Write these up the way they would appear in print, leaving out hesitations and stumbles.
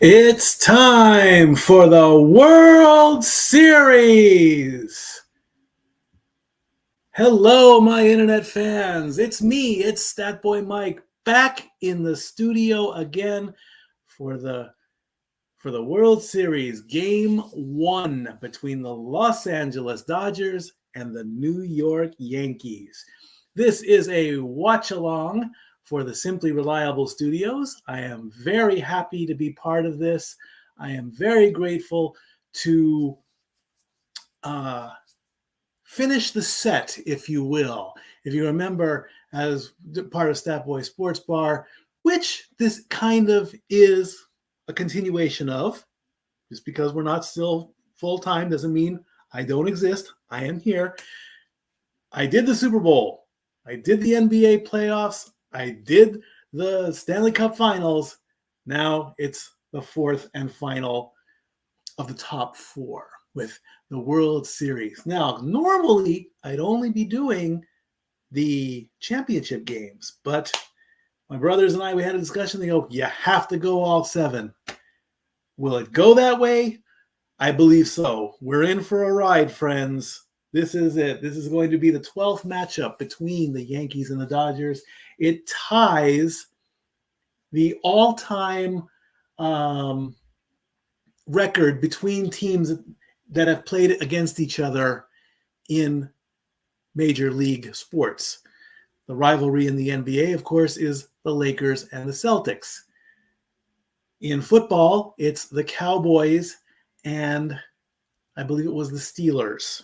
It's time for the World Series. Hello, my internet fans. It's me, it's Statboy Mike, back in the studio again for the World Series Game 1 between the Los Angeles Dodgers and the New York Yankees. This is a watch-along for the Simply Reliable Studios. I am very happy to be part of this. I am very grateful to finish the set, if you will. If you remember, as part of Statboy Sports Bar, which this kind of is a continuation of. Just because we're not still full-time doesn't mean I don't exist. I am here. I did the Super Bowl. I did the NBA playoffs. I did the Stanley Cup Finals. Now it's the fourth and final of the top four with the World Series. Now, normally I'd only be doing the championship games, but my brothers and I, we had a discussion. They go, you have to go all seven. Will it go that way? I believe so. We're in for a ride, friends. This is it. This is going to be the 12th matchup between the Yankees and the Dodgers. It ties the all-time record between teams that have played against each other in Major League sports. The rivalry in the NBA, of course, is the Lakers and the Celtics. In football, it's the Cowboys and I believe it was the Steelers.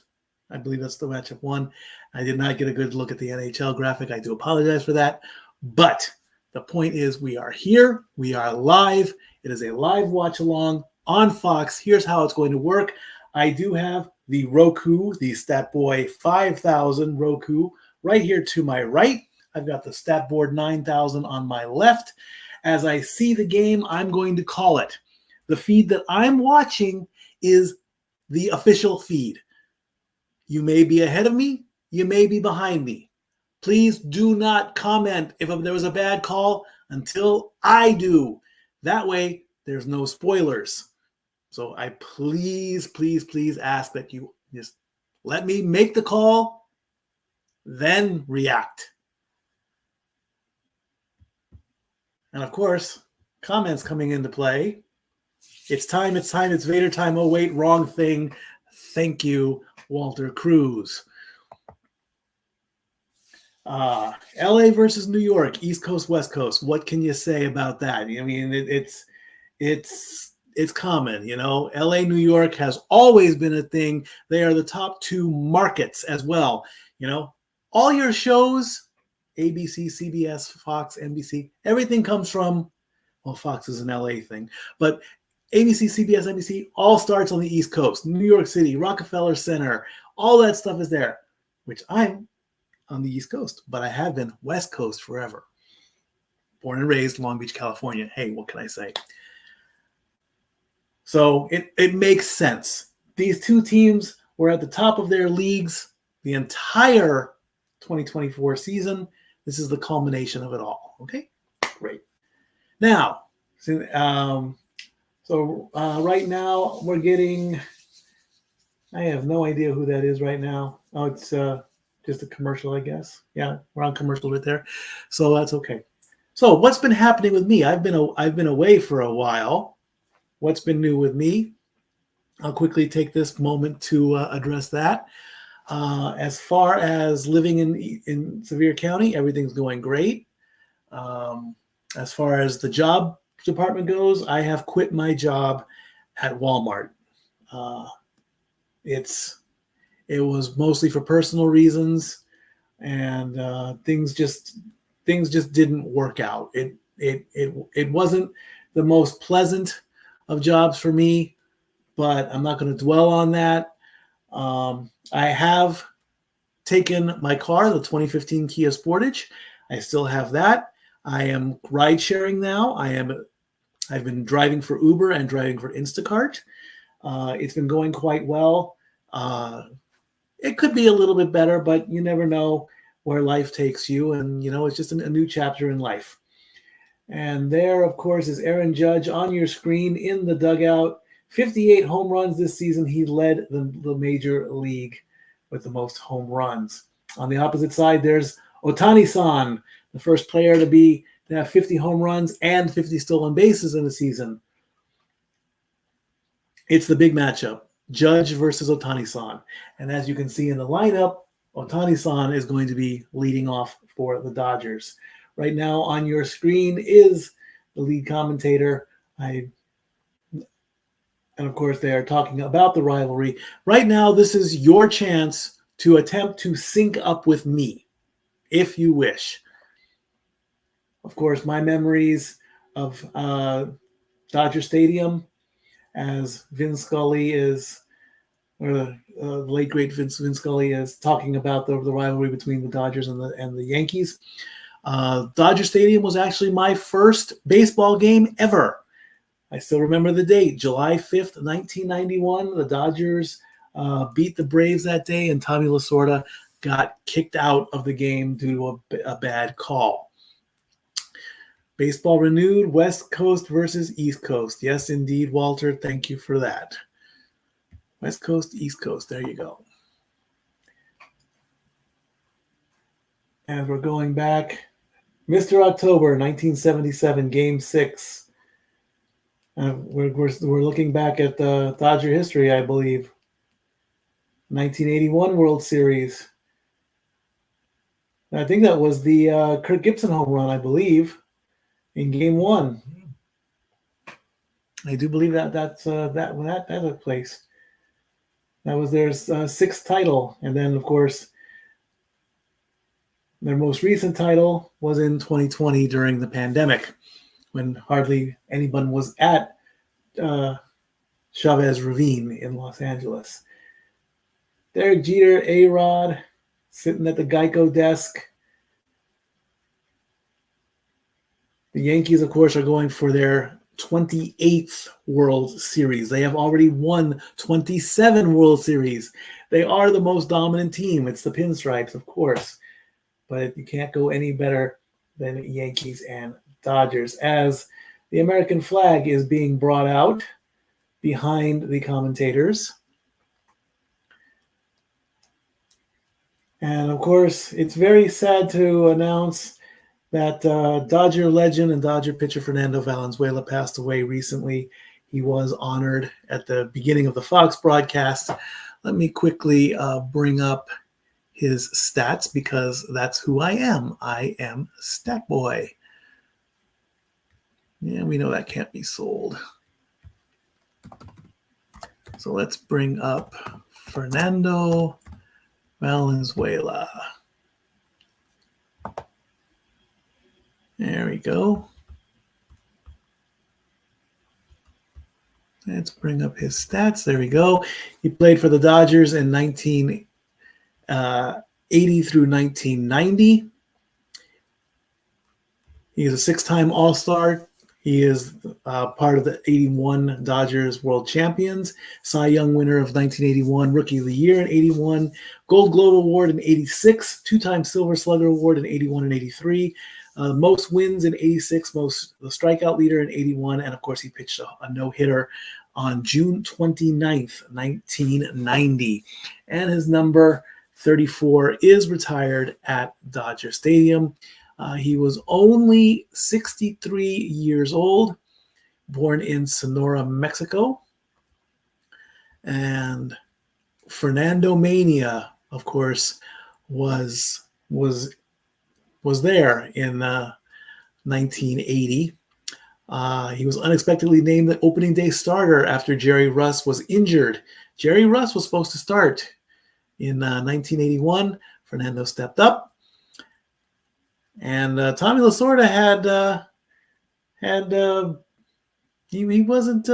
I believe that's the matchup one. I did not get a good look at the NHL graphic. I do apologize for that. But the point is we are here. We are live. It is a live watch along on Fox. Here's how it's going to work. I do have the Roku, the Statboy 5000 Roku right here to my right. I've got the Statboard 9000 on my left. As I see the game, I'm going to call it. The feed that I'm watching is the official feed. You may be ahead of me. You may be behind me. Please do not comment if there was a bad call until I do. That way, there's no spoilers. So I please ask that you just let me make the call, then react. And of course, comments coming into play. It's time, it's Vader time. Oh, wait, wrong thing. Thank you, Walter Cruz. LA versus New York, East Coast, West Coast. What can you say about that? I mean, it's common, you know. LA, New York has always been a thing. They are the top two markets as well. You know, all your shows, ABC, CBS, Fox, NBC, everything comes from, well, Fox is an LA thing, but ABC, CBS, NBC all starts on the East Coast. New York City, Rockefeller Center, all that stuff is there, which I'm on the East Coast, but I have been West Coast forever. Born and raised Long Beach, California. Hey, what can I say? So it makes sense. These two teams were at the top of their leagues the entire 2024 season. This is the culmination of it all. Okay, great. Now, right now we're getting, I have no idea who that is right now. Oh, it's just a commercial, I guess. Yeah, we're on commercial right there. So that's okay. So what's been happening with me? I've been away for a while. What's been new with me? I'll quickly take this moment to address that. As far as living in Sevier County, everything's going great. As far as the job department goes, I have quit my job at Walmart. It was mostly for personal reasons, and things just didn't work out. It wasn't the most pleasant of jobs for me, but I'm not going to dwell on that. I have taken my car, the 2015 Kia Sportage. I still have that. I am ride sharing now. I've been driving for Uber and driving for Instacart. It's been going quite well. It could be a little bit better, but you never know where life takes you. And, you know, it's just a new chapter in life. And there, of course, is Aaron Judge on your screen in the dugout. 58 home runs this season. He led the major league with the most home runs. On the opposite side, there's Ohtani-san, the first player to have 50 home runs and 50 stolen bases in a season. It's the big matchup, Judge versus Ohtani-san. And as you can see in the lineup, Ohtani-san is going to be leading off for the Dodgers. Right now on your screen is the lead commentator. And of course, they are talking about the rivalry. Right now, this is your chance to attempt to sync up with me, if you wish. Of course, my memories of Dodger Stadium, as Vin Scully is, or the late great Vin Scully is talking about the rivalry between the Dodgers and the Yankees. Dodger Stadium was actually my first baseball game ever. I still remember the date, July 5th, 1991. The Dodgers beat the Braves that day, and Tommy Lasorda got kicked out of the game due to a bad call. Baseball renewed, West Coast versus East Coast. Yes, indeed, Walter. Thank you for that. West Coast, East Coast. There you go. And we're going back. Mr. October, 1977, Game 6. We're looking back at the Dodger history, I believe. 1981 World Series. I think that was the Kirk Gibson home run, I believe, in Game 1. I do believe that took place. That was their sixth title, and then of course their most recent title was in 2020 during the pandemic, when hardly anyone was at Chavez Ravine in Los Angeles. Derek Jeter, A-Rod, sitting at the Geico desk. The Yankees, of course, are going for their 28th World Series. They have already won 27 World Series. They are the most dominant team. It's the Pinstripes, of course. But you can't go any better than Yankees and Dodgers, as the American flag is being brought out behind the commentators. And of course, it's very sad to announce that Dodger legend and Dodger pitcher Fernando Valenzuela passed away recently. He was honored at the beginning of the Fox broadcast. Let me quickly bring up his stats, because that's who I am. I am Stat Boy. Yeah, we know that can't be sold. So let's bring up Fernando Valenzuela. There we go. Let's bring up his stats. There we go. He played for the Dodgers in 1980 through 1990. He is a six-time All-Star. He is part of the 81 Dodgers World Champions, Cy Young winner of 1981, Rookie of the Year in 81, Gold Glove Award in 86, two-time Silver Slugger Award in 81 and 83, most wins in 86, the strikeout leader in 81, and of course he pitched a no-hitter on June 29th, 1990. And his number 34 is retired at Dodger Stadium. He was only 63 years old, born in Sonora, Mexico. And Fernando Mania, of course, was there in 1980. He was unexpectedly named the opening day starter after Jerry Russ was injured. Jerry Russ was supposed to start in 1981. Fernando stepped up. And Tommy Lasorda he wasn't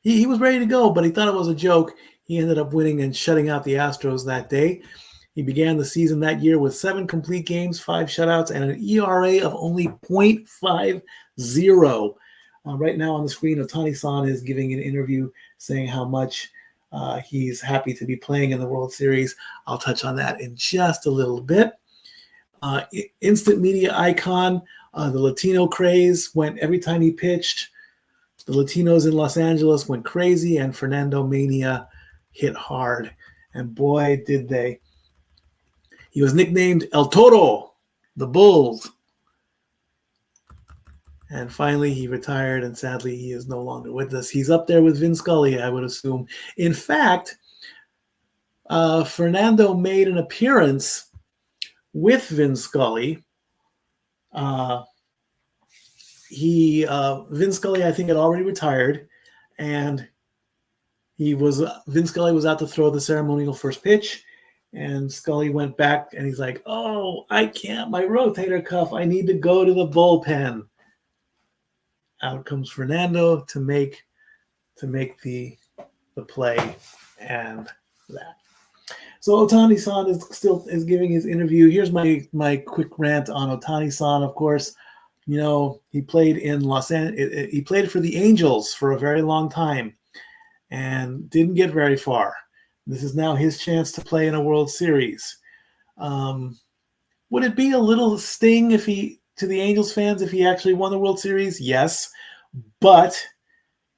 he was ready to go, but he thought it was a joke. He ended up winning and shutting out the Astros that day. He began the season that year with 7 complete games, 5 shutouts, and an ERA of only .50. Right now on the screen, Ohtani-san is giving an interview saying how much he's happy to be playing in the World Series. I'll touch on that in just a little bit. Instant media icon, The Latino craze went every time he pitched. The Latinos in Los Angeles went crazy, and Fernando Mania hit hard. And boy, did they. He was nicknamed El Toro, the Bulls. And finally, he retired, and sadly, he is no longer with us. He's up there with Vin Scully, I would assume. In fact, Fernando made an appearance with Vin Scully. Vin Scully, I think, had already retired, and Vin Scully was out to throw the ceremonial first pitch, and Scully went back, and he's like, "Oh, I can't, my rotator cuff. I need to go to the bullpen." Out comes Fernando to make the play and that. So Ohtani-san is giving his interview. Here's my quick rant on Ohtani-san. Of course, he played in Los Angeles. He played for the Angels for a very long time and didn't get very far. This is now his chance to play in a World Series. Would it be a little sting to the Angels fans if he actually won the World Series? Yes, but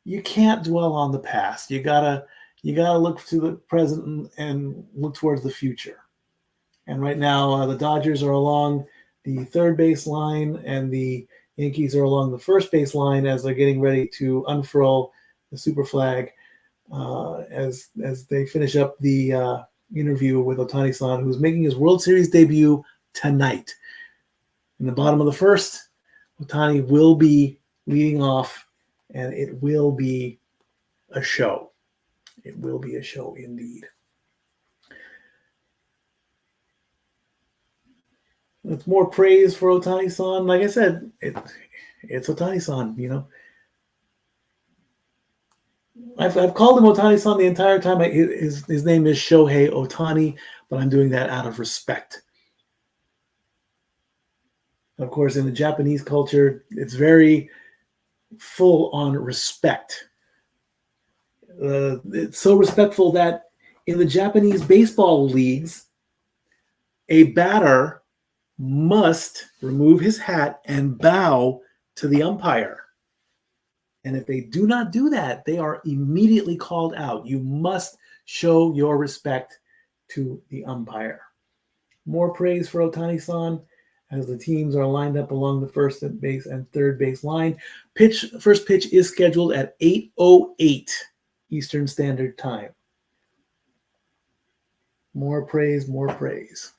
you can't dwell on the past. You gotta look to the present and look towards the future. And right now, the Dodgers are along the third base line, and the Yankees are along the first base line as they're getting ready to unfurl the super flag as they finish up the interview with Ohtani-san, who's making his World Series debut tonight. In the bottom of the first, Ohtani will be leading off, and it will be a show. It will be a show indeed. It's more praise for Ohtani-san. Like I said, it's Ohtani-san, I've called him Ohtani-san the entire time. His name is Shohei Ohtani, but I'm doing that out of respect. Of course, in the Japanese culture, it's very full on respect. It's so respectful that in the Japanese baseball leagues, a batter must remove his hat and bow to the umpire. And if they do not do that, they are immediately called out. You must show your respect to the umpire. More praise for Ohtani-san as the teams are lined up along the first base and third base line. First pitch is scheduled at 8:08 Eastern Standard Time. More praise, more praise.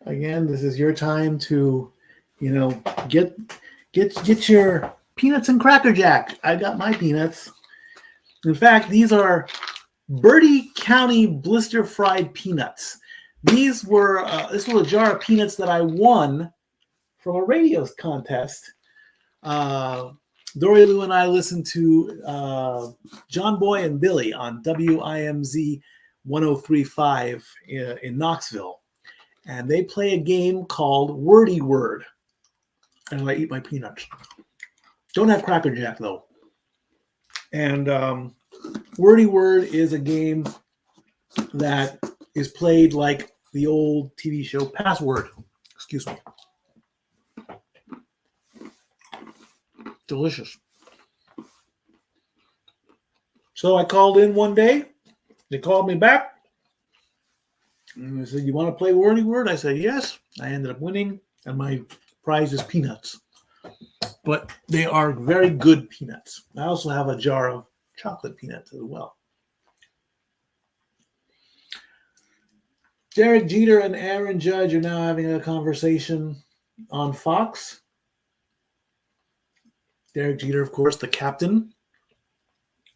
Again, this is your time to, get your peanuts and Cracker Jack. I got my peanuts. In fact, these are Bertie County blister fried peanuts. This was a jar of peanuts that I won from a radio contest. Dory Lou and I listened to John Boy and Billy on WIMZ 103.5 in Knoxville. And they play a game called Wordy Word. And I eat my peanuts. Don't have Cracker Jack, though. And Wordy Word is a game that is played like the old TV show Password. Excuse me. Delicious. So I called in one day. They called me back. And they said, "You want to play Wordy Word?" I said, "Yes." I ended up winning, and my prize is peanuts. But they are very good peanuts. I also have a jar of chocolate peanuts as well. Derek Jeter and Aaron Judge are now having a conversation on Fox. Derek Jeter, of course, the captain,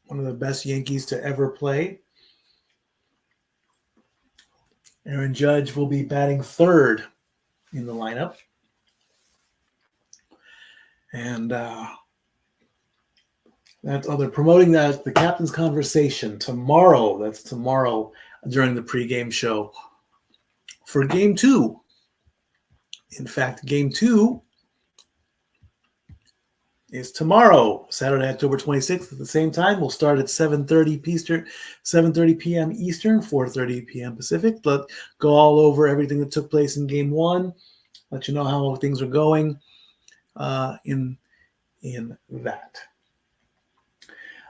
one of the best Yankees to ever play. Aaron Judge will be batting third in the lineup. And they're promoting the captain's conversation tomorrow. That's tomorrow during the pregame show for Game 2. In fact, Game 2 is tomorrow, Saturday, October 26th. At the same time, we'll start at 7:30 p.m. Eastern, 4:30 p.m. Pacific. Let go all over everything that took place in Game 1. Let you know how things are going in that.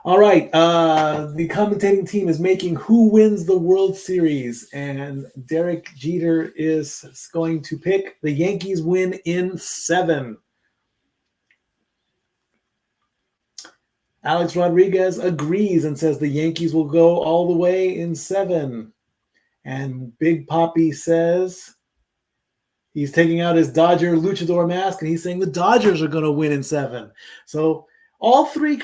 All right. The commentating team is making who wins the World Series, and Derek Jeter is going to pick the Yankees win in 7. Alex Rodriguez agrees and says the Yankees will go all the way in 7. And Big Papi says he's taking out his Dodger luchador mask and he's saying the Dodgers are going to win in 7. So all three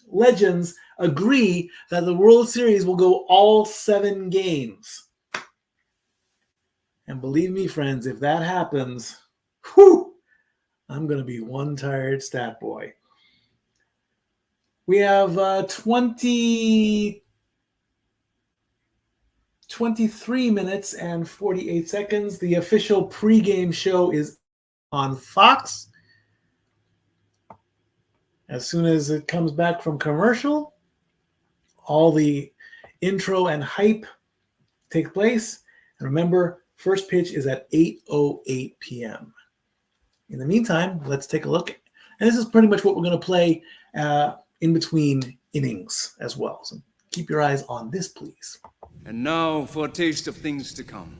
legends agree that the World Series will go all 7 games. And believe me, friends, if that happens, I'm going to be one tired stat boy. We have 23 minutes and 48 seconds. The official pregame show is on Fox. As soon as it comes back from commercial, all the intro and hype take place. And remember, first pitch is at 8:08 p.m. In the meantime, let's take a look. And this is pretty much what we're going to play in between innings as well. So keep your eyes on this, please. And now for a taste of things to come.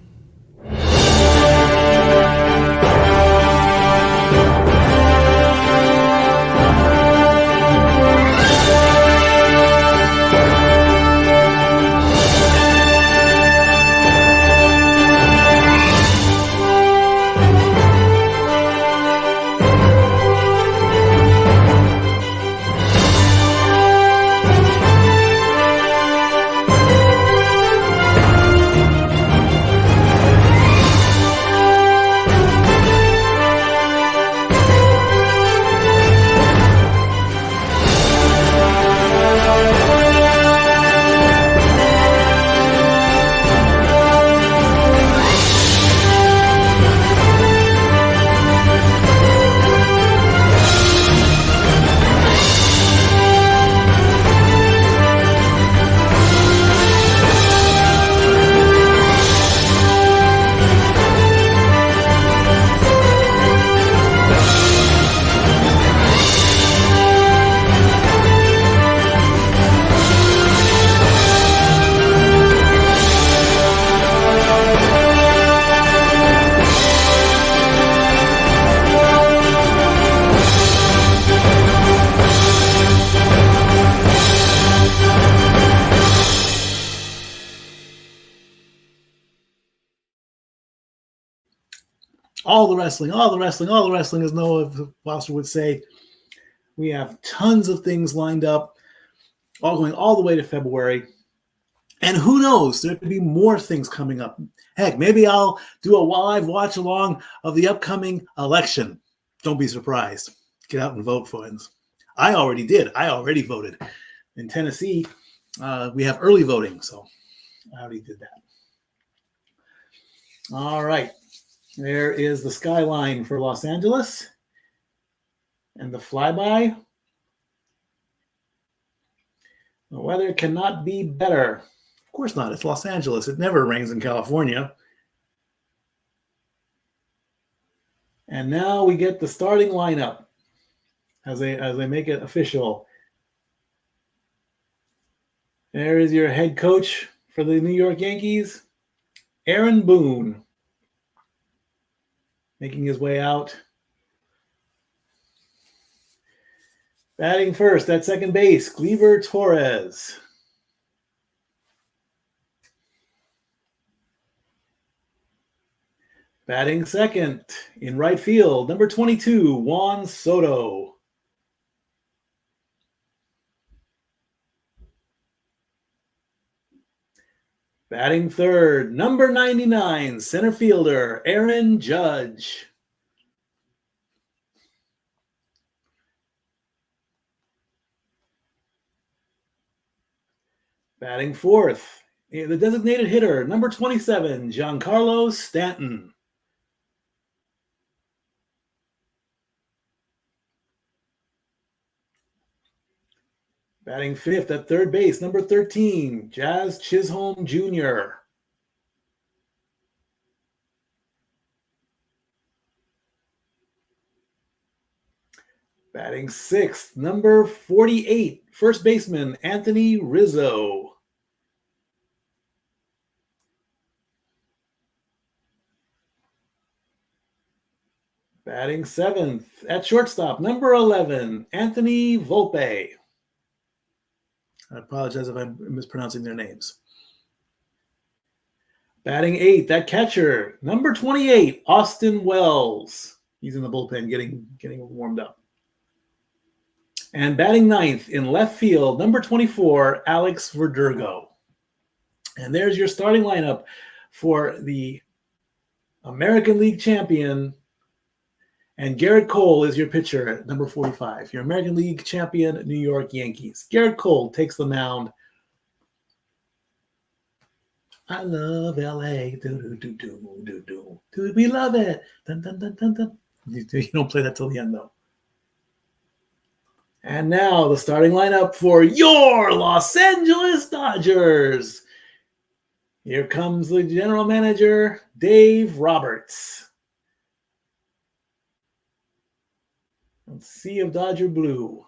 All the wrestling, as Noah Foster would say. We have tons of things lined up, all going all the way to February. And who knows, there could be more things coming up. Heck, maybe I'll do a live watch along of the upcoming election. Don't be surprised. Get out and vote, friends. I already did. I already voted. In Tennessee, we have early voting, so I already did that. All right. There is the skyline for Los Angeles and the flyby. The weather cannot be better. Of course not. It's Los Angeles. It never rains in California. And now we get the starting lineup as they make it official. There is your head coach for the New York Yankees, Aaron Boone, making his way out. Batting first at second base, Gleyber Torres. Batting second in right field, number 22, Juan Soto. Batting third, number 99, center fielder, Aaron Judge. Batting fourth, the designated hitter, number 27, Giancarlo Stanton. Batting fifth at third base, number 13, Jazz Chisholm Jr. Batting sixth, number 48, first baseman, Anthony Rizzo. Batting seventh, at shortstop, number 11, Anthony Volpe. I apologize if I'm mispronouncing their names. Batting eighth, at catcher, number 28, Austin Wells. He's in the bullpen getting warmed up. And batting ninth in left field, number 24, Alex Verdugo. And there's your starting lineup for the American League champion. And Garrett Cole is your pitcher at number 45, your American League champion, New York Yankees. Garrett Cole takes the mound. I love LA. Do. We love it. Dun, dun, dun, dun, dun. You don't play that till the end, though. And now the starting lineup for your Los Angeles Dodgers. Here comes the general manager, Dave Roberts. Let's see of Dodger blue.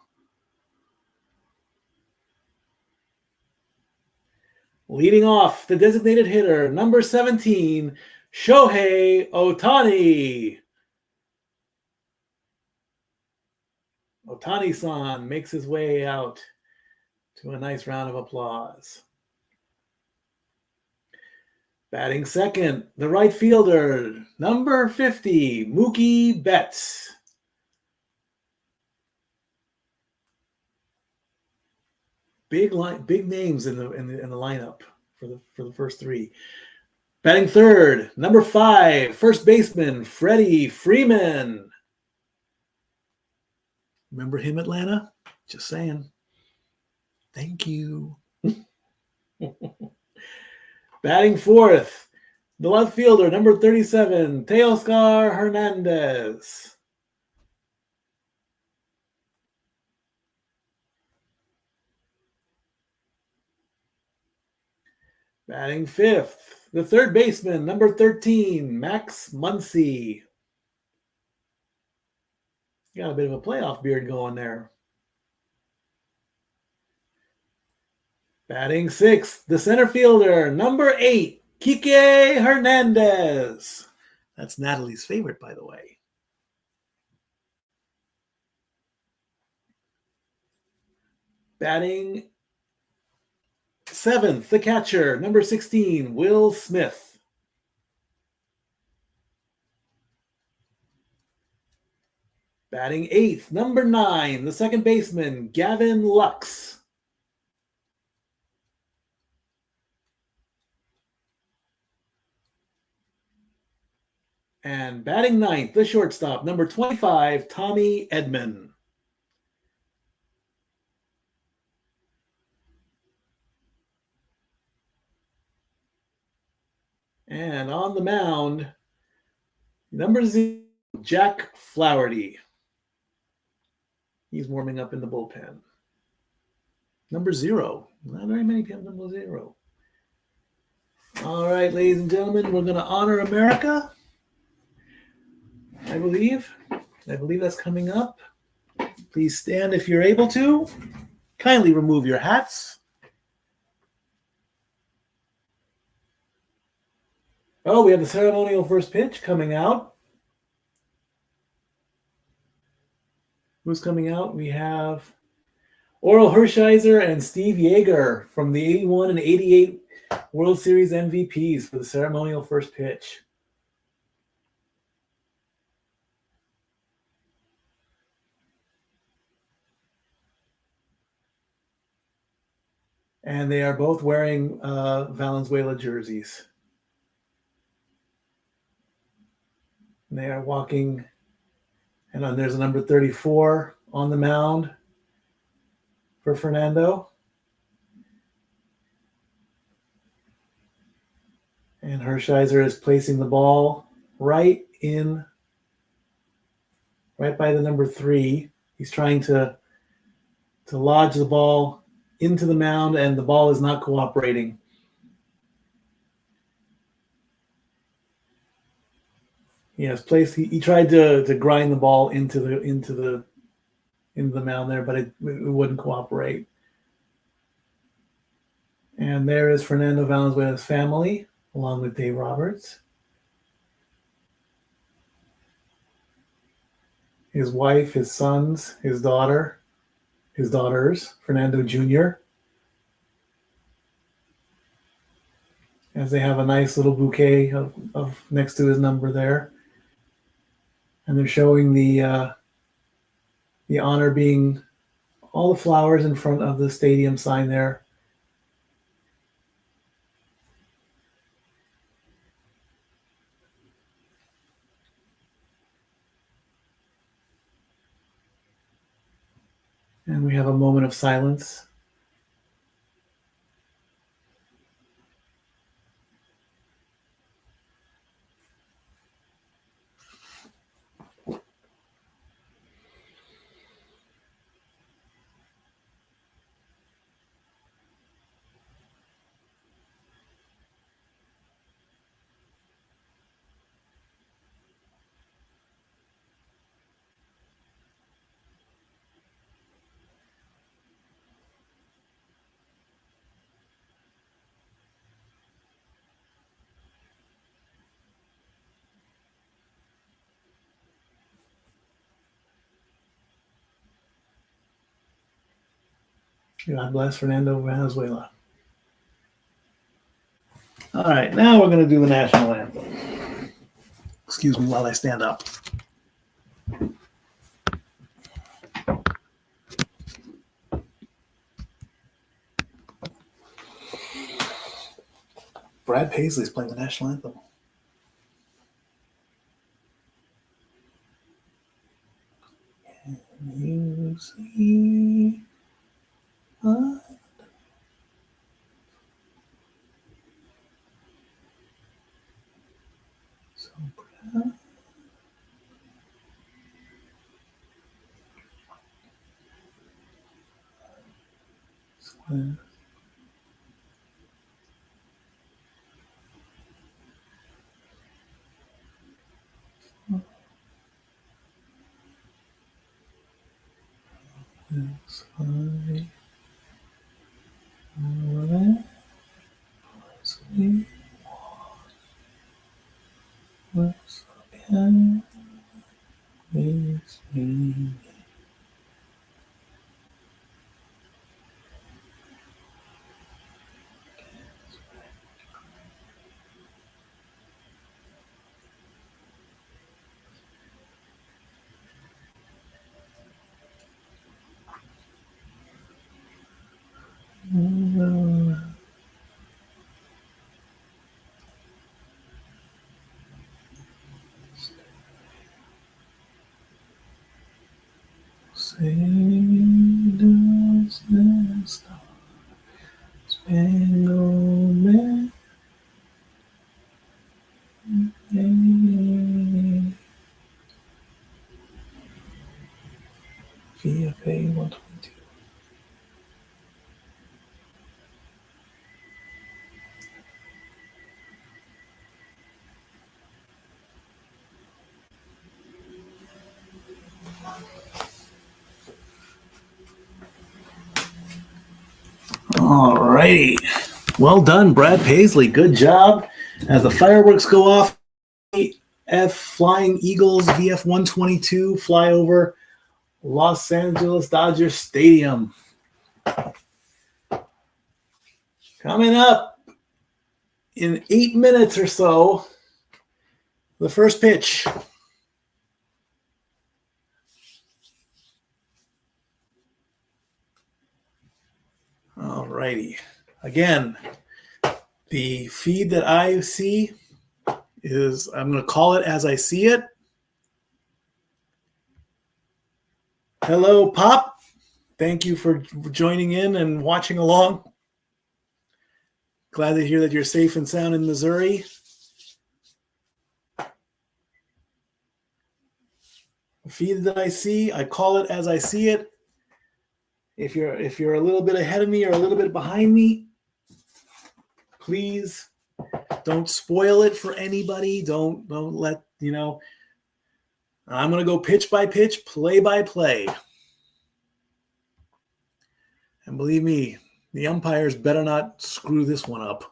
Leading off, the designated hitter, number 17, Shohei Ohtani. Ohtani-san makes his way out to a nice round of applause. Batting second, the right fielder, number 50, Mookie Betts. Big names in the lineup for the first three. Batting third, number 5, first baseman, Freddie Freeman. Remember him, Atlanta? Just saying. Thank you. Batting fourth, the left fielder, number 37, Teoscar Hernandez. Batting fifth, the third baseman, number 13, Max Muncy. Got a bit of a playoff beard going there. Batting sixth, the center fielder, number 8, Kike Hernandez. That's Natalie's favorite, by the way. Batting seventh, the catcher, number 16, Will Smith. Batting eighth, number 9, the second baseman, Gavin Lux. And batting ninth, the shortstop, number 25, Tommy Edman. And on the mound, number 0, Jack Flaherty. He's warming up in the bullpen. Number 0. Not very many people number 0. All right, ladies and gentlemen, we're going to honor America. I believe that's coming up. Please stand if you're able to. Kindly remove your hats. Oh, we have the ceremonial first pitch coming out. Who's coming out? We have Oral Hershiser and Steve Yeager from the 81 and 88 World Series MVPs for the ceremonial first pitch. And they are both wearing Valenzuela jerseys. And they are walking, and there's a number 34 on the mound for Fernando. And Hershiser is placing the ball right by the number 3. He's trying to lodge the ball into the mound, and the ball is not cooperating. He has placed. He tried to grind the ball into the mound there, but it wouldn't cooperate. And there is Fernando Valenzuela's family, along with Dave Roberts. His wife, his sons, his daughters, Fernando Jr., as they have a nice little bouquet of next to his number there. And they're showing the honor being all the flowers in front of the stadium sign there. And we have a moment of silence. God bless Fernando Valenzuela. All right, now we're going to do the national anthem. Excuse me while I stand up. Brad Paisley's playing the national anthem. Can you see? So proud. VFA 122. All righty. Well done, Brad Paisley. Good job. As the fireworks go off, F Flying Eagles VF 122 fly over Los Angeles Dodger Stadium. Coming up in 8 minutes or so, the first pitch. All righty. Again, the feed that I see is, I'm going to call it as I see it. Hello, Pop. Thank you for joining in and watching along. Glad to hear that you're safe and sound in Missouri. The feed that I see, I call it as I see it. If you're a little bit ahead of me or a little bit behind me, please don't spoil it for anybody. Don't let, I'm going to go pitch by pitch, play by play. And believe me, the umpires better not screw this one up.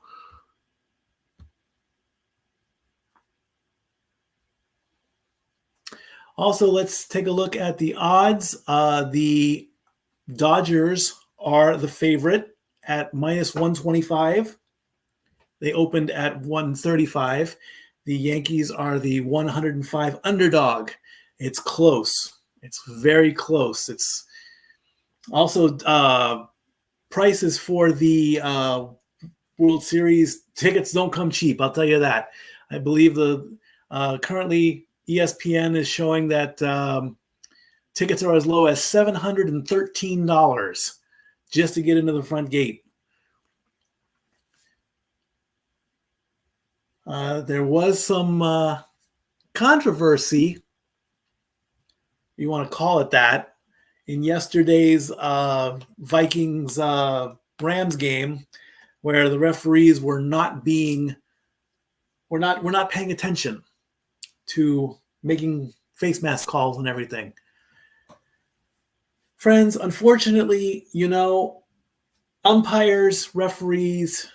Also, let's take a look at the odds. The Dodgers are the favorite at -125. They opened at 135. The Yankees are the 105 underdog. It's close. It's very close. It's also prices for the World Series tickets don't come cheap. I'll tell you that. I believe the currently ESPN is showing that tickets are as low as $713 just to get into the front gate. There was some controversy, you want to call it that, in yesterday's Vikings Rams game, where the referees were not paying attention to making face mask calls and everything. Friends, unfortunately, umpires, referees,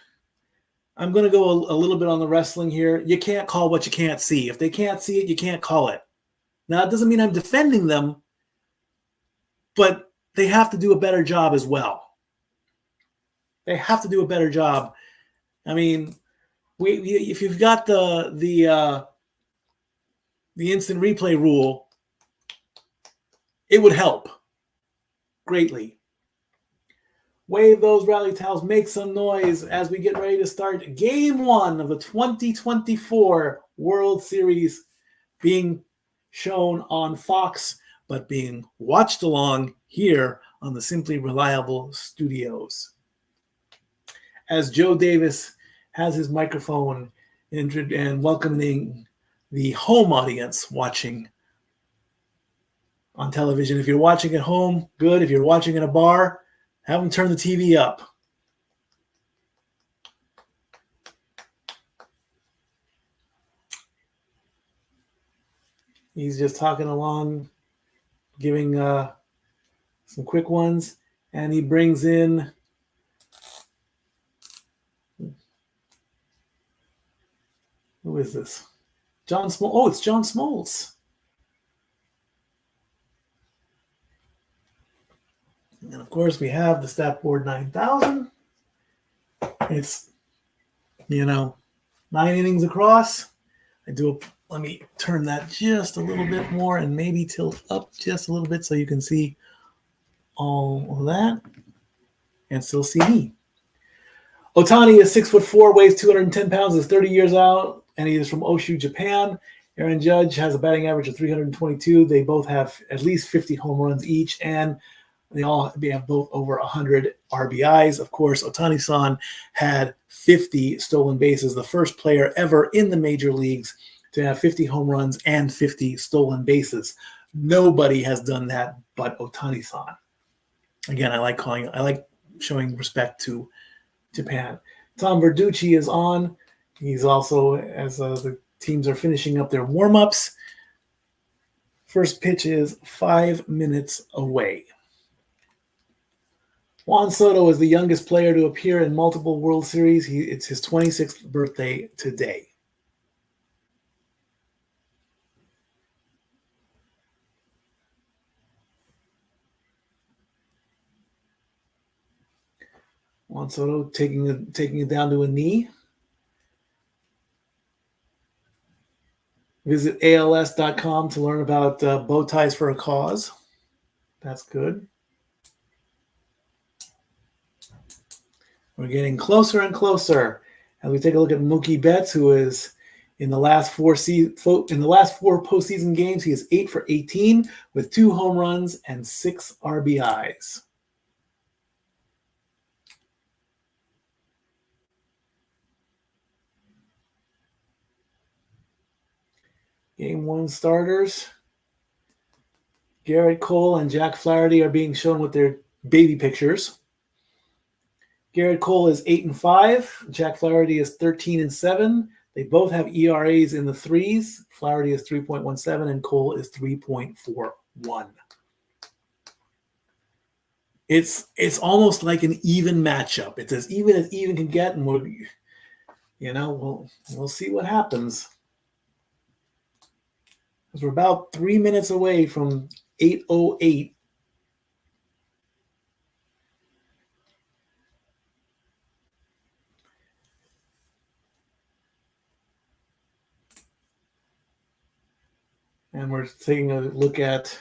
I'm going to go a little bit on the wrestling here. You can't call what you can't see. If they can't see it, you can't call it. Now, it doesn't mean I'm defending them, but they have to do a better job as well. They have to do a better job. I mean, if you've got the instant replay rule, it would help greatly. Wave those rally towels, make some noise as we get ready to start Game 1 of the 2024 World Series, being shown on Fox, but being watched along here on the Simply Reliable Studios. As Joe Davis has his microphone and welcoming the home audience watching on television. If you're watching at home, good. If you're watching in a bar, have them turn the TV up. He's just talking along, giving some quick ones, and he brings in who is this? John Smoltz. Oh, it's John Smoltz. And of course, we have the Stat Board 9000. It's, 9 innings across. Let me turn that just a little bit more and maybe tilt up just a little bit so you can see all of that and still see me. Ohtani is 6'4", weighs 210 pounds, is 30 years out, and he is from Oshu, Japan. Aaron Judge has a batting average of 322. They both have at least 50 home runs each, and they have both over 100 RBIs. Of course, Ohtani-san had 50 stolen bases, the first player ever in the major leagues to have 50 home runs and 50 stolen bases. Nobody has done that but Ohtani-san. Again, I like showing respect to Japan. Tom Verducci is on. He's also, as the teams are finishing up their warm-ups. First pitch is 5 minutes away. Juan Soto is the youngest player to appear in multiple World Series. It's his 26th birthday today. Juan Soto taking it down to a knee. Visit ALS.com to learn about bow ties for a cause. That's good. We're getting closer and closer as we take a look at Mookie Betts, who is in the last four postseason games. He is 8 for 18 with 2 home runs and 6 RBIs. Game 1 starters. Garrett Cole and Jack Flaherty are being shown with their baby pictures. Garrett Cole is 8-5. Jack Flaherty is 13-7. They both have ERAs in the threes. Flaherty is 3.17 and Cole is 3.41. It's almost like an even matchup. It's as even can get, and we'll see what happens. Because we're about 3 minutes away from 8:08. And we're taking a look at,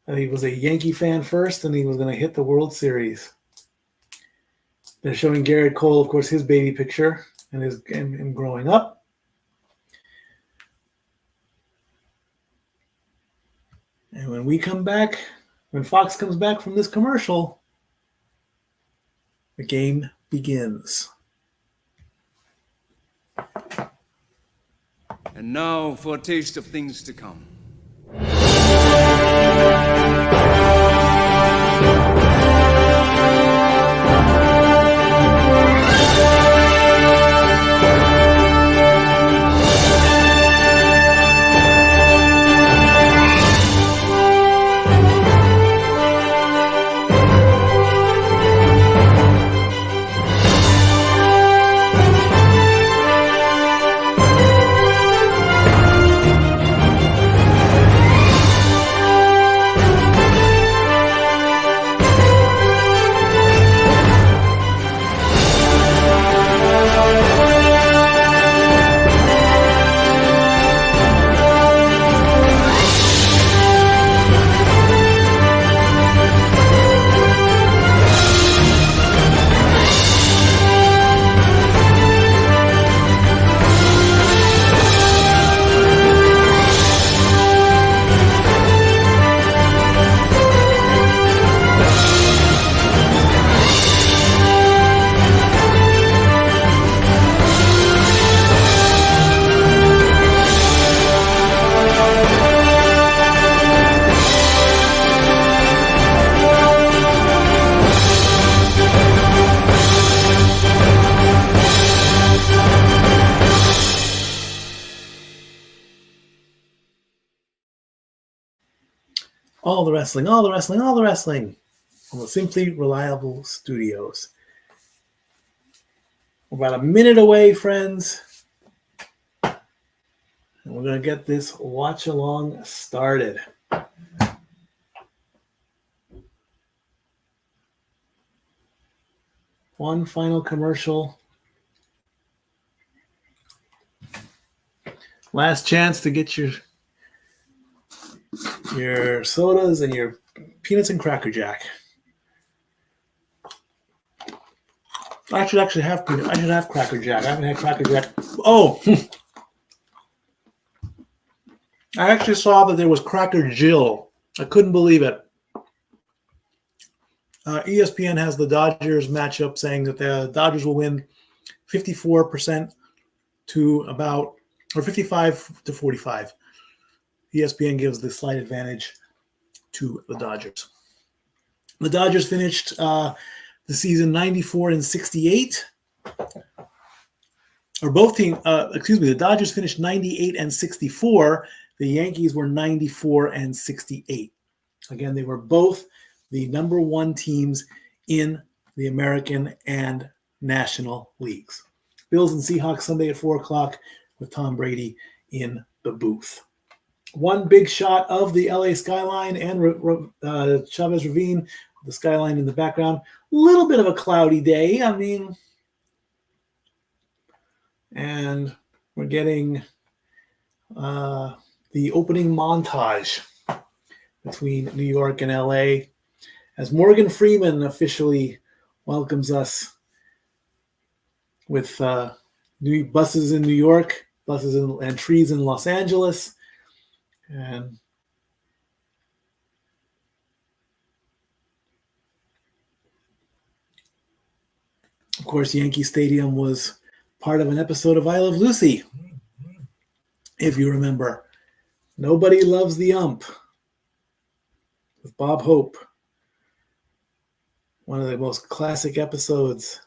he was a Yankee fan first, and he was going to hit the World Series. They're showing Garrett Cole, of course, his baby picture and him growing up. And when we come back, when Fox comes back from this commercial, the game begins. And now for a taste of things to come. All the wrestling on the Simply Reliable Studios. We're about a minute away, friends. And we're going to get this watch along started. One final commercial. Last chance to get your sodas and your peanuts and Cracker Jack. I should actually have peanut. I should have Cracker Jack. I haven't had Cracker Jack. Oh, I actually saw that there was Cracker Jill. I couldn't believe it. ESPN has the Dodgers matchup saying that the Dodgers will win 54% to about, or 55 to 45. ESPN gives the slight advantage to the Dodgers. The Dodgers finished the season 94-68. Or both teams, the Dodgers finished 98-64. The Yankees were 94-68. Again, they were both the number one teams in the American and National Leagues. Bills and Seahawks Sunday at 4 o'clock with Tom Brady in the booth. One big shot of the LA skyline and Chavez Ravine, the skyline in the background. A little bit of a cloudy day. And we're getting the opening montage between New York and LA as Morgan Freeman officially welcomes us with new buses in New York, buses and trees in Los Angeles. And of course, Yankee Stadium was part of an episode of I Love Lucy, if you remember. Nobody Loves the Ump with Bob Hope. One of the most classic episodes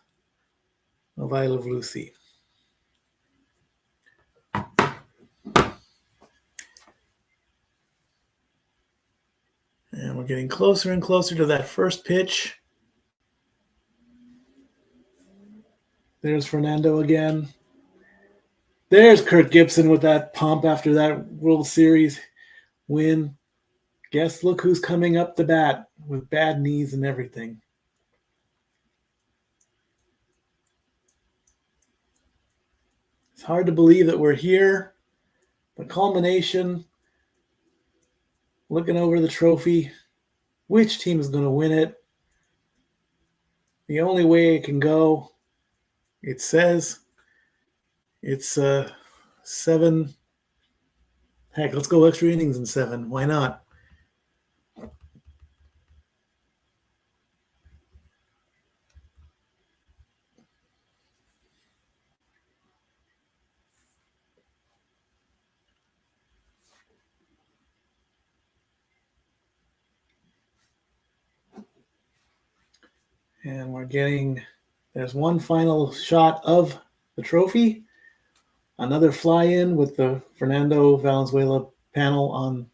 of I Love Lucy. And we're getting closer and closer to that first pitch. There's Fernando again. There's Kirk Gibson with that pump after that World Series win. Guess look who's coming up the bat with bad knees and everything. It's hard to believe that we're here. The culmination, looking over the trophy. Which team is going to win it? The only way it can go, it says, it's 7. Heck, let's go extra innings in 7. Why not? And there's one final shot of the trophy. Another fly-in with the Fernando Valenzuela panel on.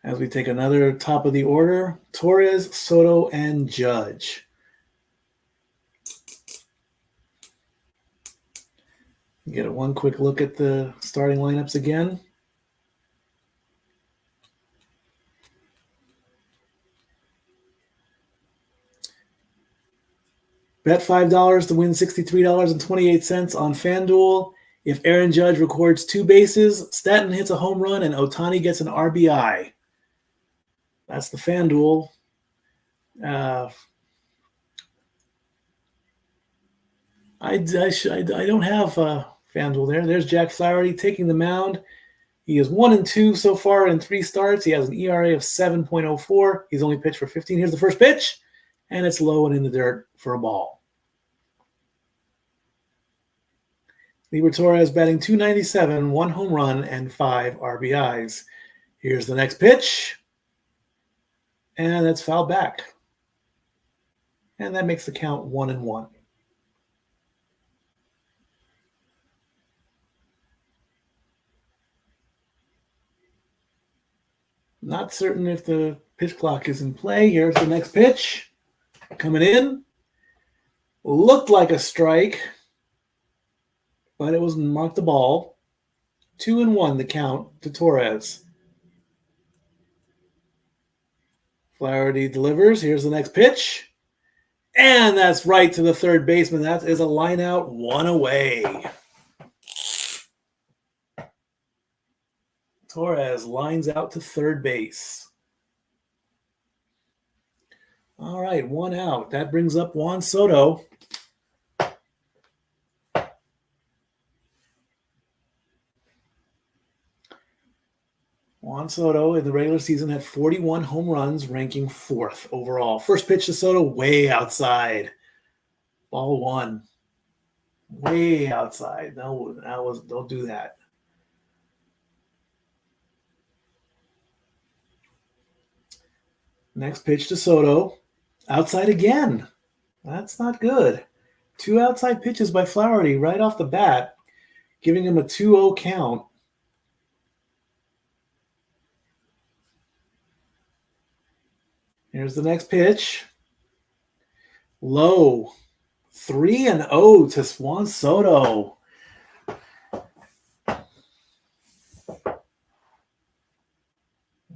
As we take another top of the order, Torres, Soto, and Judge. Get one quick look at the starting lineups again. Bet $5 to win $63.28 on FanDuel. If Aaron Judge records 2 bases, Stanton hits a home run, and Ohtani gets an RBI. That's the FanDuel. I don't have FanDuel there. There's Jack Flaherty taking the mound. He is 1-2 so far in 3 starts. He has an ERA of 7.04. He's only pitched for 15. Here's the first pitch, and it's low and in the dirt for a ball. Lieber Torres batting .297, 1 home run, and 5 RBIs. Here's the next pitch, and that's fouled back. And that makes the count 1-1. Not certain if the pitch clock is in play. Here's the next pitch. Coming in. Looked like a strike, but it was marked the ball. 2-1 the count to Torres. Flaherty delivers. Here's the next pitch. And that's right to the third baseman. That is a line out, 1 away. Torres lines out to third base. All right, 1 out. That brings up Juan Soto. Juan Soto in the regular season had 41 home runs, ranking 4th overall. First pitch to Soto, way outside. Ball 1. Way outside. No, don't do that. Next pitch to Soto. Outside again. That's not good. 2 outside pitches by Flaherty right off the bat, giving him a 2-0 count. Here's the next pitch. Low. 3-0 to Juan Soto.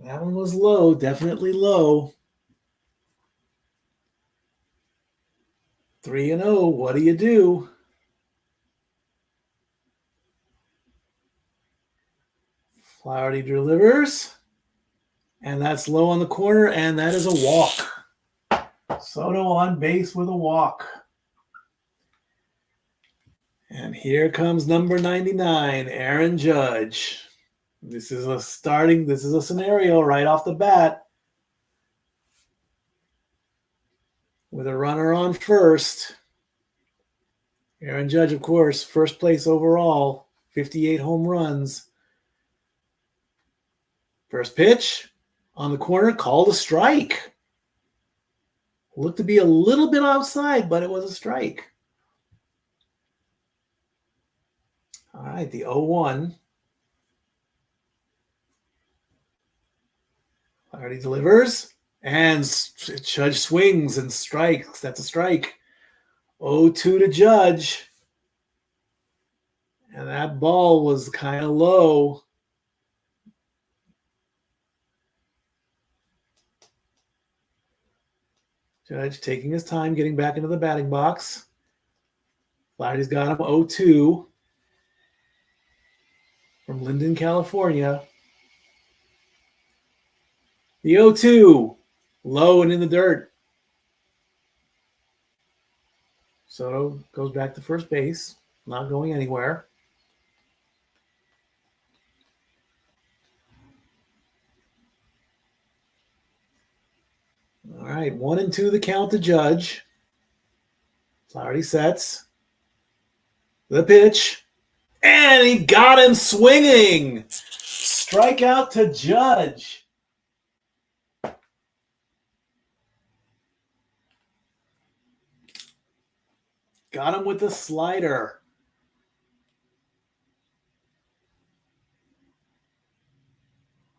That one was low, definitely low. 3-0, what do you do? Flaherty delivers. And that's low on the corner, and that is a walk. Soto on base with a walk. And here comes number 99, Aaron Judge. This is a scenario right off the bat. With a runner on first. Aaron Judge, of course, first place overall, 58 home runs. First pitch on the corner, called a strike. Looked to be a little bit outside, but it was a strike. All right, the 0-1. Flaherty delivers, and Judge swings and strikes. That's a strike. 0-2 to Judge. And that ball was kind of low. Judge taking his time, getting back into the batting box. Flaherty's got him 0-2 from Linden, California. The 0-2, low and in the dirt. Soto goes back to first base, not going anywhere. All right, 1-2 the count to Judge. Flaherty sets. The pitch. And he got him swinging. Strikeout to Judge. Got him with the slider.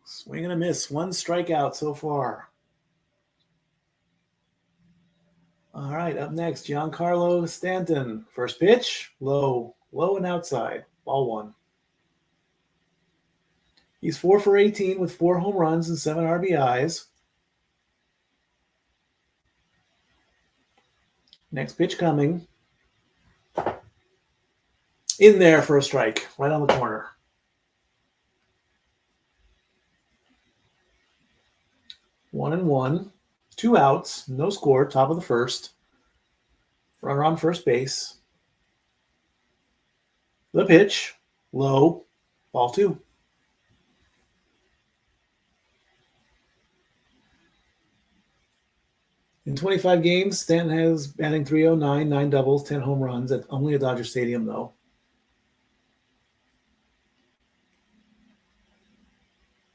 Swing and a miss. One strikeout so far. All right, up next, Giancarlo Stanton. First pitch, low and outside. Ball one. He's 4 for 18 with 4 home runs and 7 RBIs. Next pitch coming. In there for a strike, right on the corner. 1-1. 2 outs, no score, top of the first. Runner on first base. The pitch, low, ball 2. In 25 games, Stanton has batting .309, 9 doubles, 10 home runs at only a Dodger Stadium, though.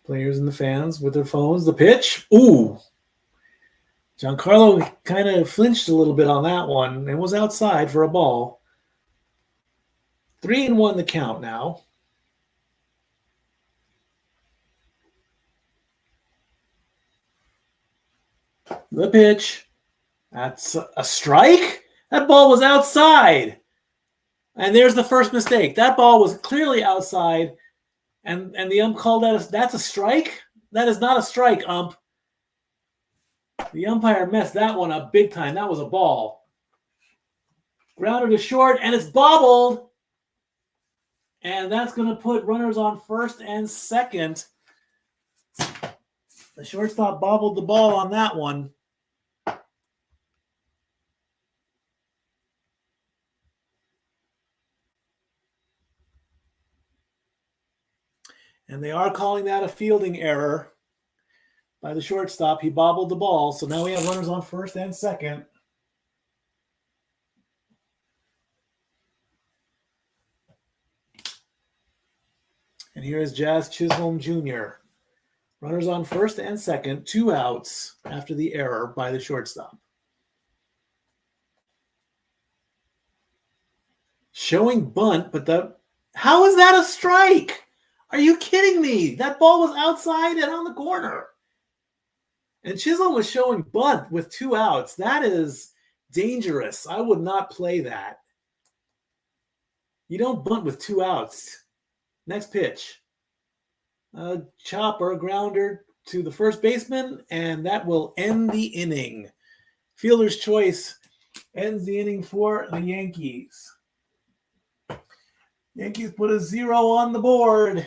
Players and the fans with their phones. The pitch, ooh. Giancarlo kind of flinched a little bit on that one and was outside for a ball. 3-1 the count now. The pitch. That's a strike? That ball was outside. And there's the first mistake. That ball was clearly outside, and the ump called that that's a strike? That is not a strike, ump. The umpire messed that one up big time. That was a ball. Grounded to short, and it's bobbled. And that's going to put runners on first and second. The shortstop bobbled the ball on that one. And they are calling that a fielding error by the shortstop. He bobbled the ball. So now we have runners on first and second. And here is Jazz Chisholm Jr. Runners on first and second, 2 outs after the error by the shortstop. Showing bunt, but how is that a strike? Are you kidding me? That ball was outside and on the corner. And Chisholm was showing bunt with 2 outs. That is dangerous. I would not play that. You don't bunt with 2 outs. Next pitch. A chopper, grounder to the first baseman, and that will end the inning. Fielder's choice ends the inning for the Yankees. Yankees put a 0 on the board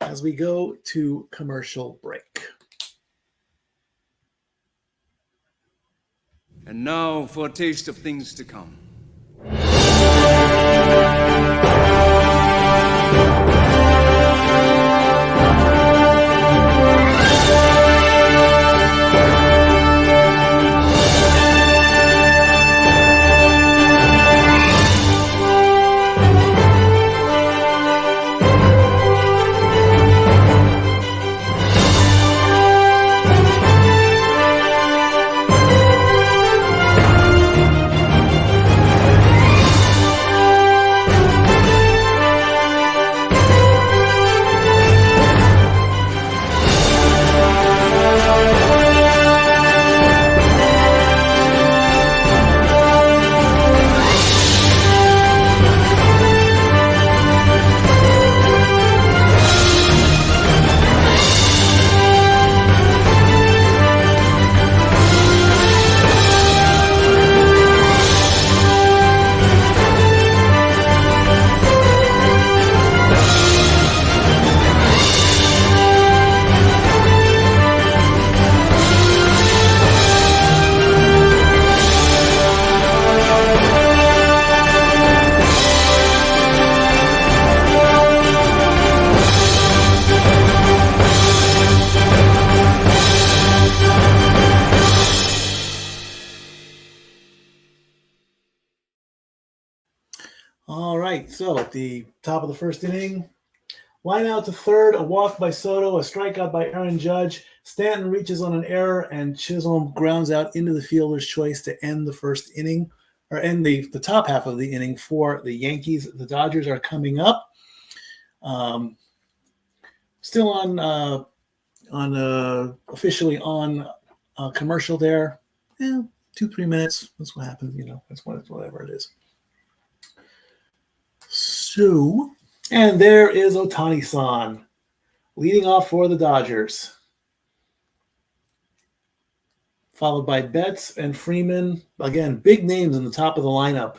as we go to commercial break. And now for a taste of things to come. right, so at the top of the first inning, line out to third, a walk by Soto, a strikeout by Aaron Judge. Stanton reaches on an error, and Chisholm grounds out into the fielder's choice to end the first inning, or end the top half of the inning for the Yankees. The Dodgers are coming up. Still on officially on commercial there. 2-3 minutes. That's what happens. That's whatever it is. So, and there is Ohtani-san leading off for the Dodgers, followed by Betts and Freeman. Again, big names in the top of the lineup.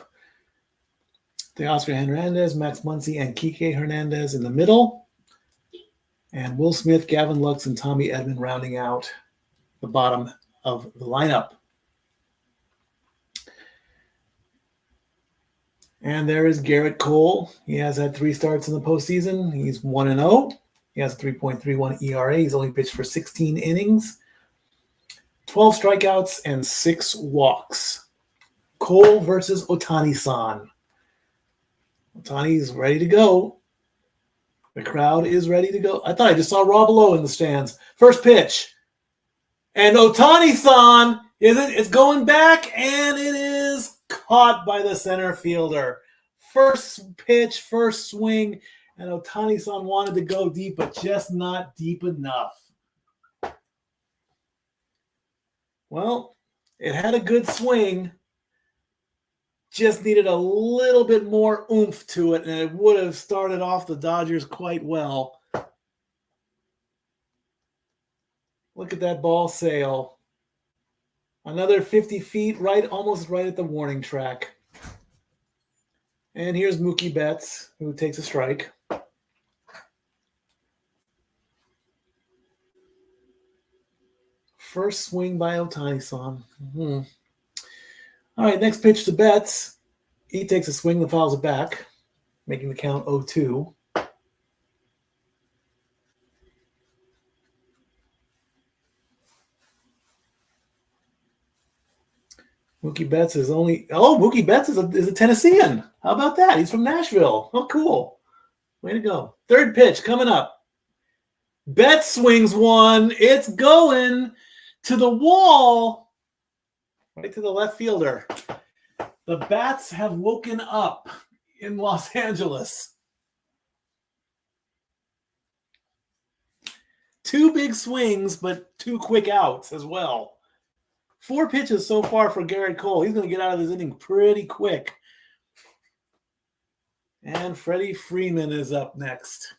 Teoscar Hernandez, Max Muncy, and Kike Hernandez in the middle. And Will Smith, Gavin Lux, and Tommy Edman rounding out the bottom of the lineup. And there is Garrett Cole. He has had 3 starts in the postseason. He's 1-0. He has a 3.31 ERA. He's only pitched for 16 innings, 12 strikeouts, and 6 walks. Cole versus Ohtani-san. Ohtani's ready to go. The crowd is ready to go. I thought I just saw Rob Lowe in the stands. First pitch. And Ohtani-san, it's going back, and it is caught by the center fielder. First pitch, first swing, and Ohtani-san wanted to go deep, but just not deep enough. Well, it had a good swing, just needed a little bit more oomph to it, and it would have started off the Dodgers quite well. Look at that ball sail. Another 50 feet, almost right at the warning track. And here's Mookie Betts, who takes a strike. First swing by Ohtani-san. All right, next pitch to Betts. He takes a swing and fouls it back, making the count 0-2. Mookie Betts is a Tennessean. How about that? He's from Nashville. Oh, cool. Way to go. Third pitch coming up. Betts swings one. It's going to the wall. Right to the left fielder. The bats have woken up in Los Angeles. 2 big swings, but 2 quick outs as well. 4 pitches so far for Garrett Cole. He's going to get out of this inning pretty quick. And Freddie Freeman is up next.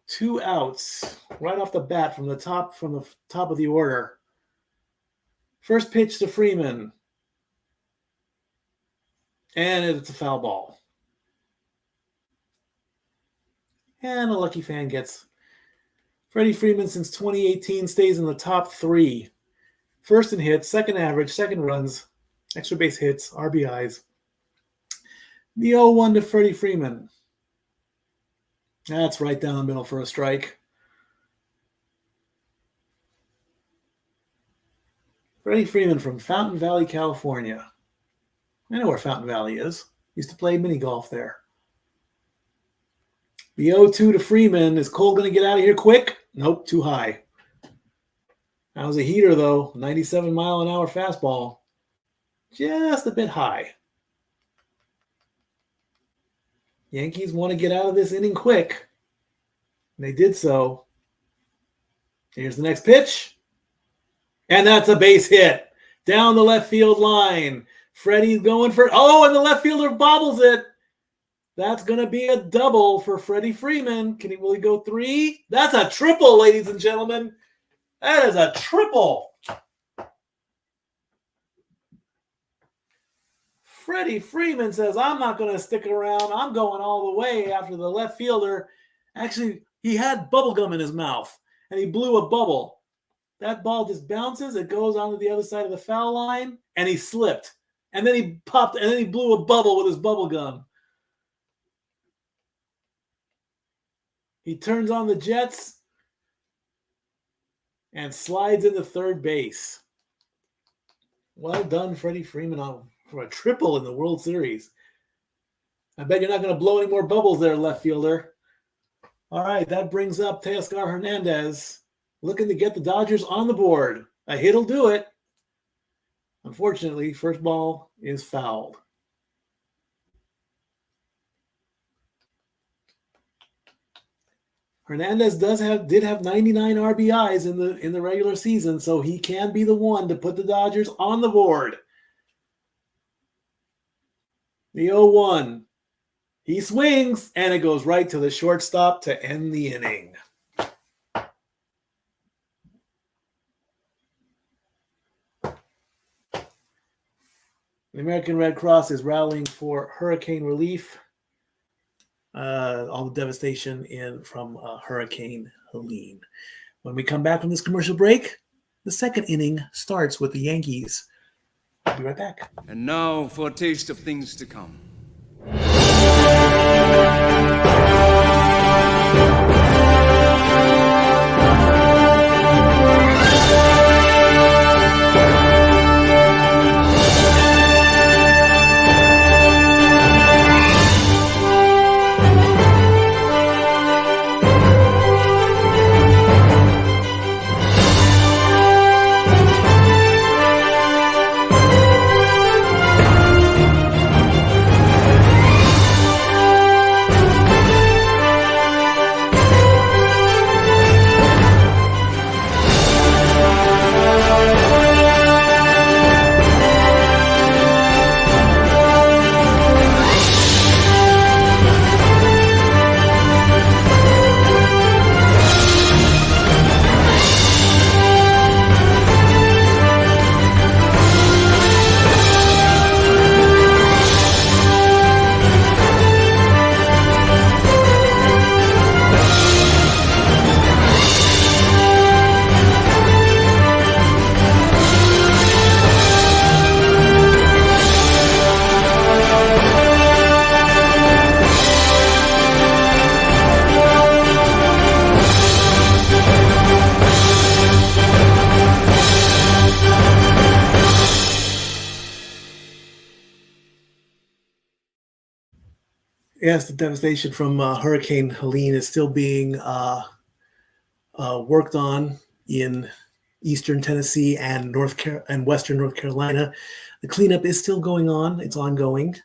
2 outs right off the bat from the top of the order. First pitch to Freeman. And it's a foul ball. And a lucky fan gets Freddie Freeman since 2018 stays in the top 3. First in hits, second average, second runs, extra base hits, RBIs. The 0-1 to Freddie Freeman. That's right down the middle for a strike. Freddie Freeman from Fountain Valley, California. I know where Fountain Valley is. Used to play mini golf there. The 0-2 to Freeman. Is Cole going to get out of here quick? Nope, too high. That was a heater, though. 97-mile-an-hour fastball. Just a bit high. Yankees want to get out of this inning quick. And they did so. Here's the next pitch. And that's a base hit. Down the left field line. Freddie's going for... Oh, and the left fielder bobbles it. That's going to be a double for Freddie Freeman. Will he go 3? That's a triple, ladies and gentlemen. That is a triple. Freddie Freeman says, I'm not going to stick around. I'm going all the way after the left fielder. Actually, he had bubble gum in his mouth, and he blew a bubble. That ball just bounces. It goes onto the other side of the foul line, and he slipped. And then he popped, and then he blew a bubble with his bubble gum. He turns on the jets and slides into third base. Well done, Freddie Freeman, on for a triple in the World Series. I bet you're not going to blow any more bubbles there, left fielder. All right, that brings up Teoscar Hernandez, looking to get the Dodgers on the board. A hit will do it. Unfortunately, first ball is fouled. Hernandez did have 99 RBIs in the regular season, so he can be the one to put the Dodgers on the board. The 0-1. He swings, and it goes right to the shortstop to end the inning. The American Red Cross is rallying for hurricane relief. All the devastation from Hurricane Helene. When we come back from this commercial break, the second inning starts with the Yankees. I'll be right back. And now for a taste of things to come. Yes, the devastation from Hurricane Helene is still being worked on in eastern Tennessee and western North Carolina. The cleanup is still going on. It's ongoing.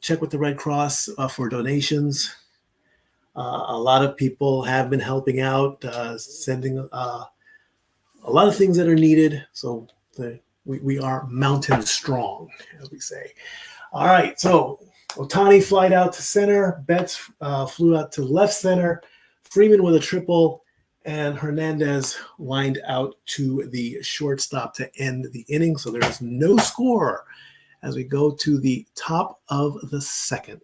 Check with the Red Cross for donations. A lot of people have been helping out, sending a lot of things that are needed. So we are mountain strong, as we say. All right, so Ohtani flied out to center. Betts flew out to left center. Freeman with a triple. And Hernandez lined out to the shortstop to end the inning. So there is no score as we go to the top of the second.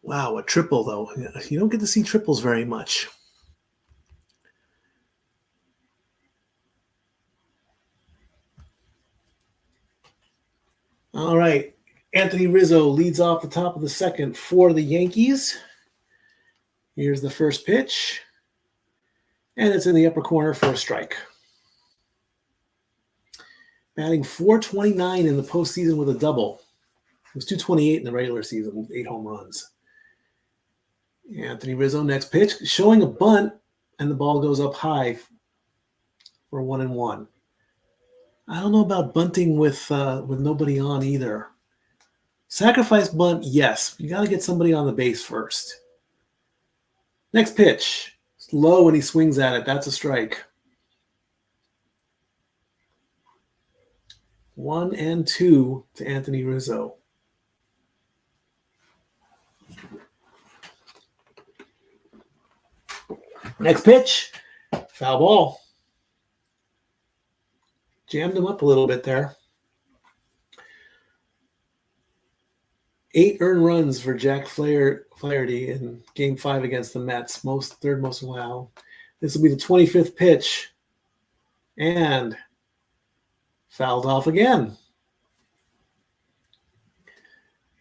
Wow, a triple, though. You don't get to see triples very much. All right. Anthony Rizzo leads off the top of the second for the Yankees. Here's the first pitch. And it's in the upper corner for a strike. Batting .429 in the postseason with a double. It was .228 in the regular season with 8 home runs. Anthony Rizzo, next pitch, showing a bunt, and the ball goes up high for 1-1. I don't know about bunting with nobody on either. Sacrifice bunt, yes. You got to get somebody on the base first. Next pitch. It's low when he swings at it. That's a strike. 1-2 to Anthony Rizzo. Next pitch. Foul ball. Jammed him up a little bit there. 8 earned runs for Jack Flaherty in Game 5 against the Mets. Third most allowed. This will be the 25th pitch. And fouled off again.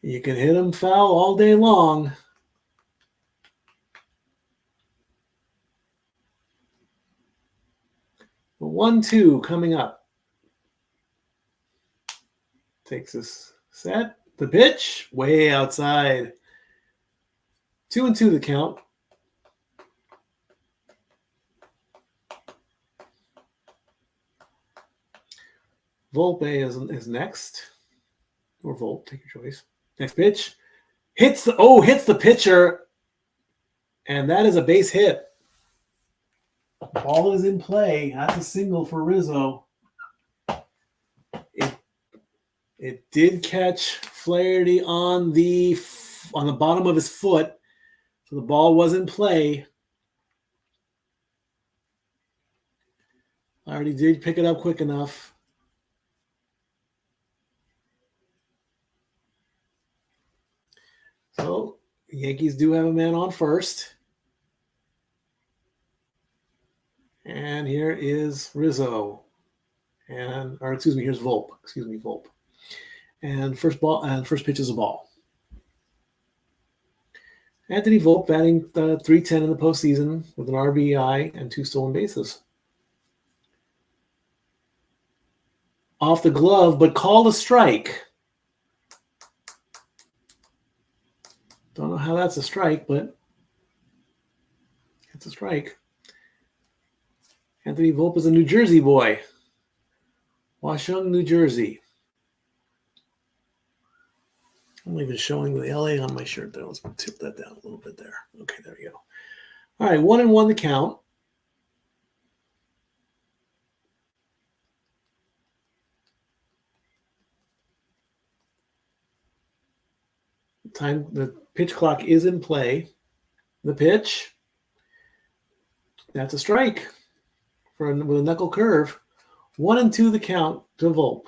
You can hit him foul all day long. The 1-2 coming up. takes this set. The pitch, way outside. 2-2 the count. Volpe is next. Or Volt, take your choice. Next pitch. Hits the pitcher. And that is a base hit. Ball is in play. That's a single for Rizzo. It did catch Flaherty on the bottom of his foot. So the ball was in play. Flaherty did pick it up quick enough. So the Yankees do have a man on first. And here is Rizzo. Here's Volpe. Volpe. And first pitch is a ball. Anthony Volpe batting .310 in the postseason with an RBI and 2 stolen bases. Off the glove, but called a strike. Don't know how that's a strike, but it's a strike. Anthony Volpe is a New Jersey boy. Washung, New Jersey. I'm even showing the LA on my shirt there. Let's tip that down a little bit there. Okay, there we go. All right, 1-1 the count. The pitch clock is in play. The pitch. That's a strike with a knuckle curve. 1-2 the count to Volpe.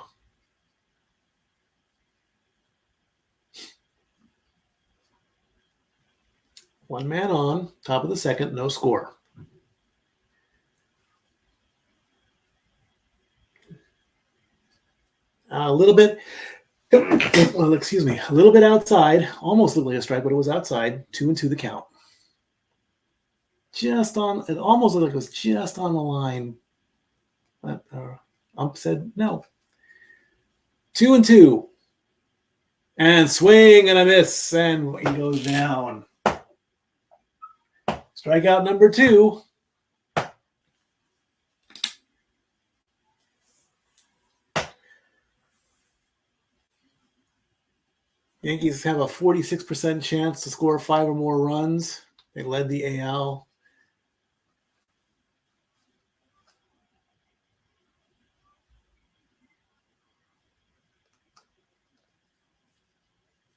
One man on, top of the second, no score. A little bit outside. Almost looked like a strike, but it was outside. 2-2 the count. It almost looked like it was just on the line. But ump said no. 2-2. And swing and a miss, and he goes down. Strikeout number 2. Yankees have a 46% chance to score 5 or more runs. They led the AL.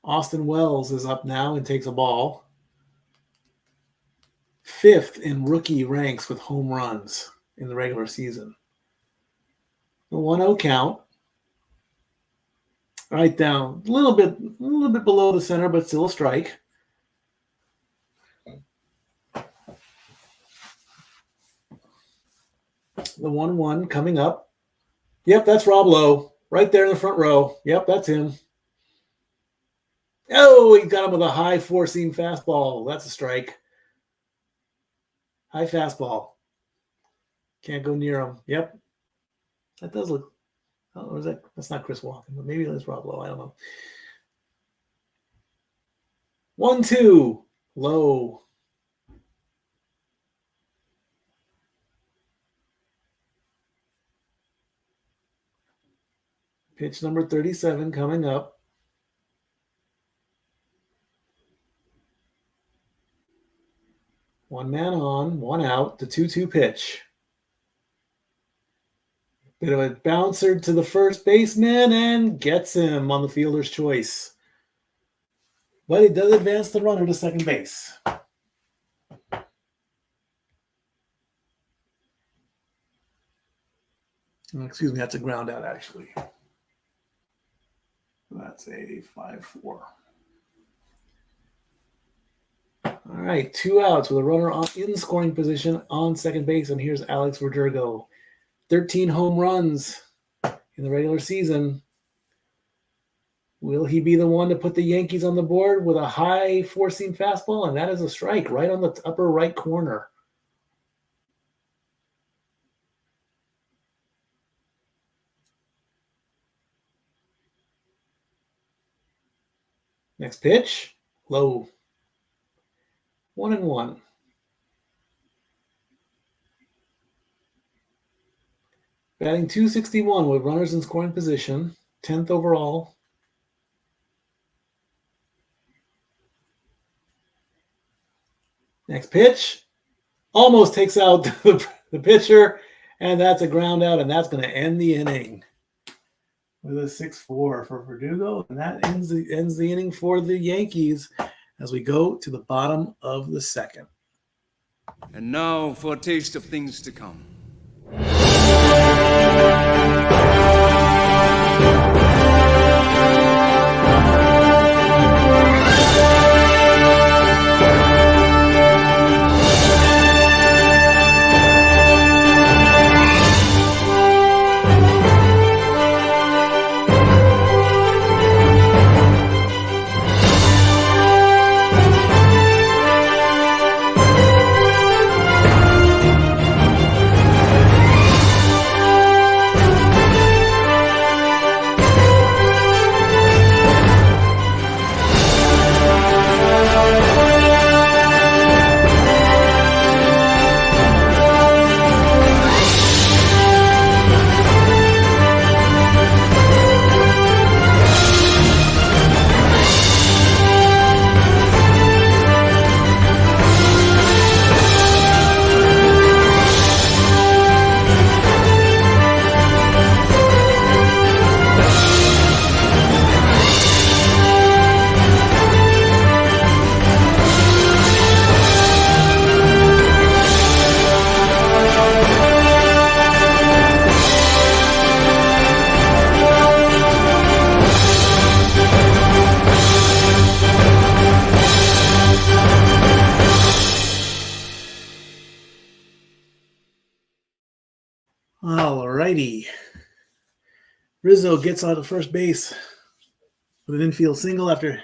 Austin Wells is up now and takes a ball. 5th in rookie ranks with home runs in the regular season. The 1-0 count. Right down, a little bit below the center, but still a strike. The 1-1 coming up. Yep, that's Rob Lowe, right there in the front row. Yep, that's him. Oh, he got him with a high 4-seam fastball. That's a strike. High fastball. Can't go near him. Yep. That does look. Oh, or is that? That's not Chris Walken, but maybe that's Rob Lowe. I don't know. 1-2. Low. Pitch number 37 coming up. One man on, one out. The 2-2 pitch. Bit of a bouncer to the first baseman and gets him on the fielder's choice. But he does advance the runner to second base. Excuse me, that's a ground out, actually. That's a 5-4. All right, 2 outs with a runner in scoring position on second base. And here's Alex Verdugo. 13 home runs in the regular season. Will he be the one to put the Yankees on the board with a high 4-seam fastball? And that is a strike right on the upper right corner. Next pitch, low. 1-1. Batting .261 with runners in scoring position, 10th overall. Next pitch, almost takes out the pitcher, and that's a ground out, and that's going to end the inning with a 6-4 for Verdugo, and that ends the inning for the Yankees as we go to the bottom of the second. And now for a taste of things to come. Alrighty. Rizzo gets out of first base with an infield single after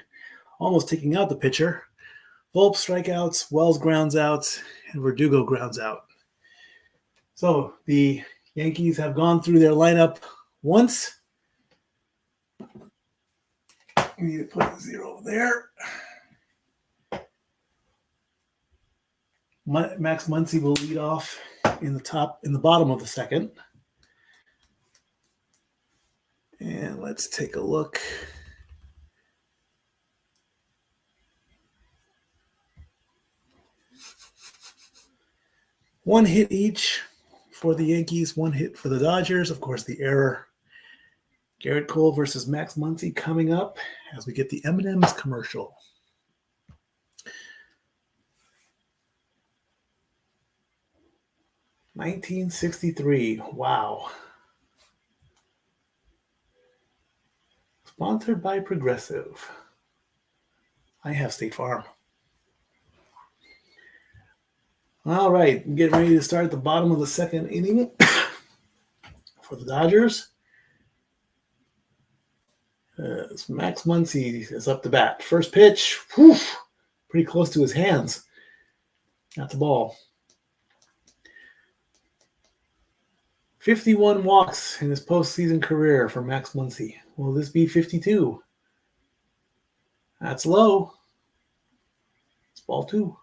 almost taking out the pitcher. Volpe strikeouts, Wells grounds out, and Verdugo grounds out. So the Yankees have gone through their lineup once. We need to put a 0 there. Max Muncy will lead off in the bottom of the second. And let's take a look. One hit each for the Yankees, one hit for the Dodgers. Of course, the error. Garrett Cole versus Max Muncy coming up as we get the M&M's commercial. $19.63. Wow. Sponsored by Progressive. I have State Farm. All right, I'm getting ready to start at the bottom of the second inning for the Dodgers. Max Muncy is up to bat. First pitch, pretty close to his hands. That's the ball. 51 walks in his postseason career for Max Muncy. Will this be 52? That's low. It's ball 2.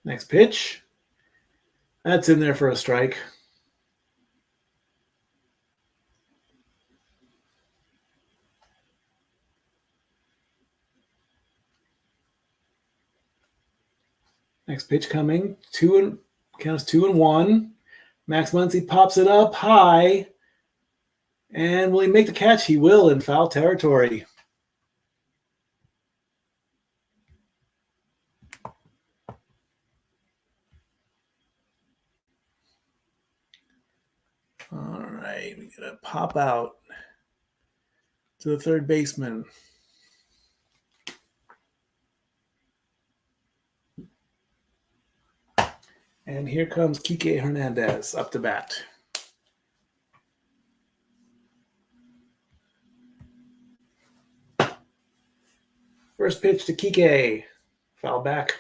Next pitch. That's in there for a strike. Next pitch coming. Counts 2-1. Max Muncy pops it up high. And will he make the catch? He will in foul territory. All right, we got to pop out to the third baseman. And here comes Kike Hernandez up to bat. First pitch to Kike. Foul back.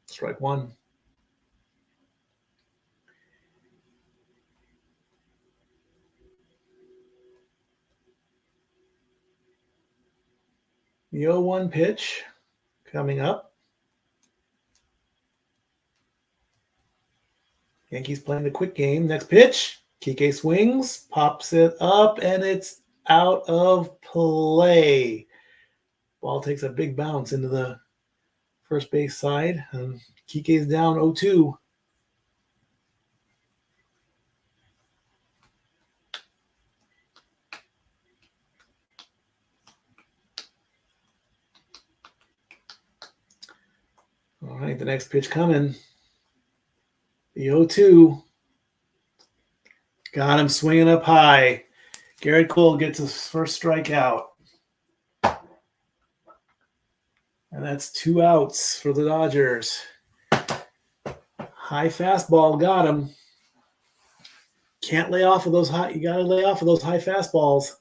Strike 1. The 0-1 pitch coming up. Yankees playing the quick game. Next pitch. Kike swings, pops it up, and it's out of play. Ball takes a big bounce into the first base side, and Kike's down 0-2. All right, the next pitch coming. The 0-2. Got him swinging up high. Garrett Cole gets his first strikeout. And that's 2 outs for the Dodgers. High fastball got him. Can't lay off of those high. You got to lay off of those high fastballs.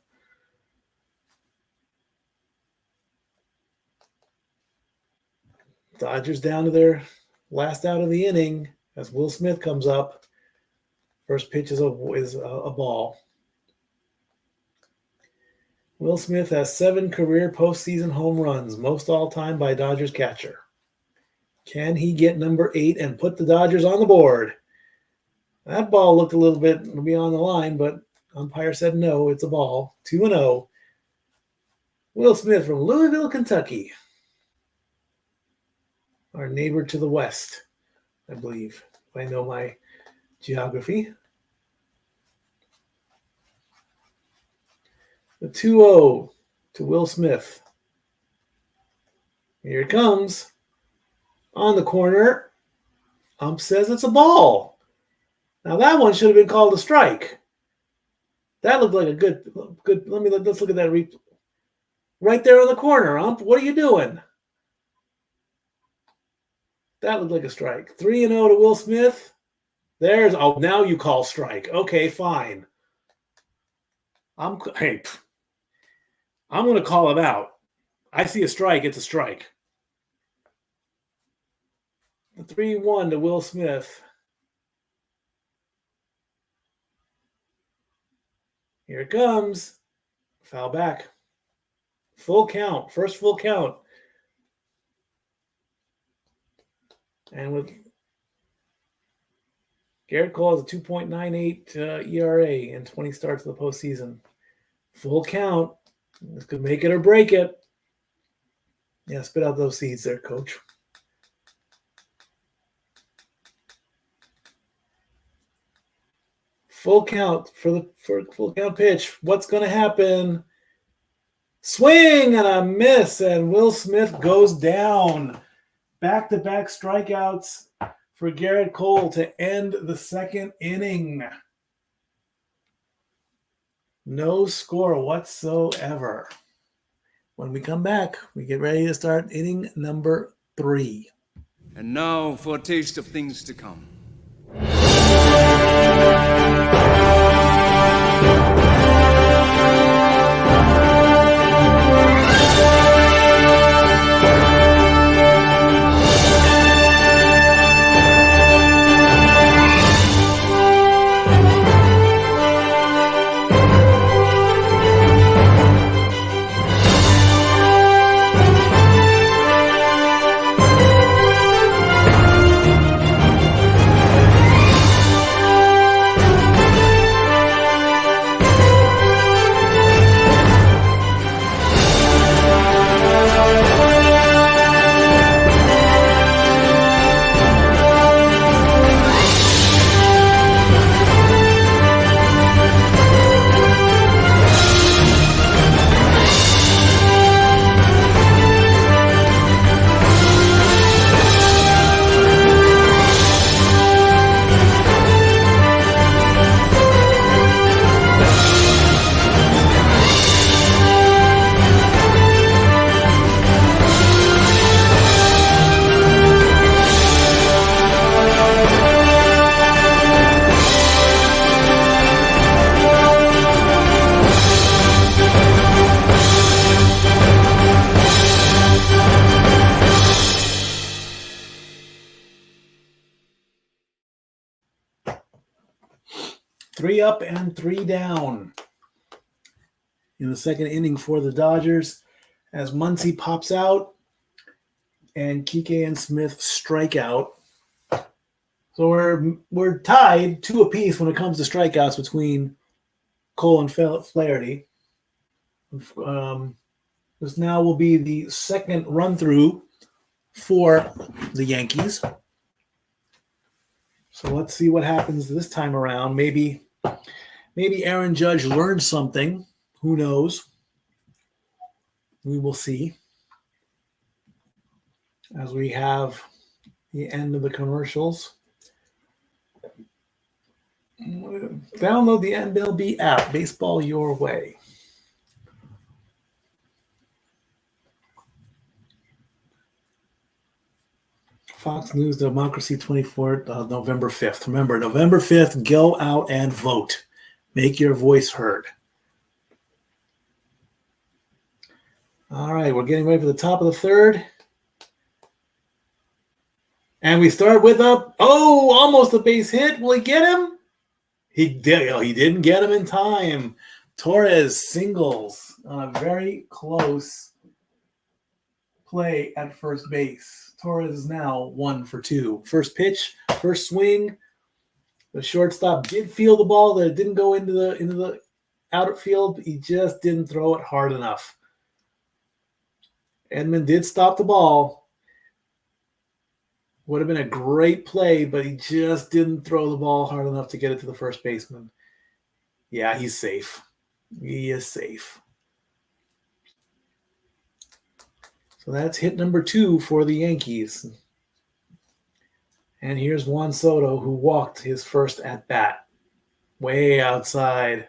Dodgers down to their last out of the inning as Will Smith comes up. First pitch is a ball. Will Smith has 7 career postseason home runs, most all-time by Dodgers catcher. Can he get number 8 and put the Dodgers on the board? That ball looked a little bit beyond the line, but umpire said no, it's a ball. 2-0. Will Smith from Louisville, Kentucky. Our neighbor to the west, I believe, if I know my geography. The 2-0 to Will Smith. Here it comes. On the corner. Ump says it's a ball. Now that one should have been called a strike. That looked like a good. Let's look at that replay. Right there on the corner, ump. What are you doing? That looked like a strike. 3-0 to Will Smith. Now you call strike. Okay, fine. I'm going to call him out. I see a strike, it's a strike. The 3-1 to Will Smith. Here it comes. Foul back. Full count. First full count. And with Garrett Cole has a 2.98 ERA in 20 starts of the postseason. Full count. This could make it or break it. Yeah, spit out those seeds there, coach. Full count for full count pitch. What's going to happen? Swing and a miss, and Will Smith goes down. Back-to-back strikeouts for Garrett Cole to end the second inning. No score whatsoever. When we come back, we get ready to start inning number 3. And now for a taste of things to come. Three up and 3 down in the second inning for the Dodgers as Muncy pops out and Kike and Smith strike out. So we're tied 2 apiece when it comes to strikeouts between Cole and Flaherty. This now will be the second run through for the Yankees. So let's see what happens this time around. Maybe Aaron Judge learned something. Who knows? We will see. As we have the end of the commercials. Download the MLB app, Baseball Your Way. Fox News Democracy 24, November 5th. Remember, November 5th, go out and vote. Make your voice heard. All right, we're getting ready for the top of the third. And we start with almost a base hit. Will he get him? He didn't get him in time. Torres singles on a very close play at first base. Torres is now 1 for 2. First pitch, first swing. The shortstop did feel the ball that it didn't go into the outfield. He just didn't throw it hard enough. Edman did stop the ball. Would have been a great play, but he just didn't throw the ball hard enough to get it to the first baseman. Yeah, he's safe. He is safe. So that's hit number 2 for the Yankees. And here's Juan Soto, who walked his first at-bat. Way outside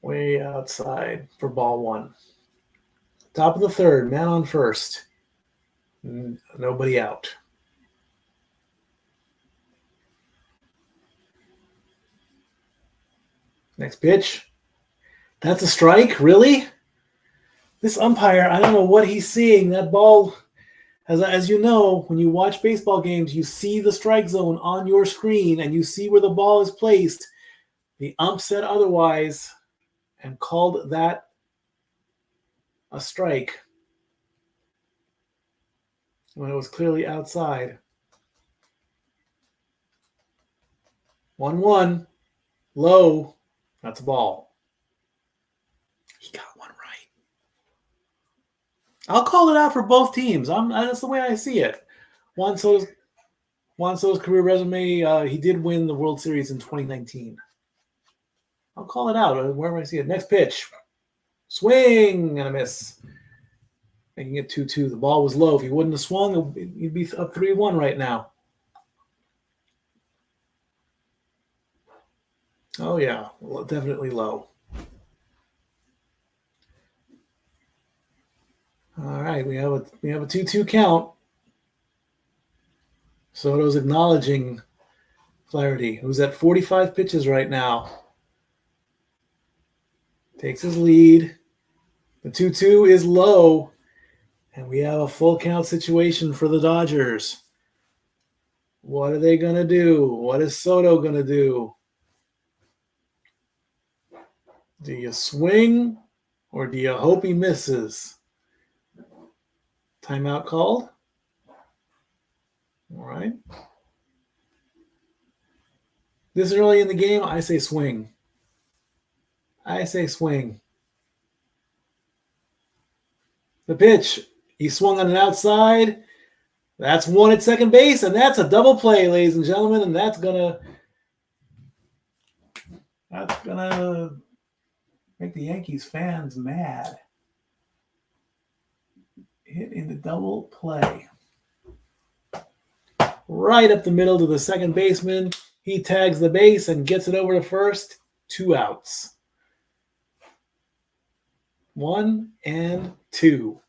for ball 1. Top of the third, man on first. Nobody out. Next pitch. That's a strike? Really? This umpire, I don't know what he's seeing. That ball, as you know, when you watch baseball games, you see the strike zone on your screen and you see where the ball is placed. The ump said otherwise and called that a strike when it was clearly outside. 1-1, low, that's a ball. He got one right. I'll call it out for both teams. That's the way I see it. Juan Soto's career resume, he did win the World Series in 2019. I'll call it out wherever I see it. Next pitch. Swing and a miss. Making it 2-2. The ball was low. If he wouldn't have swung, he'd be up 3-1 right now. Oh, yeah. Well, definitely low. All right. We have a 2-2 count. Soto's acknowledging Flaherty, who's at 45 pitches right now. Takes his lead. The 2-2 is low. And we have a full count situation for the Dodgers. What are they going to do? What is Soto going to do? Do you swing or do you hope he misses? Timeout called. All right. This early in the game, I say swing. I say swing. The pitch. He swung on an outside. That's one at second base, and that's a double play, ladies and gentlemen, and that's gonna make the Yankees fans mad. Hit in the double play. Right up the middle to the second baseman. He tags the base and gets it over to first. 2 outs. 1 and 2.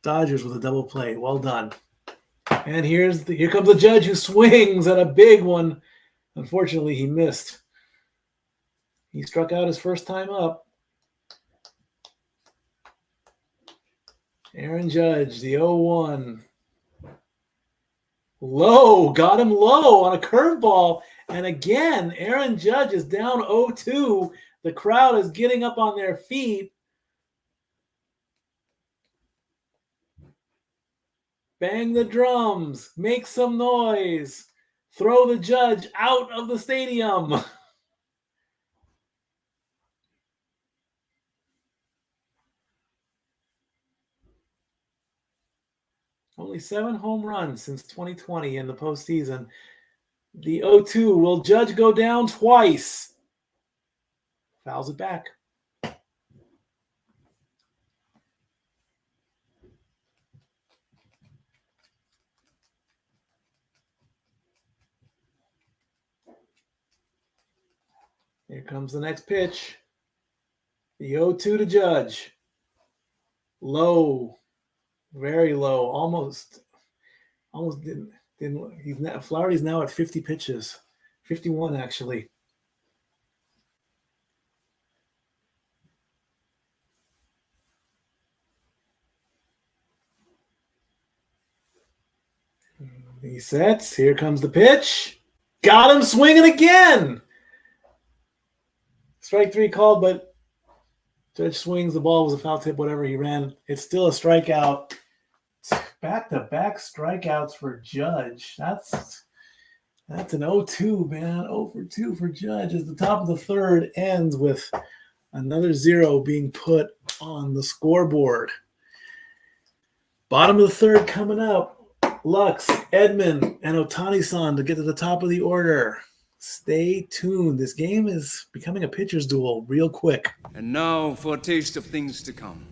Dodgers with a double play. Well done. And here comes the Judge, who swings at a big one. Unfortunately, he missed. He struck out his first time up. Aaron Judge, the 0-1. Low, got him low on a curveball. And again, Aaron Judge is down 0-2. The crowd is getting up on their feet. Bang the drums. Make some noise. Throw the judge out of the stadium. Only 7 home runs since 2020 in the postseason. The 0-2. Will Judge go down twice? Fouls it back. Here comes the next pitch. The 0-2 to Judge. Low. Very low. Almost didn't. Flaherty's now at 50 pitches. 51 actually. He sets. Here comes the pitch. Got him swinging again. Strike 3 called, but Judge swings. The ball was a foul tip, whatever he ran. It's still a strikeout. Back-to-back strikeouts for Judge. That's an 0-2, man. 0-2 for Judge as the top of the third ends with another 0 being put on the scoreboard. Bottom of the third coming up. Lux, Edman, and Otani-san to get to the top of the order. Stay tuned. This game is becoming a pitcher's duel real quick. And now for a taste of things to come.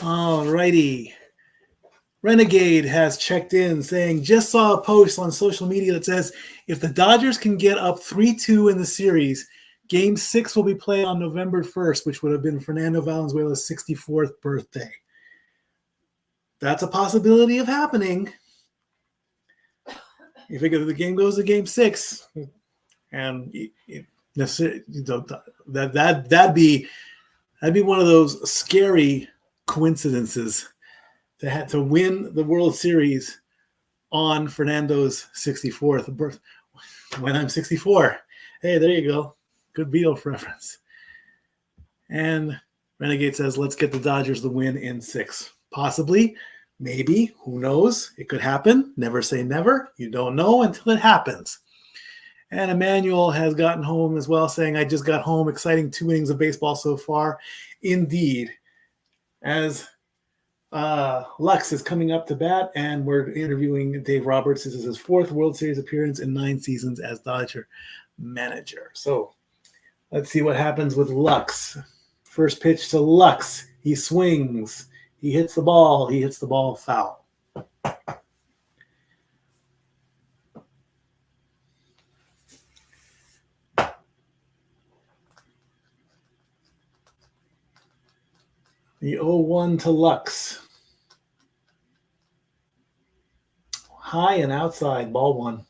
Alrighty. Renegade has checked in saying, just saw a post on social media that says, if the Dodgers can get up 3-2 in the series, Game 6 will be played on November 1st, which would have been Fernando Valenzuela's 64th birthday. That's a possibility of happening. You figure the game goes to Game 6, and that'd be one of those scary coincidences to win the World Series on Fernando's 64th birth. When I'm 64. Hey, there you go. Good Beatles reference. And Renegade says, let's get the Dodgers the win in 6. Possibly, maybe, who knows? It could happen. Never say never. You don't know until it happens. And Emmanuel has gotten home as well, saying, I just got home. Exciting 2 innings of baseball so far. Indeed. As Lux is coming up to bat, and we're interviewing Dave Roberts. This is his 4th World Series appearance in 9 seasons as Dodger manager. So let's see what happens with Lux. First pitch to Lux. He swings. He hits the ball. He hits the ball foul. The 0-1 to Lux. High and outside, ball 1.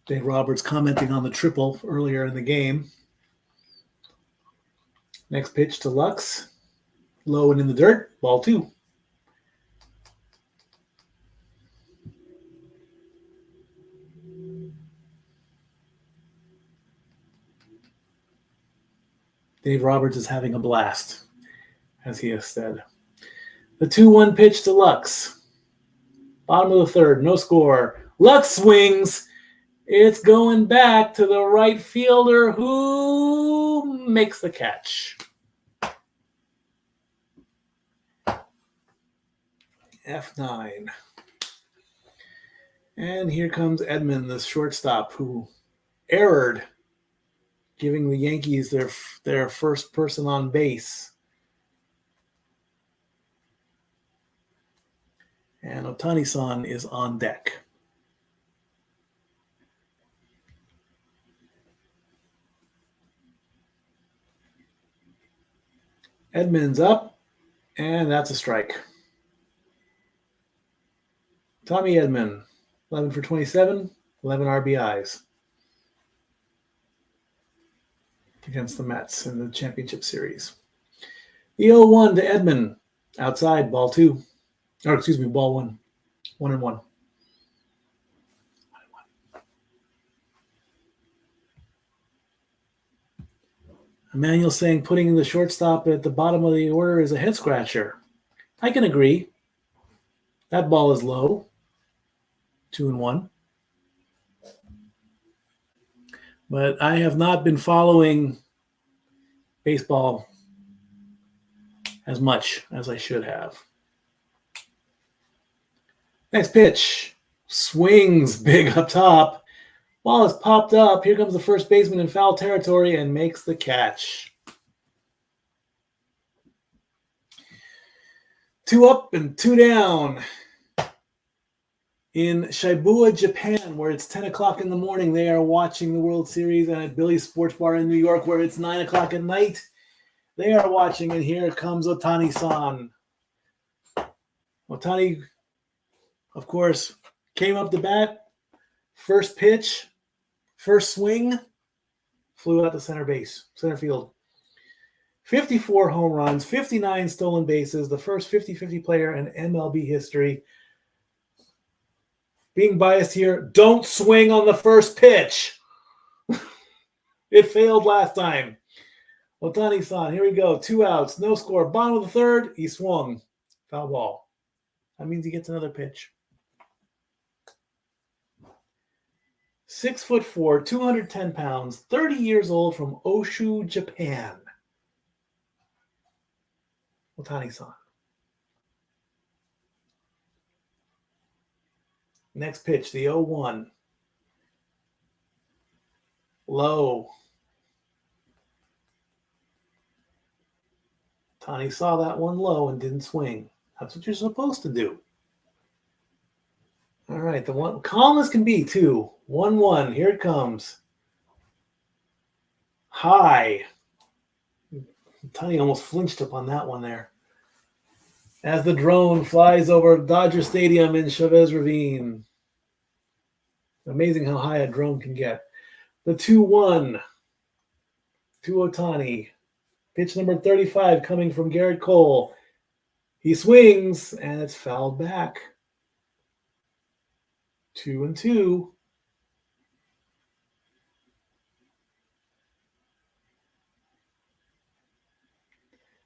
Dave Roberts commenting on the triple earlier in the game. Next pitch to Lux. Low and in the dirt. Ball 2. Dave Roberts is having a blast, as he has said. The 2-1 pitch to Lux. Bottom of the third, no score. Lux swings. It's going back to the right fielder who makes the catch. F9. And here comes Edman, the shortstop, who erred, giving the Yankees their first person on base. And Ohtani-san is on deck. Edman's up, and that's a strike. Tommy Edman, 11 for 27, 11 RBIs against the Mets in the championship series. The 0-1 to Edman, outside, ball 2. Or excuse me, ball 1. 1-1. Emmanuel saying putting the shortstop at the bottom of the order is a head scratcher. I can agree. That ball is low. 2-1. But I have not been following baseball as much as I should have. Next pitch. Swings big up top. Ball is popped up. Here comes the first baseman in foul territory and makes the catch. 2 up and 2 down. In Shibuya, Japan, where it's 10 o'clock in the morning, they are watching the World Series, and at Billy's Sports Bar in New York, where it's 9 o'clock at night, they are watching, and here comes Ohtani-san. Ohtani, of course, came up the bat, first pitch, first swing, flew out to center field. 54 home runs, 59 stolen bases, the first 50-50 player in MLB history. Being biased here, don't swing on the first pitch. It failed last time. Ohtani-san, here we go. 2 outs, no score. Bottom of the third, he swung. Foul ball. That means he gets another pitch. 6'4", 210 pounds, 30 years old from Oshu, Japan. Ohtani-san. Next pitch, the 0-1. Low. Ohtani saw that one low and didn't swing. That's what you're supposed to do. All right, the one calm as can be, too. 1-1. Here it comes. High. Ohtani almost flinched up on that one there. As the drone flies over Dodger Stadium in Chavez Ravine. Amazing how high a drone can get. The 2-1 to Ohtani. Pitch number 35 coming from Garrett Cole. He swings, and it's fouled back. 2-2.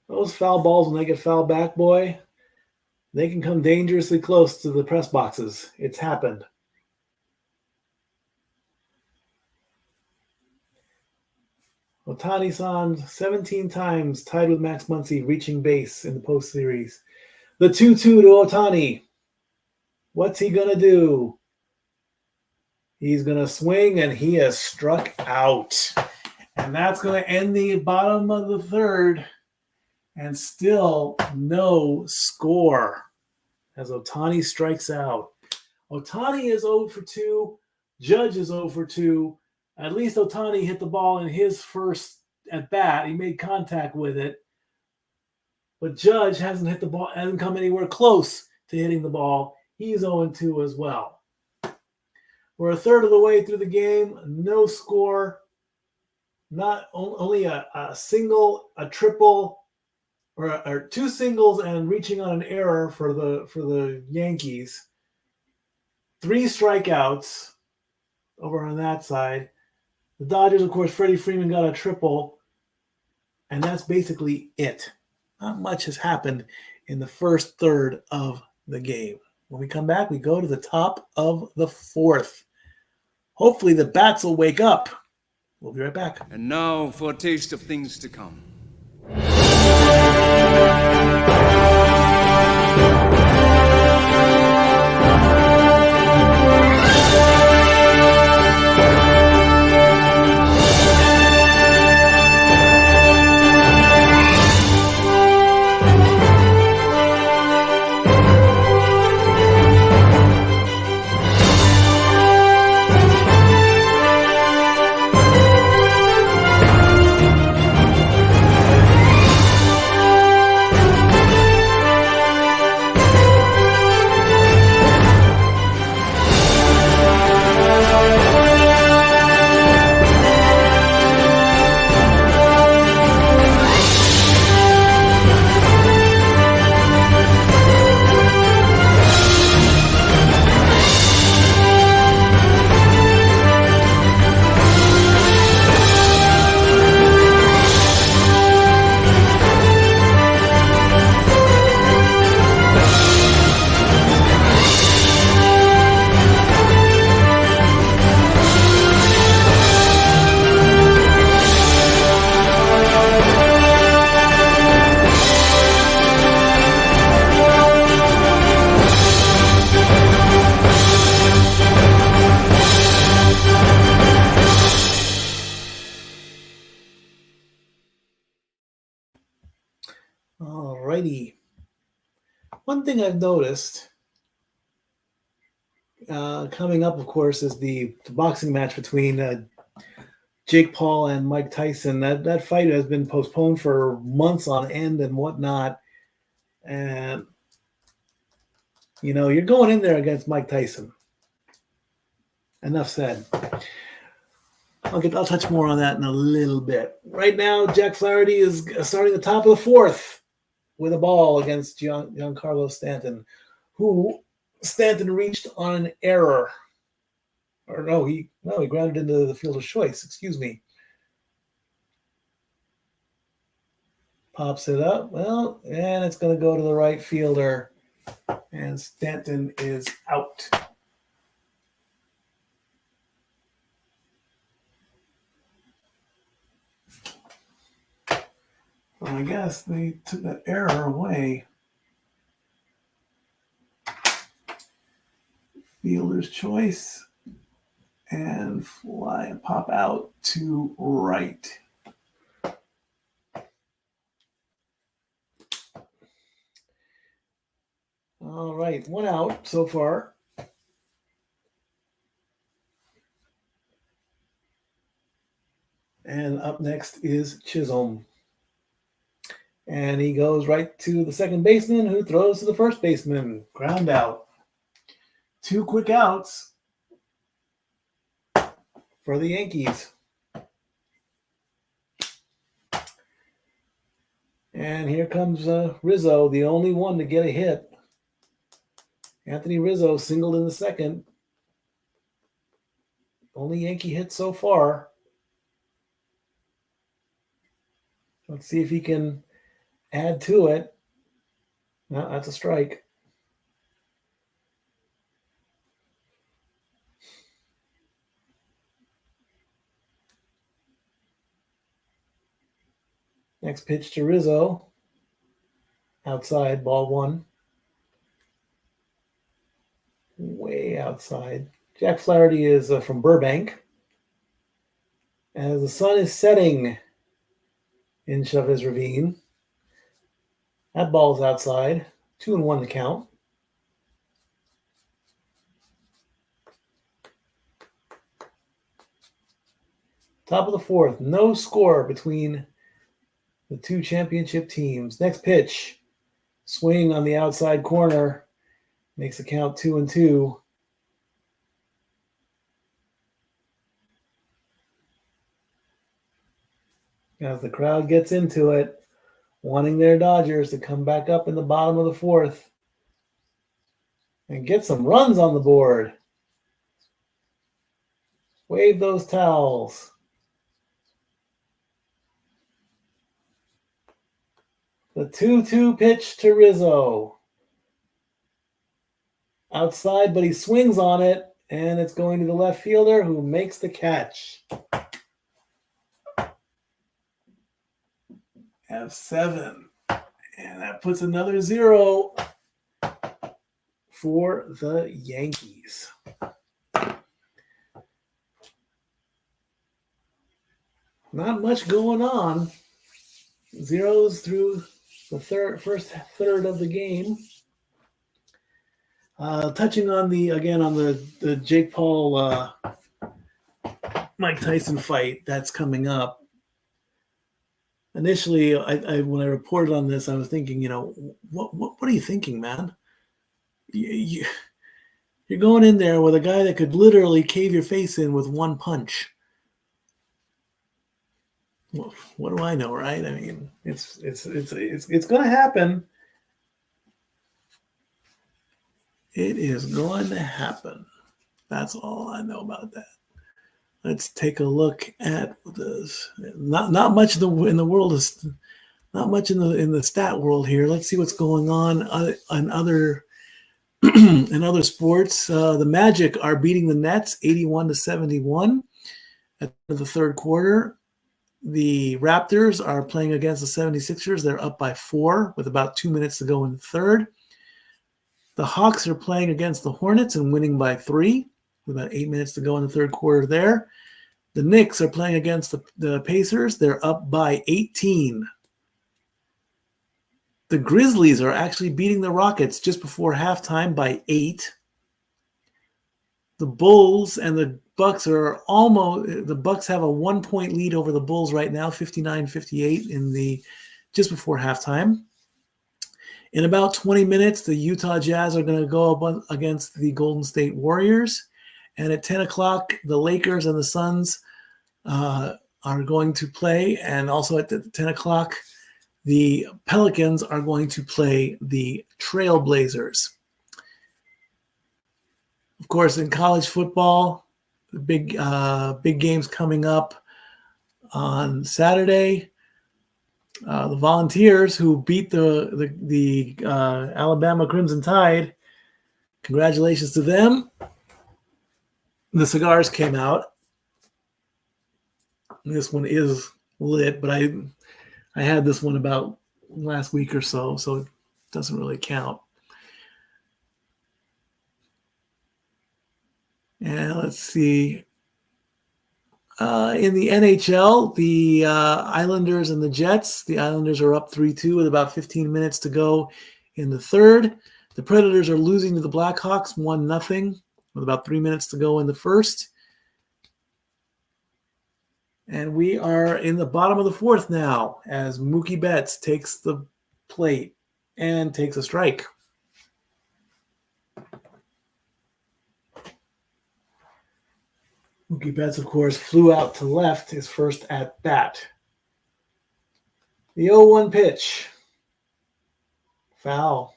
Those foul balls, when they get fouled back, boy, they can come dangerously close to the press boxes. It's happened. Ohtani-san 17 times tied with Max Muncy reaching base in the post series. The 2-2 to Ohtani. What's he going to do? He's going to swing, and he has struck out. And that's going to end the bottom of the third. And still no score as Ohtani strikes out. Ohtani is 0 for 2. Judge is 0 for 2. At least Ohtani hit the ball in his first at bat. He made contact with it. But Judge hasn't hit the ball, hasn't come anywhere close to hitting the ball. He's 0-2 as well. We're a third of the way through the game. No score. not only a single, a triple, or two singles and reaching on an error for the Yankees. 3 strikeouts over on that side. The Dodgers, of course, Freddie Freeman got a triple, and that's basically it. Not much has happened in the first third of the game. When we come back, we go to the top of the 4th. Hopefully the bats will wake up. We'll be right back. And now for a taste of things to come. Alrighty. One thing I've noticed coming up, of course, is the boxing match between Jake Paul and Mike Tyson. That fight has been postponed for months on end and whatnot. And, you know, you're going in there against Mike Tyson. Enough said. I'll touch more on that in a little bit. Right now, Jack Flaherty is starting the top of the 4th with a ball against Giancarlo Stanton, who Stanton reached on an error. Or no, he grounded into the field of choice. Excuse me. Pops it up. Well, and it's going to go to the right fielder. And Stanton is out. Well, I guess they took that error away. Fielder's choice. And fly and pop out to right. All right, 1 out so far. And up next is Chisholm. And he goes right to the second baseman, who throws to the first baseman. Ground out. 2 quick outs for the Yankees. And here comes Rizzo, the only one to get a hit. Anthony Rizzo singled in the second. Only Yankee hit so far. Let's see if he can add to it. No, that's a strike. Next pitch to Rizzo. Outside, ball 1. Way outside. Jack Flaherty is from Burbank. As the sun is setting in Chavez Ravine. That ball's outside. 2-1 to count. Top of the 4th. No score between the 2 championship teams. Next pitch. Swing on the outside corner. Makes the count 2-2. as the crowd gets into it, wanting their Dodgers to come back up in the bottom of the fourth and get some runs on the board. Wave those towels. The 2-2 pitch to Rizzo. Outside, but he swings on it, and it's going to the left fielder who makes the catch. F7. And that puts another 0 for the Yankees. Not much going on. Zeros through the first third of the game. Touching on the Jake Paul Mike Tyson fight that's coming up. Initially, when I reported on this, I was thinking, what are you thinking, man? You're going in there with a guy that could literally cave your face in with one punch. What do I know, right? I mean, it's going to happen. It is going to happen. That's all I know about that. Let's take a look at this. Not much in the world is not much in the stat world here. Let's see what's going on other in other sports. The Magic are beating the Nets 81-71 at the third quarter. The Raptors are playing against the 76ers. They're up by 4 with about 2 minutes to go in the third. The Hawks are playing against the Hornets and winning by 3 with about 8 minutes to go in the third quarter there. The Knicks are playing against the Pacers. They're up by 18. The Grizzlies are actually beating the Rockets just before halftime by 8. The Bulls and the Bucks the Bucks have a 1-point lead over the Bulls right now, 59-58 just before halftime. In about 20 minutes, the Utah Jazz are going to go up against the Golden State Warriors. And at 10 o'clock, the Lakers and the Suns are going to play. And also at 10 o'clock, the Pelicans are going to play the Trailblazers. Of course, in college football, the big games coming up on Saturday. The Volunteers, who beat the Alabama Crimson Tide, congratulations to them. The cigars came out. This one is lit, but I had this one about last week or so it doesn't really count. And let's see. In the NHL, the Islanders and the Jets. The Islanders are up 3-2 with about 15 minutes to go in the third. The Predators are losing to the Blackhawks 1-0 with about 3 minutes to go in the first. And we are in the bottom of the fourth now as Mookie Betts takes the plate and takes a strike. Mookie Betts, of course, flew out to left his first at bat. The 0-1 pitch. Foul.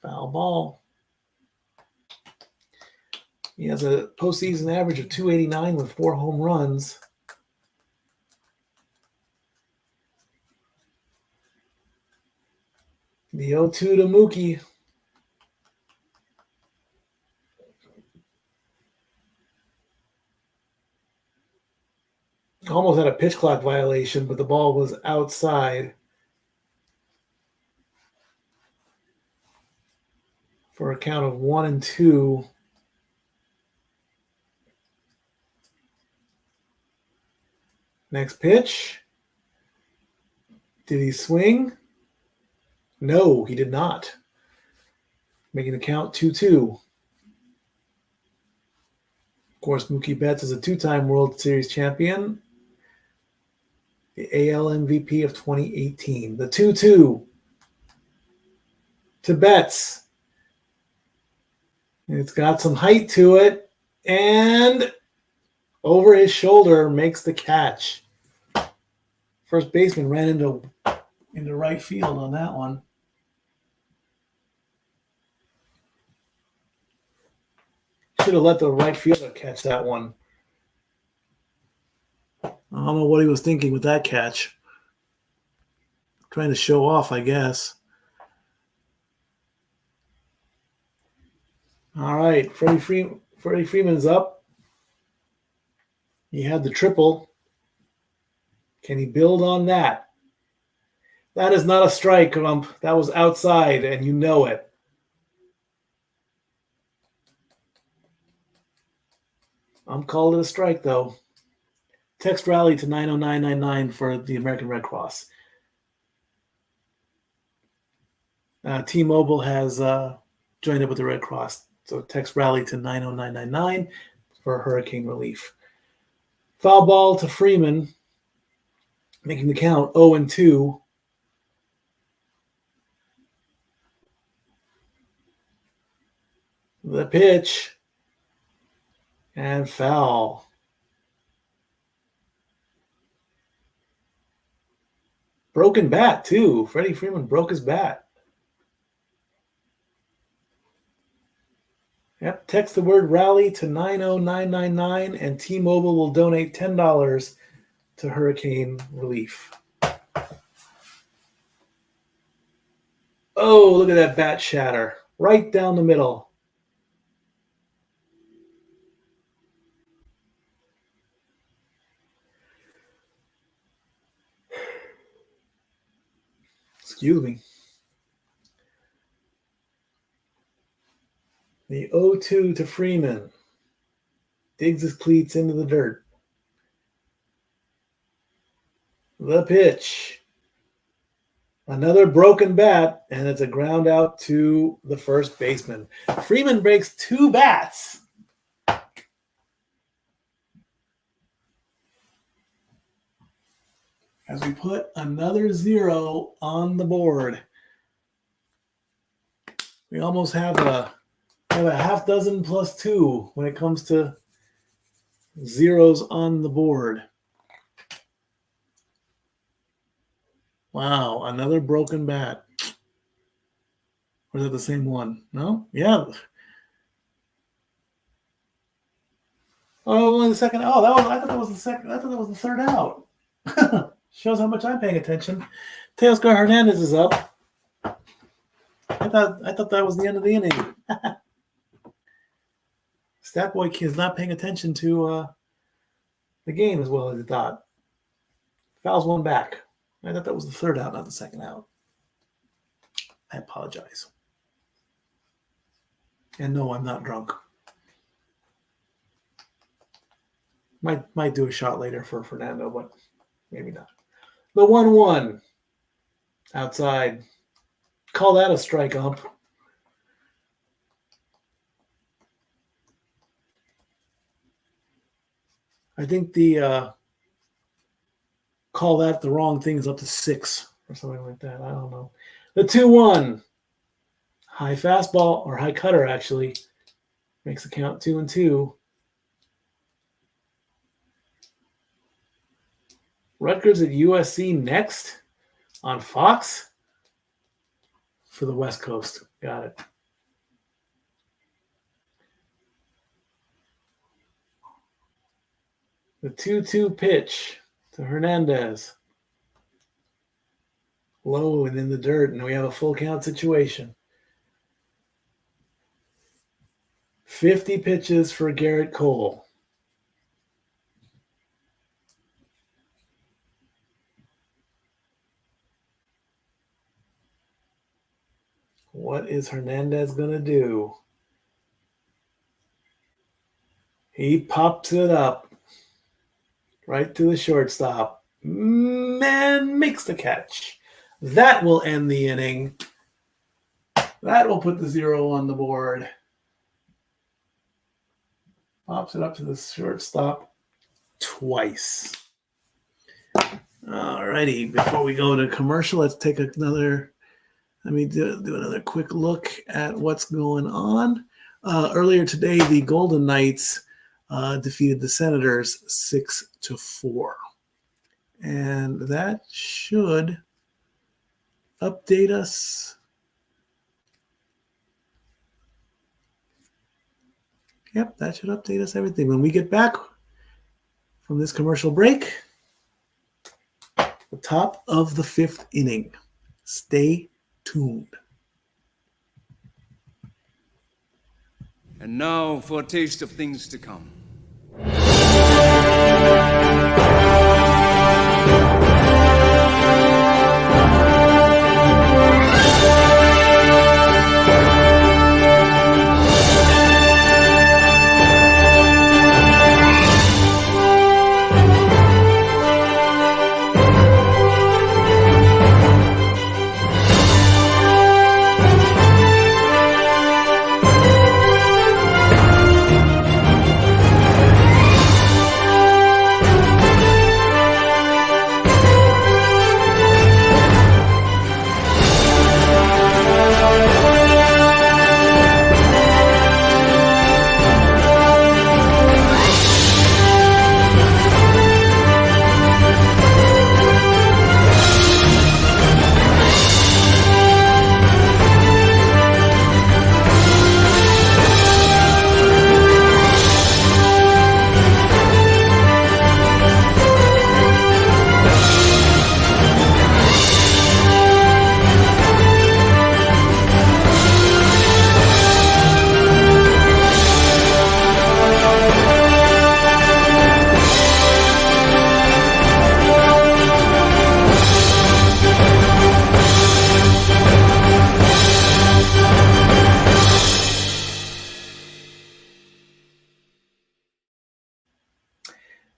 Foul ball. He has a postseason average of .289 with 4 home runs. The 0-2 to Mookie. Almost had a pitch clock violation, but the ball was outside for a count of 1-2. Next pitch. Did he swing? No, he did not. Making the count 2-2. Of course, Mookie Betts is a 2-time World Series champion. The AL MVP of 2018. The 2-2 to Betts. It's got some height to it. And over his shoulder makes the catch. First baseman ran into right field on that one. Should have let the right fielder catch that one. I don't know what he was thinking with that catch. Trying to show off, I guess. All right, Freddie Freeman's up. He had the triple. Can he build on that? That is not a strike, that was outside, and you know it. I'm calling it a strike, though. Text rally to 90999 for the American Red Cross. T-Mobile has joined up with the Red Cross. So text rally to 90999 for hurricane relief. Foul ball to Freeman, making the count 0-2. The pitch. And foul. Broken bat, too. Freddie Freeman broke his bat. Yep, text the word rally to 90999 and T-Mobile will donate $10 to hurricane relief. Oh, look at that bat shatter. Right down the middle. Excuse me. The 0-2 to Freeman. Digs his cleats into the dirt. The pitch. Another broken bat, and it's a ground out to the first baseman. Freeman breaks 2 bats. As we put another 0 on the board. We almost have a half dozen plus 2 when it comes to zeros on the board. Wow, another broken bat. Or is it the same one? No? Yeah. Oh, only the second. Oh, I thought that was the second. I thought that was the third out. Shows how much I'm paying attention. Teoscar Hernandez is up. I thought that was the end of the inning. Stat Boy is not paying attention to the game as well as he thought. Fouls one back. I thought that was the third out, not the second out. I apologize. And no, I'm not drunk. Might do a shot later for Fernando, but maybe not. The 1-1 outside. Call that a strike, ump. I think the call that the wrong thing is up to 6 or something like that. I don't know. The 2-1. High fastball, or high cutter, actually. Makes the count 2-2. Rutgers at USC next on Fox for the West Coast. Got it. The 2-2 pitch to Hernandez. Low and in the dirt, and we have a full count situation. 50 pitches for Garrett Cole. What is Hernandez going to do? He pops it up right to the shortstop. Man makes the catch. That will end the inning. That will put the 0 on the board. Pops it up to the shortstop twice. All righty. Before we go to commercial, let's take another. Let me do another quick look at what's going on. Earlier today, the Golden Knights defeated the Senators 6-4. And that should update us. Yep, that should update us everything. When we get back from this commercial break, the top of the 5th inning. Stay tuned. And now for a taste of things to come.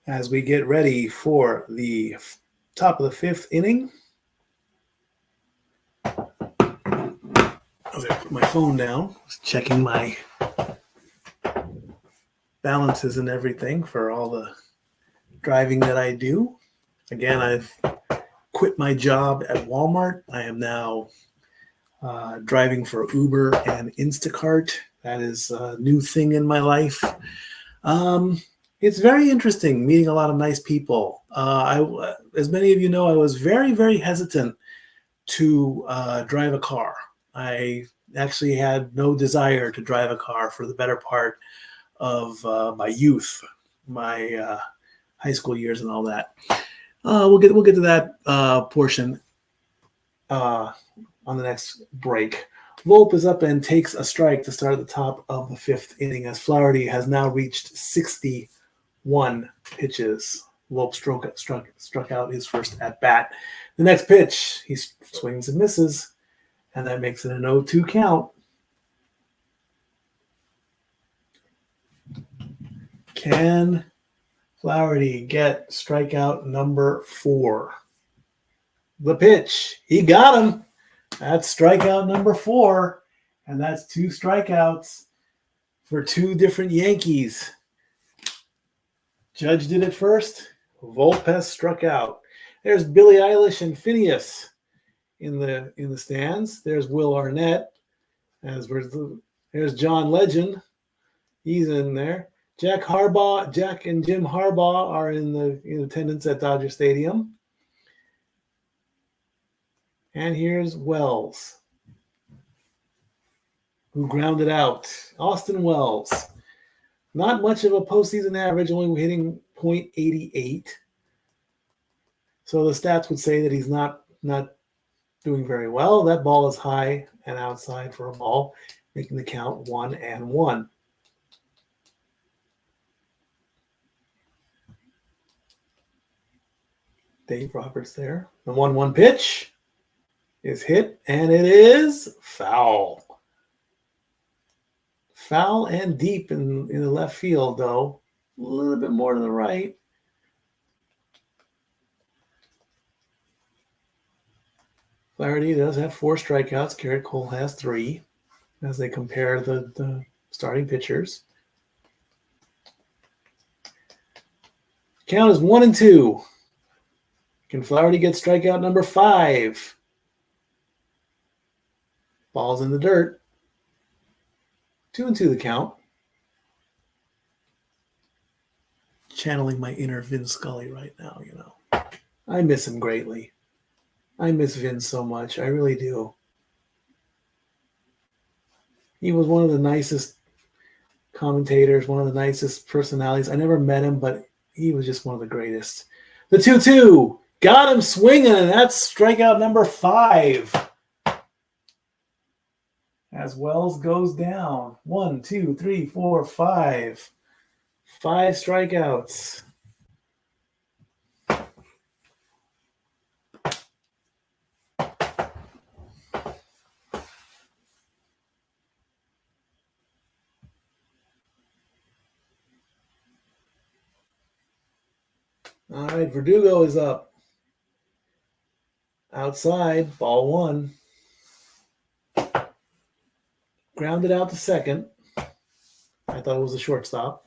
As we get ready for the top of the 5th inning, as I put my phone down, checking my balances and everything for all the driving that I do. Again, I've quit my job at Walmart. I am now driving for Uber and Instacart. That is a new thing in my life. It's very interesting meeting a lot of nice people. As many of you know, I was very, very hesitant to drive a car. I actually had no desire to drive a car for the better part of my youth, my high school years and all that. We'll get to that portion on the next break. Volpe is up and takes a strike to start at the top of the 5th inning as Flaherty has now reached 61 pitches. Volpe struck out his first at bat. The next pitch, he swings and misses, and that makes it an 0-2 count. Can Flaherty get strikeout number 4? The pitch, he got him. That's strikeout number 4, and that's 2 strikeouts for 2 different Yankees. Judge did it first. Volpe struck out. There's Billie Eilish and Phineas in the stands. There's Will Arnett. There's John Legend. He's in there. Jack and Jim Harbaugh are in attendance at Dodger Stadium. And here's Wells, who grounded out. Austin Wells. Not much of a postseason average, only hitting .88. So the stats would say that he's not doing very well. That ball is high and outside for a ball, making the count 1-1. Dave Roberts there. The 1-1 pitch is hit, and it is foul. Foul and deep in the left field, though. A little bit more to the right. Flaherty does have 4 strikeouts. Garrett Cole has 3 as they compare the starting pitchers. Count is 1-2. Can Flaherty get strikeout number 5? Ball's in the dirt. 2-2 the count. Channeling my inner Vin Scully right now, you know. I miss him greatly. I miss Vince so much. I really do. He was one of the nicest commentators, one of the nicest personalities. I never met him, but he was just one of the greatest. The 2-2 got him swinging, and that's strikeout number 5. As Wells goes down. 1, 2, 3, 4, 5. 5 strikeouts. All right, Verdugo is up. Outside, ball 1. Grounded out to second. I thought it was a shortstop.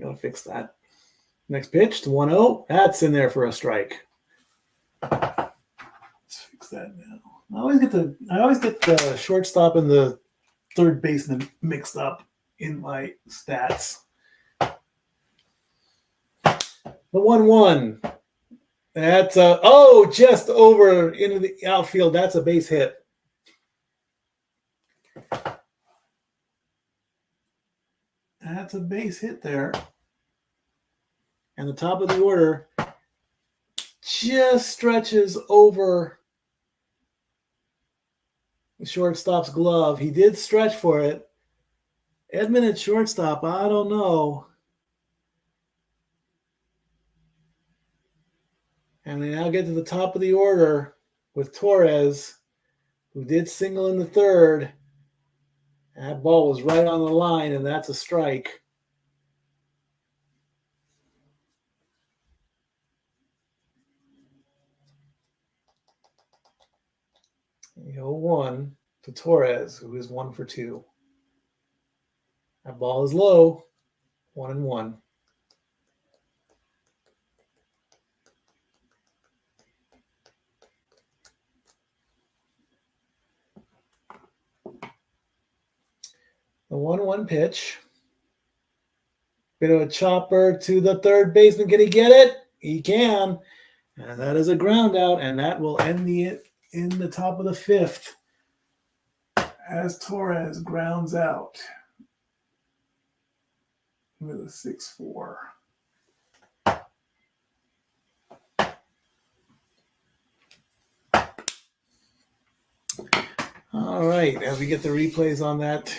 Gotta fix that. Next pitch to 1-0. That's in there for a strike. Let's fix that now. I always get the shortstop and the third baseman mixed up in my stats. The 1-1. That's just over into the outfield. That's a base hit. That's a base hit there. And the top of the order just stretches over the shortstop's glove. He did stretch for it. Edman at shortstop, I don't know. And they now get to the top of the order with Torres, who did single in the third. That ball was right on the line, and that's a strike. The 0-1 to Torres, who is 1 for 2. That ball is low, 1-1. The 1-1 pitch. Bit of a chopper to the third baseman. Can he get it? He can. And that is a ground out, and that will end in the top of the 5th as Torres grounds out with a 6-4. All right, as we get the replays on that.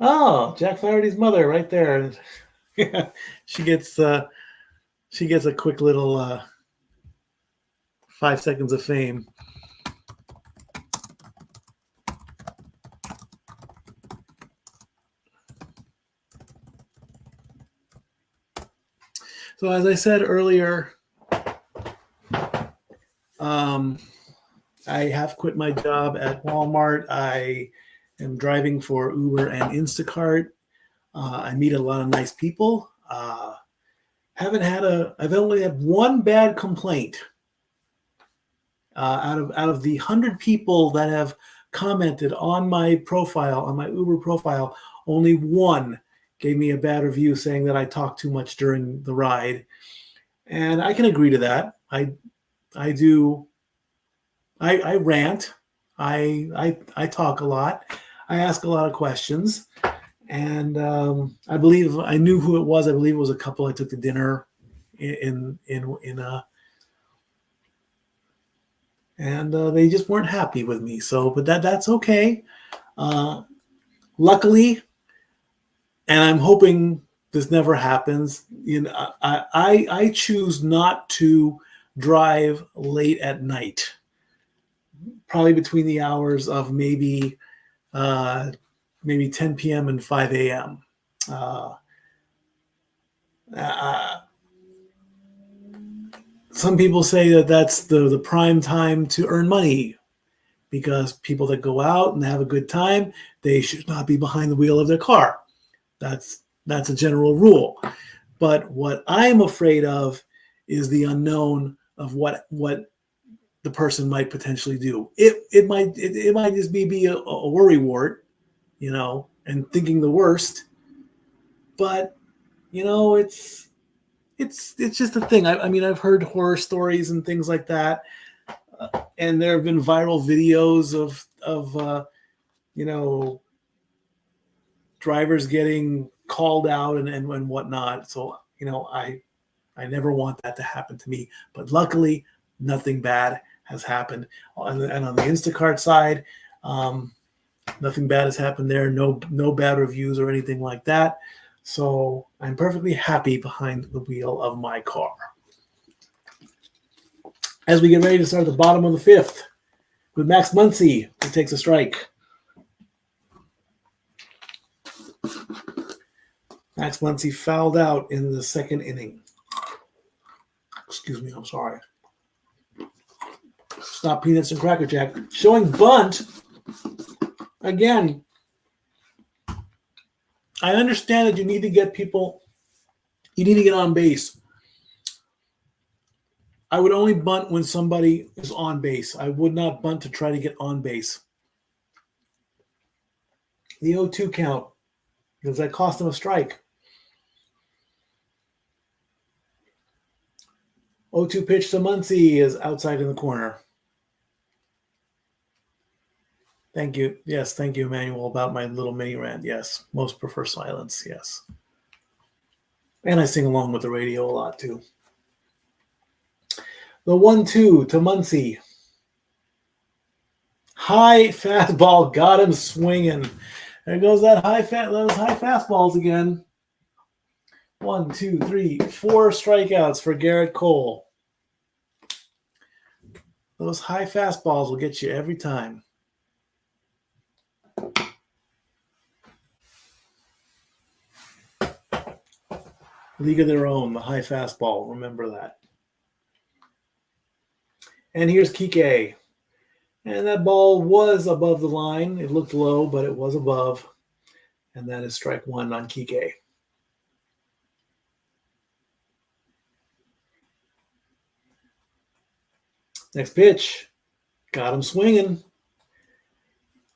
Oh, Jack Flaherty's mother right there. she gets a quick little 5 seconds of fame. So as I said earlier, I have quit my job at Walmart. I am driving for Uber and Instacart. I meet a lot of nice people. I've only had one bad complaint out of the 100 people that have commented on my profile, on my Uber profile. Only one gave me a bad review saying that I talk too much during the ride, and I can agree to that. I do. I rant. I talk a lot. I ask a lot of questions. And I believe I knew who it was. I believe it was a couple I took to dinner and they just weren't happy with me. So, but that's okay. Luckily, and I'm hoping this never happens. I choose not to drive late at night. Probably between the hours of maybe 10 p.m. and 5 a.m. Some people say that that's the prime time to earn money because people that go out and have a good time, they should not be behind the wheel of their car. That's a general rule. But what I am afraid of is the unknown of what the person might potentially do. It might just be a worry wart, and thinking the worst. But it's just a thing. I mean, I've heard horror stories and things like that, and there have been viral videos of drivers getting called out and whatnot. So I never want that to happen to me. But luckily, nothing bad has happened. And on the Instacart side, nothing bad has happened there. No bad reviews or anything like that. So I'm perfectly happy behind the wheel of my car. As we get ready to start the bottom of the fifth with Max Muncy, who takes a strike. Max Muncy fouled out in the second inning. Excuse me, I'm sorry. Stop Peanuts and Cracker Jack. Showing bunt. Again, I understand that you need to get on base. I would only bunt when somebody is on base. I would not bunt to try to get on base. The 0-2 count, because that cost him a strike. 0-2 pitch to Muncy is outside in the corner. Thank you. Yes, thank you, Emmanuel, about my little mini rant. Yes, most prefer silence. Yes. And I sing along with the radio a lot, too. The 1-2 to Muncy. High fastball got him swinging. There goes those high fastballs again. 1, 2, 3, 4 strikeouts for Garrett Cole. Those high fastballs will get you every time. League of their own, the high fastball. Remember that. And here's Kike. And that ball was above the line. It looked low, but it was above. And that is strike one on Kike. Next pitch. Got him swinging.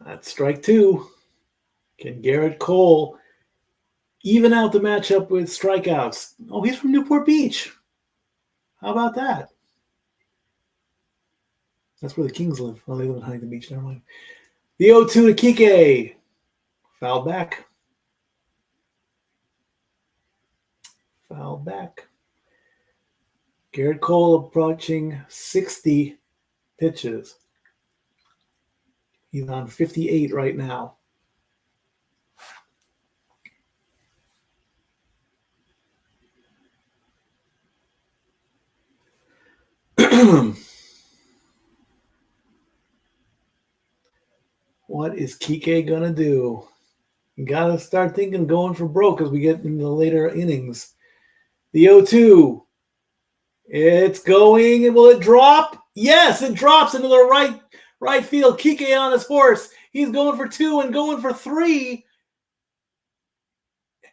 That's strike two. Can Garrett Cole even out the matchup with strikeouts? Oh, he's from Newport Beach. How about that? That's where the Kings live. Oh, they live in Huntington Beach. Never mind. The 0-2 to Kike. Fouled back. Fouled back. Garrett Cole approaching 60 pitches. He's on 58 right now. What is Kike going to do? You got to start thinking going for broke as we get in the later innings. The 0-2. It's going. Will it drop? Yes, it drops into the right field. Kike on his horse. He's going for 2 and going for 3.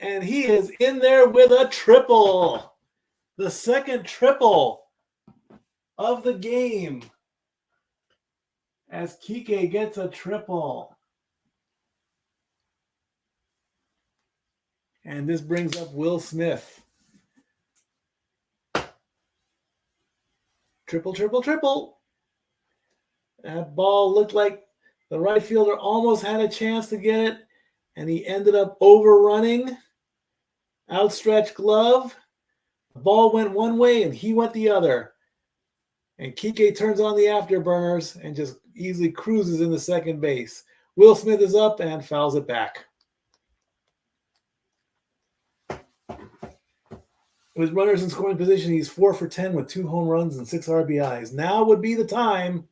And he is in there with a triple. The second triple of the game. As Kike gets a triple. And this brings up Will Smith. Triple, triple, triple. That ball looked like the right fielder almost had a chance to get it, and he ended up overrunning. Outstretched glove. The ball went one way, and he went the other. And Kike turns on the afterburners and just easily cruises into second base. Will Smith is up and fouls it back. With runners in scoring position, he's 4 for 10 with 2 home runs and 6 RBIs. Now would be the time.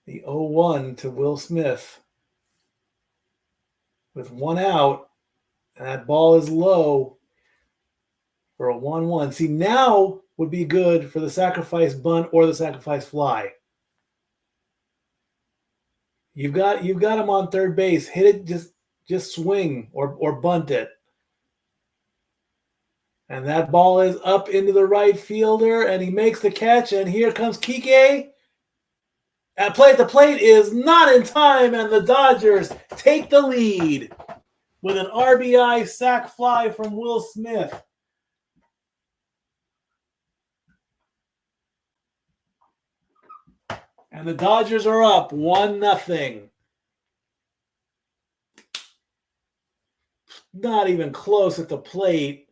The 0-1 to Will Smith. With 1 out, and that ball is low for a 1-1. See, now would be good for the sacrifice bunt or the sacrifice fly. You've got him on third base. Hit it, just swing or bunt it. And that ball is up into the right fielder, and he makes the catch, and here comes Kike. At play at the plate is not in time, and the Dodgers take the lead with an RBI sac fly from Will Smith. And the Dodgers are up 1-0. Not even close at the plate.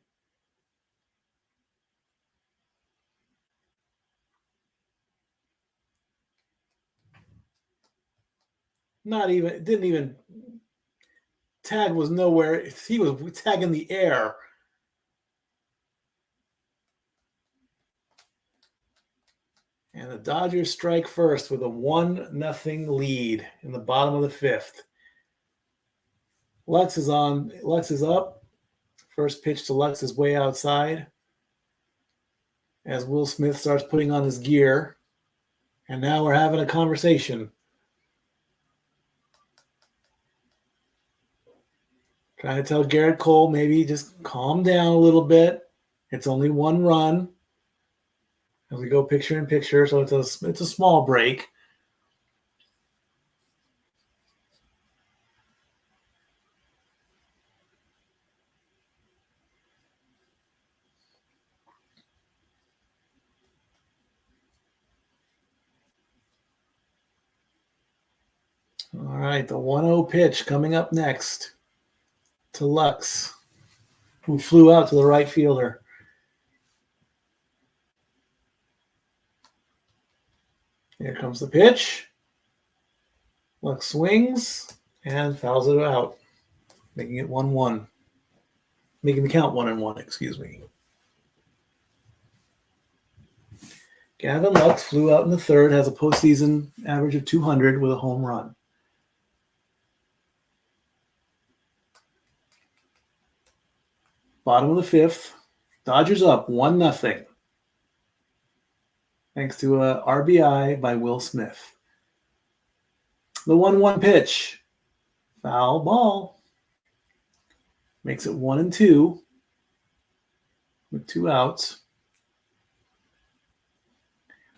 Didn't even, tag was nowhere. He was tagging the air. And the Dodgers strike first with a 1-0 lead in the bottom of the fifth. Lux is on. Lux is up. First pitch to Lux is way outside. As Will Smith starts putting on his gear. And now we're having a conversation. Trying to tell Garrett Cole, maybe just calm down a little bit. It's only one run. As we go picture in picture, so it's a small break. All right, the 1-0 pitch coming up next to Lux, who flew out to the right fielder. Here comes the pitch. Lux swings and fouls it out, making it 1-1. Making the count 1-1, excuse me. Gavin Lux flew out in the third, has a postseason average of 200 with a home run. Bottom of the fifth, Dodgers up 1-0. Thanks to a RBI by Will Smith. The 1-1 pitch. Foul ball. Makes it 1-2 with 2 outs.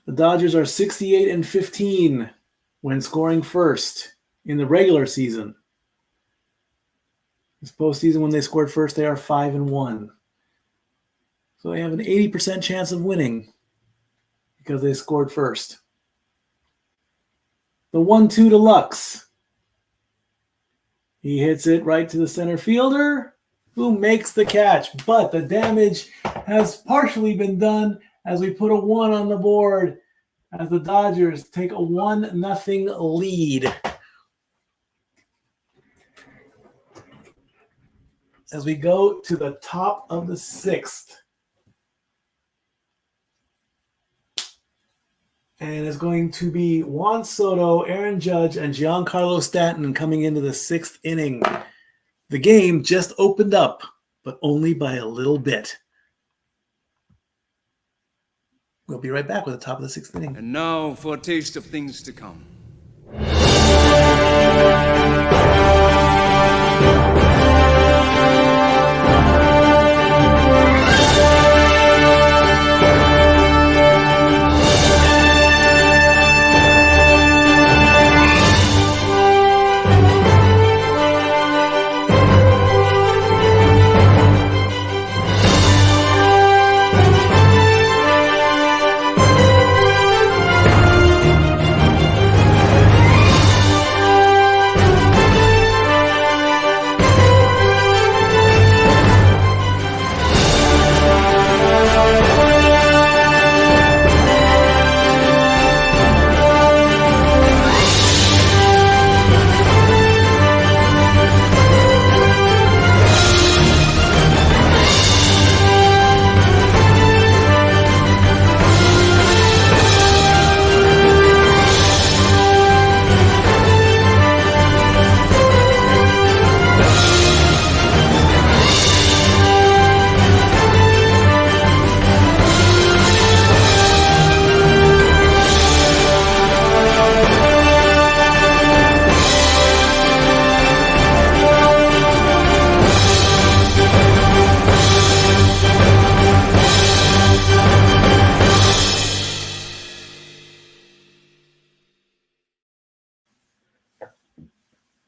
The Dodgers are 68-15 when scoring first in the regular season. This postseason, when they scored first, they are 5-1. So they have an 80% chance of winning because they scored first. The 1-2 to Lux. He hits it right to the center fielder, who makes the catch. But the damage has partially been done as we put a 1 on the board as the Dodgers take a 1-0 lead. As we go to the top of the sixth. And it's going to be Juan Soto, Aaron Judge, and Giancarlo Stanton coming into the sixth inning. The game just opened up, but only by a little bit. We'll be right back with the top of the sixth inning. And now for a taste of things to come.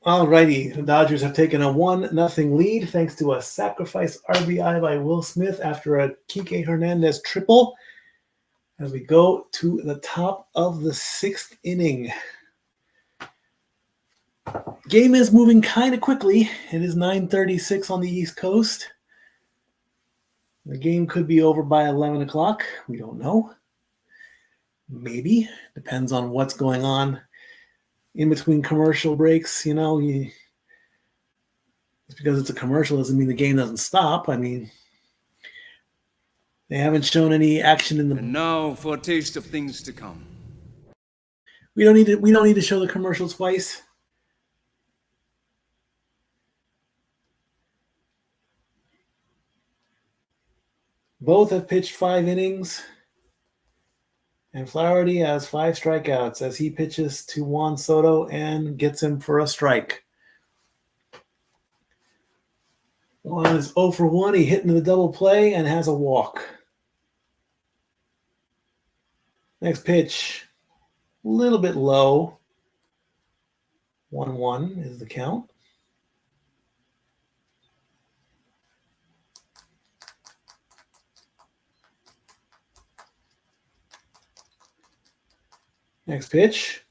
All righty, the Dodgers have taken a 1-0 lead thanks to a sacrifice RBI by Will Smith after a Kike Hernandez triple. As we go to the top of the 6th inning. Game is moving kind of quickly. It is 9:36 on the East Coast. The game could be over by 11 o'clock. We don't know. Maybe. Depends on what's going on in between commercial breaks. You know, just because it's a commercial doesn't mean the game doesn't stop. I mean, they haven't shown any action in the. And now for a taste of things to come. We don't need to show the commercial twice. Both have pitched 5 innings. And Flaherty has 5 strikeouts as he pitches to Juan Soto and gets him for a strike. Juan is 0 for 1. He hit into the double play and has a walk. Next pitch, a little bit low. 1-1 is the count. Next pitch.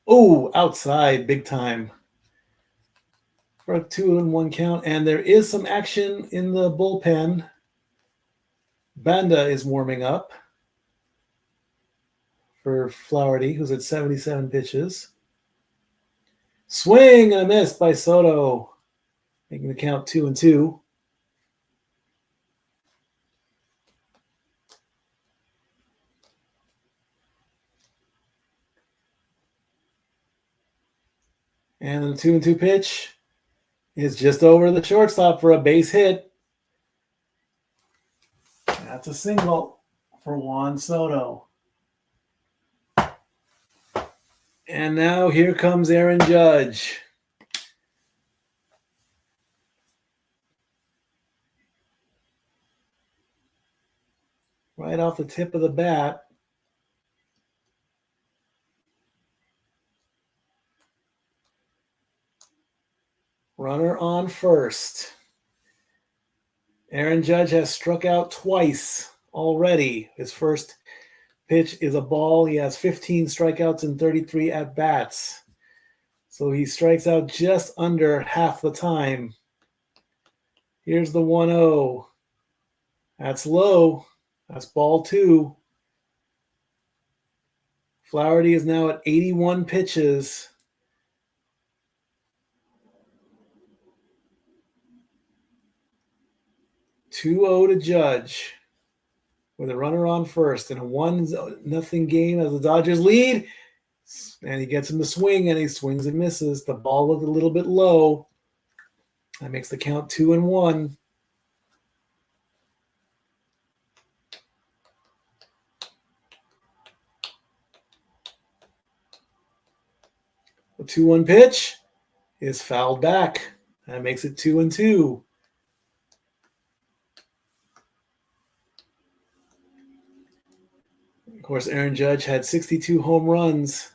Oh, outside, big time. For a 2-1 count. And there is some action in the bullpen. Banda is warming up for Flaherty, who's at 77 pitches. Swing and a miss by Soto, making the count 2-2. And the 2-2 pitch is just over the shortstop for a base hit. That's a single for Juan Soto. And now here comes Aaron Judge. Right off the tip of the bat. Runner on first. Aaron Judge has struck out twice already. His first pitch is a ball. He has 15 strikeouts and 33 at-bats. So he strikes out just under half the time. Here's the 1-0. That's low. That's ball 2. Flaherty is now at 81 pitches. (2-0) to Judge with a runner on first in a 1-0 game as the Dodgers lead. And he gets him to swing, and he swings and misses. The ball looked a little bit low. That makes the count 2-1. The 2-1 pitch is fouled back. That makes it 2-2. Of course, Aaron Judge had 62 home runs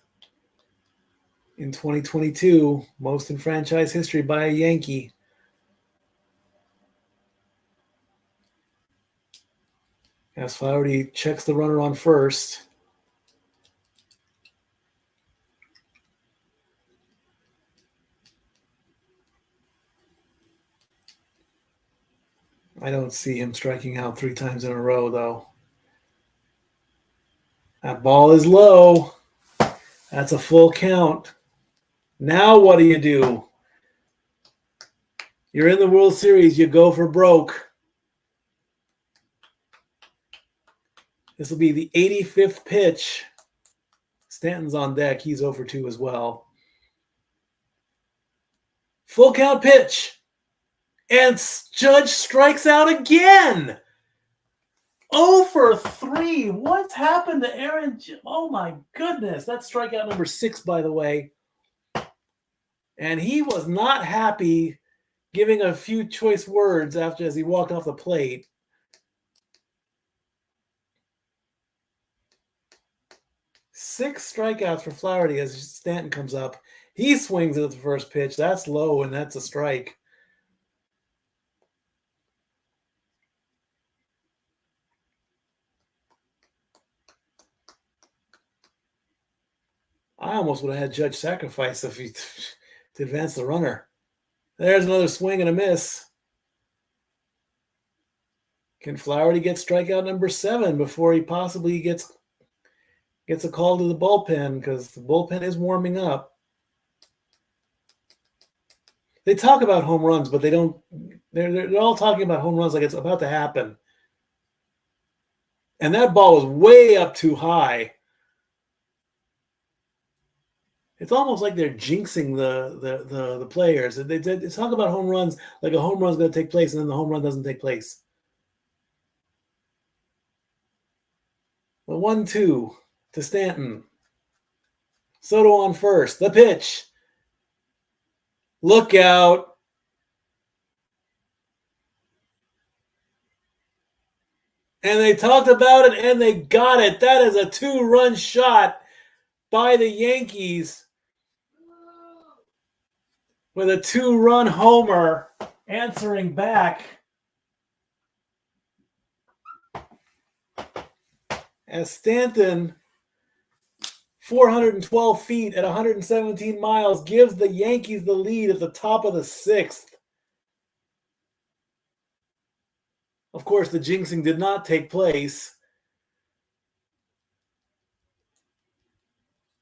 in 2022, most in franchise history by a Yankee. As Flaherty checks the runner on first. I don't see him striking out 3 times in a row, though. That ball is low. That's a full count. Now what do you do? You're in the World Series. You go for broke. This will be the 85th pitch. Stanton's on deck. He's 0 for 2 as well. Full count pitch. And Judge strikes out again. 0 for 3. What's happened to Aaron? Oh, my goodness. That's strikeout number 6, by the way. And he was not happy, giving a few choice words as he walked off the plate. Six strikeouts for Flaherty as Stanton comes up. He swings at the first pitch. That's low, and that's a strike. I almost would have had Judge sacrifice if he to advance the runner. There's another swing and a miss. Can Flaherty get strikeout number 7 before he possibly gets a call to the bullpen, because the bullpen is warming up? They talk about home runs, but they don't. They're all talking about home runs like it's about to happen. And that ball was way up too high. It's almost like they're jinxing the players. They talk about home runs like a home run's going to take place, and then the home run doesn't take place. The 1-2 to Stanton. Soto on first. The pitch. Look out. And they talked about it, and they got it. That is a 2-run shot by the Yankees with a 2-run homer answering back as Stanton, 412 feet at 117 miles, gives the Yankees the lead at the top of the 6th. Of course, the jinxing did not take place.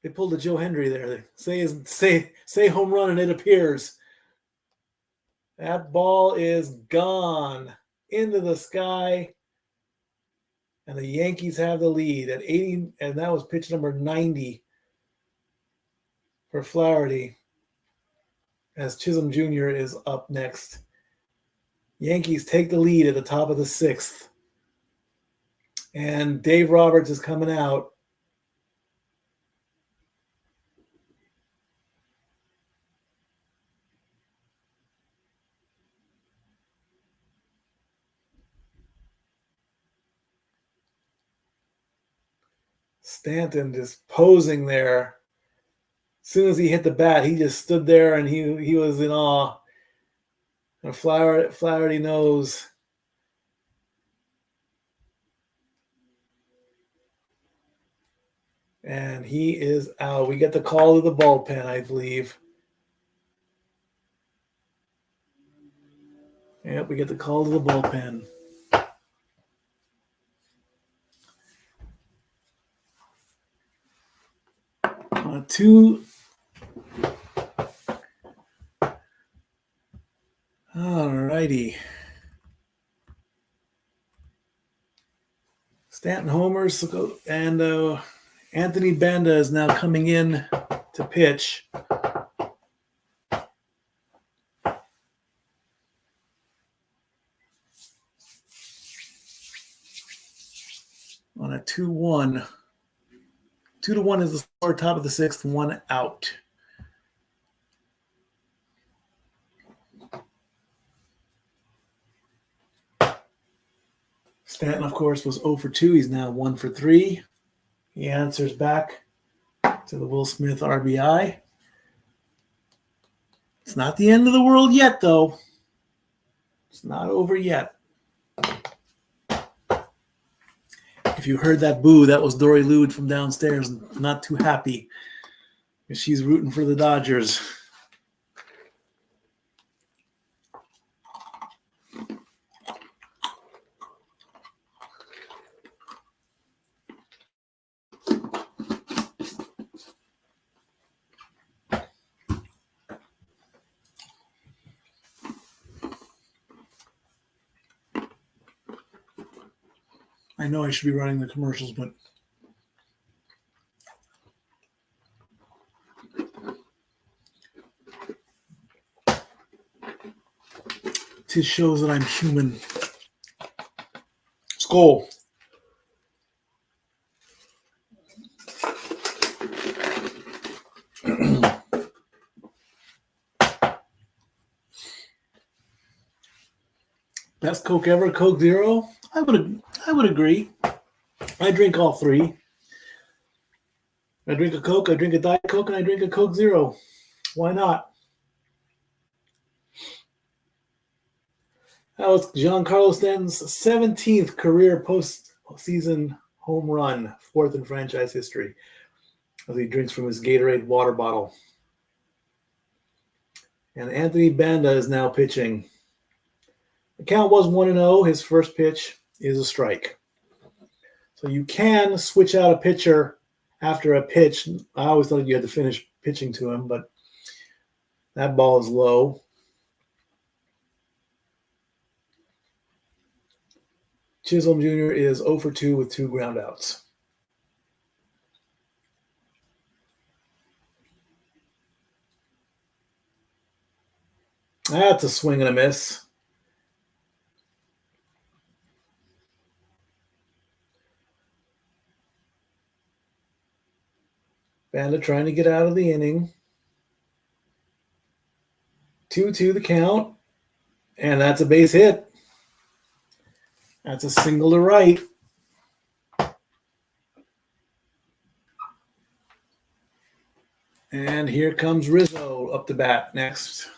They pulled a Joe Hendry there. Say home run and it appears. That ball is gone into the sky. And the Yankees have the lead at 80, and that was pitch number 90 for Flaherty, as Chisholm Jr. is up next. Yankees take the lead at the top of the 6th. And Dave Roberts is coming out. Stanton just posing there. As soon as he hit the bat, he just stood there and he was in awe. And Flaherty knows. And he is out. We get the call to the bullpen, I believe. Yep, we get the call to the bullpen. Two. All righty. Stanton homers, and Anthony Banda is now coming in to pitch. On a 2-1. 2-1 is the score, top of the 6th, 1 out. Stanton, of course, was 0 for 2. He's now 1 for 3. He answers back to the Will Smith RBI. It's not the end of the world yet, though. It's not over yet. If you heard that boo, that was Dory Lude from downstairs, not too happy because she's rooting for the Dodgers. I know I should be running the commercials, but it shows that I'm human. Skull. Best Coke ever, Coke Zero? I would agree. I drink all three. I drink a Coke, I drink a Diet Coke, and I drink a Coke Zero. Why not? That was Giancarlo Stanton's 17th career postseason home run, 4th in franchise history, as he drinks from his Gatorade water bottle. And Anthony Banda is now pitching. The count was 1-0. His first pitch is a strike. So you can switch out a pitcher after a pitch. I always thought you had to finish pitching to him, but that ball is low. Chisholm Jr. is 0 for 2 with 2 groundouts. That's a swing and a miss. Banda trying to get out of the inning. 2-2 the count. And that's a base hit. That's a single to right. And here comes Rizzo up to bat next.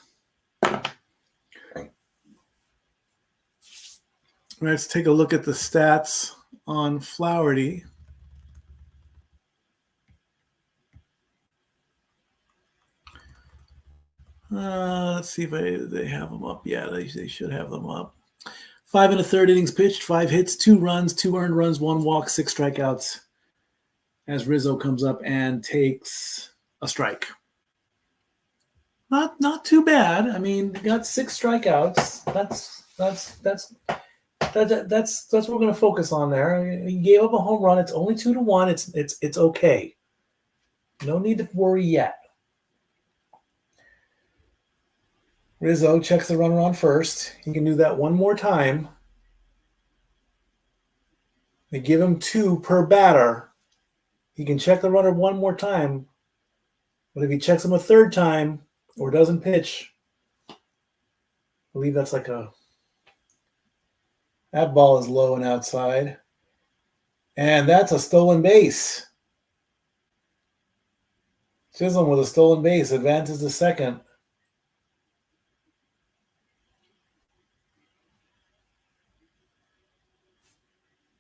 Let's take a look at the stats on Flaherty. Let's see if they have them up. Yeah, they should have them up. 5 1/3 innings pitched, 5 hits, 2 runs, 2 earned runs, 1 walk, 6 strikeouts. As Rizzo comes up and takes a strike. Not too bad. I mean, he got 6 strikeouts. That's what we're going to focus on there. He gave up a home run. It's only 2-1. It's okay. No need to worry yet. Rizzo checks the runner on first. He can do that one more time. They give him 2 per batter. He can check the runner one more time. But if he checks him a third time or doesn't pitch, I believe that's like that ball is low and outside. And that's a stolen base. Chisholm with a stolen base advances to second.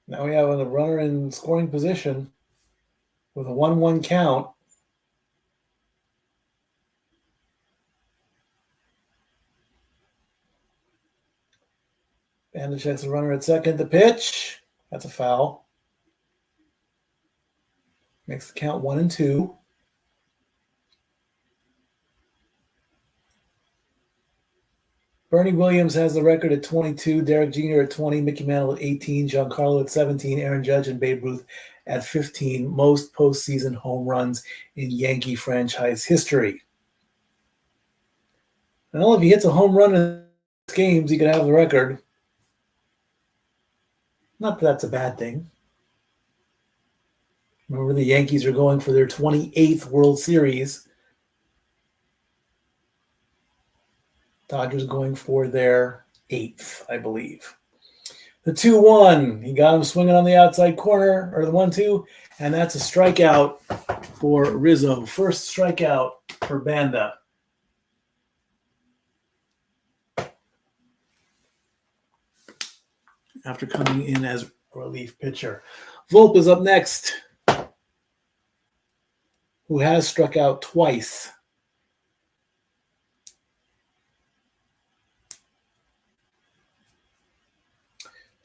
Now we have a runner in scoring position with a 1-1 count. Banda checks the runner at second. The pitch. That's a foul. Makes the count 1-2. Bernie Williams has the record at 22, Derek Jeter at 20, Mickey Mantle at 18, Giancarlo at 17, Aaron Judge and Babe Ruth at 15, most postseason home runs in Yankee franchise history. Well, if he hits a home run in games, he could have the record. Not that that's a bad thing. Remember, the Yankees are going for their 28th World Series. Dodgers going for their 8th, I believe. The 2-1. He got him swinging on the outside corner, or the 1-2, and that's a strikeout for Rizzo. First strikeout for Banda. After coming in as a relief pitcher. Volpe is up next, who has struck out twice.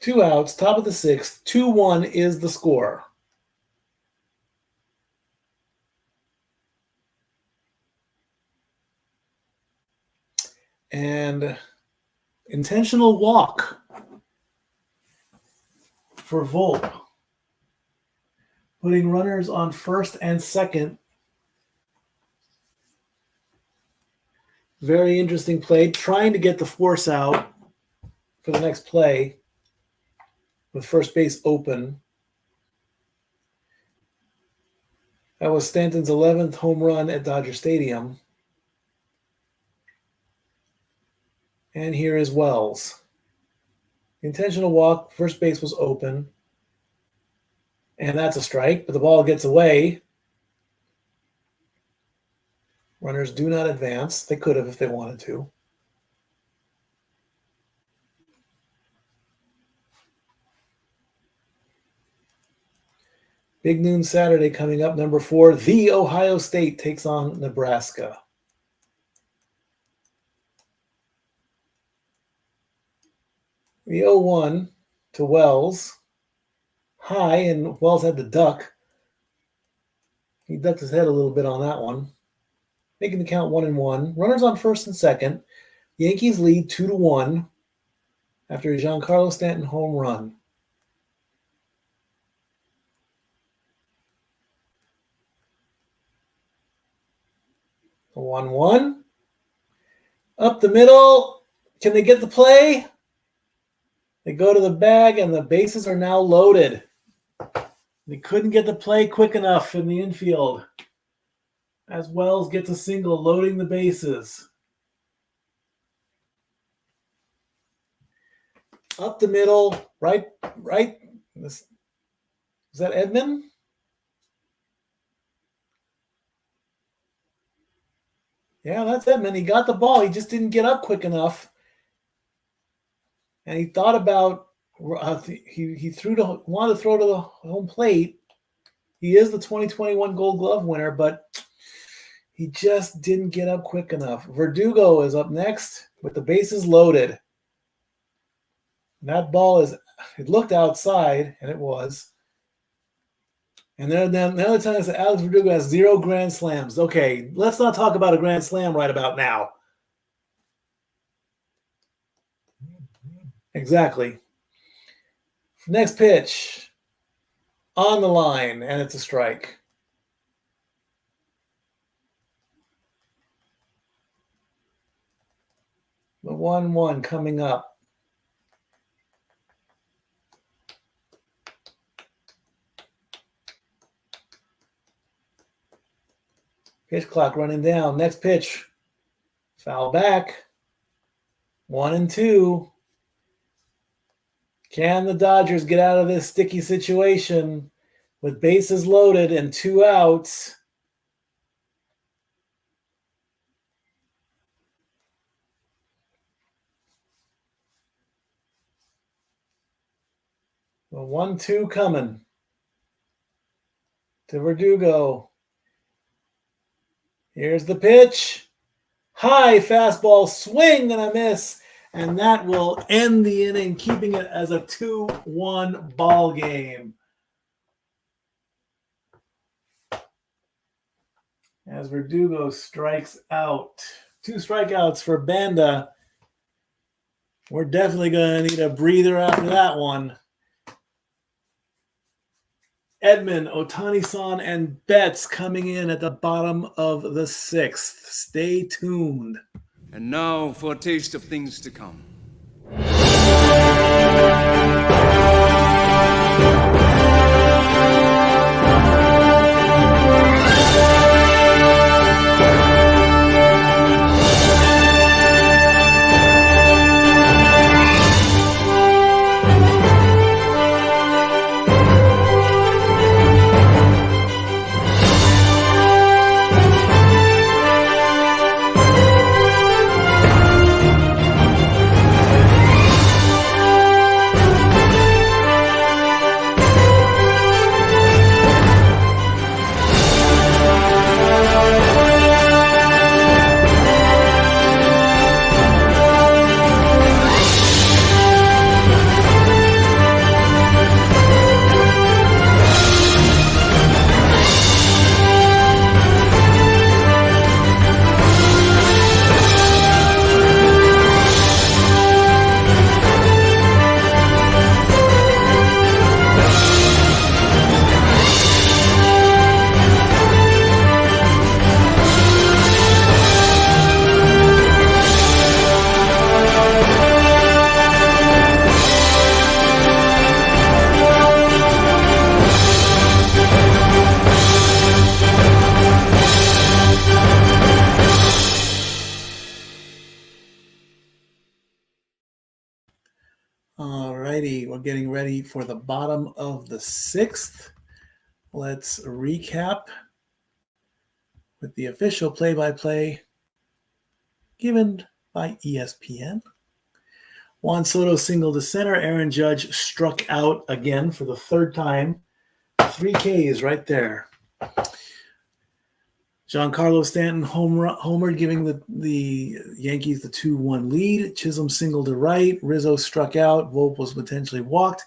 Two outs, top of the 6th, 2-1 is the score. And intentional walk for Volpe. Putting runners on first and second. Very interesting play. Trying to get the force out for the next play with first base open. That was Stanton's 11th home run at Dodger Stadium. And here is Wells. Intentional walk. First base was open. And that's a strike, but the ball gets away. Runners do not advance. They could have if they wanted to. Big noon Saturday coming up. Number 4, The Ohio State takes on Nebraska. The 0-1 to Wells. High, and Wells had to duck. He ducked his head a little bit on that one. Making the count 1-1. Runners on first and second. Yankees lead 2-1 after a Giancarlo Stanton home run. The 1-1. Up the middle. Can they get the play? They go to the bag, and the bases are now loaded. They couldn't get the play quick enough in the infield as Wells gets a single, loading the bases. Up the middle, right. Is that Edman? Yeah, that's Edman. He got the ball. He just didn't get up quick enough. And he thought about, he wanted to throw to the home plate. He is the 2021 Gold Glove winner, but he just didn't get up quick enough. Verdugo is up next with the bases loaded. That ball it looked outside, and it was. And then the other time I said Alex Verdugo has 0 grand slams. Okay, let's not talk about a grand slam right about now. Exactly. Next pitch. On the line, and it's a strike. The 1-1 coming up. Pitch clock running down. Next pitch. Foul back. 1-2. Can the Dodgers get out of this sticky situation with bases loaded and 2 outs? The 1-2 coming to Verdugo. Here's the pitch. High fastball, swing and a miss. And that will end the inning, keeping it as a 2-1 ball game. As Verdugo strikes out. 2 strikeouts for Banda. We're definitely going to need a breather after that one. Edman, Otani-san, and Betts coming in at the bottom of the 6th. Stay tuned. And now for a taste of things to come. We're getting ready for the bottom of the 6th. Let's recap with the official play-by-play given by ESPN. Juan Soto singled to center. Aaron Judge struck out again for the third time. 3 Ks right there. Giancarlo Stanton homered, giving the Yankees the 2-1 lead. Chisholm singled to right. Rizzo struck out. Volpe was potentially walked.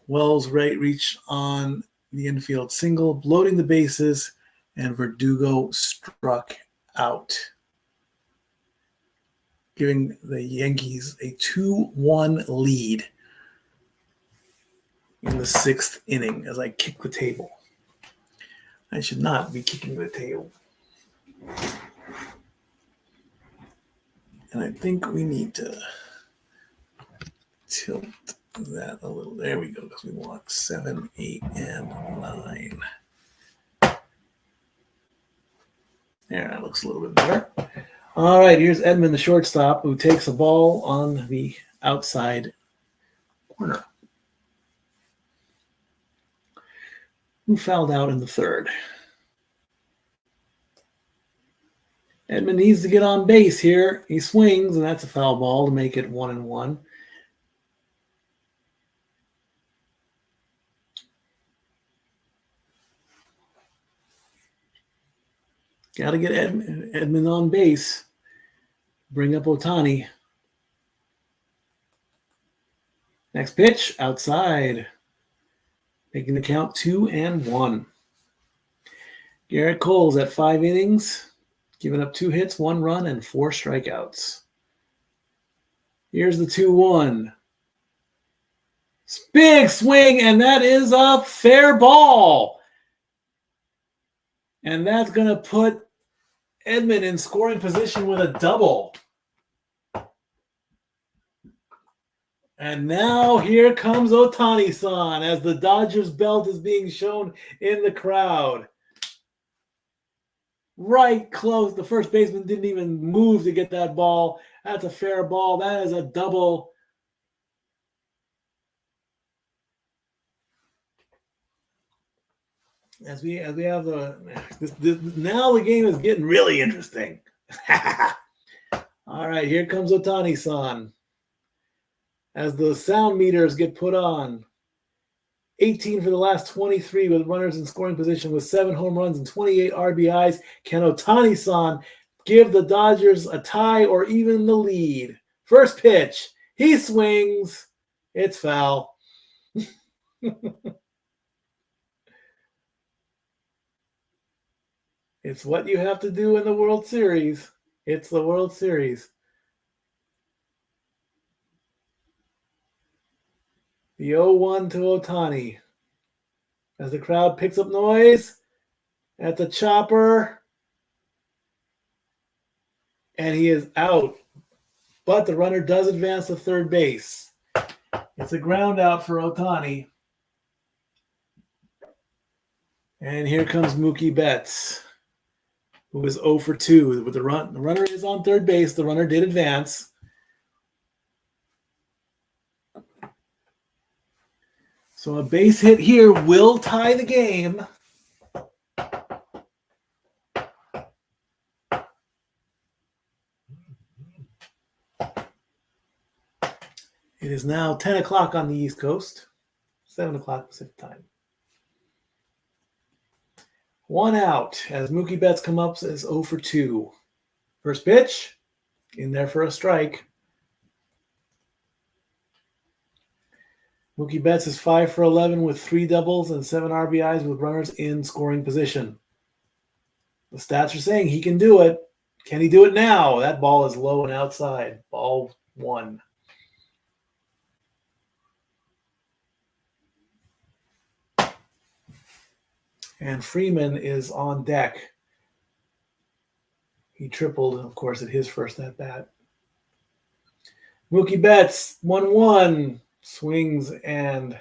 Wells reached on the infield single, loading the bases, and Verdugo struck out, giving the Yankees a 2-1 lead in the 6th inning as I kick the table. I should not be kicking the table. And I think we need to tilt that a little. There we go, because we want 7, 8, and 9. There, that looks a little bit better. All right, here's Edman, the shortstop, who takes a ball on the outside corner. Who fouled out in the 3rd? Edman needs to get on base here. He swings, and that's a foul ball to make it 1-1. Got to get Edman on base. Bring up Ohtani. Next pitch, outside. Making the count 2-1. Garrett Cole's at 5 innings, giving up 2 hits, 1 run, and 4 strikeouts. Here's the 2-1. Big swing, and that is a fair ball. And that's going to put Edman in scoring position with a double. And now here comes Ohtani-san as the Dodgers belt is being shown in the crowd. Right close. The first baseman didn't even move to get that ball. That's a fair ball. That is a double. As we have now the game is getting really interesting. All right, here comes Ohtani-san. As the sound meters get put on. 18 for the last 23 with runners in scoring position with 7 home runs and 28 RBIs. Can Ohtani-san give the Dodgers a tie or even the lead? First pitch. He swings. It's foul. It's what you have to do in the World Series. It's the World Series. The 0-1 to Ohtani. As the crowd picks up noise at the chopper. And he is out. But the runner does advance to third base. It's a ground out for Ohtani. And here comes Mookie Betts, who is 0 for 2. With the runner is on third base. The runner did advance. So a base hit here will tie the game. It is now 10 o'clock on the East Coast, 7 o'clock Pacific time. 1 out as Mookie Betts come up as 0 for 2. First pitch, in there for a strike. Mookie Betts is 5 for 11 with 3 doubles and 7 RBIs with runners in scoring position. The stats are saying he can do it. Can he do it now? That ball is low and outside. Ball 1. And Freeman is on deck. He tripled, of course, at his first at-bat. Mookie Betts, 1-1. Swings and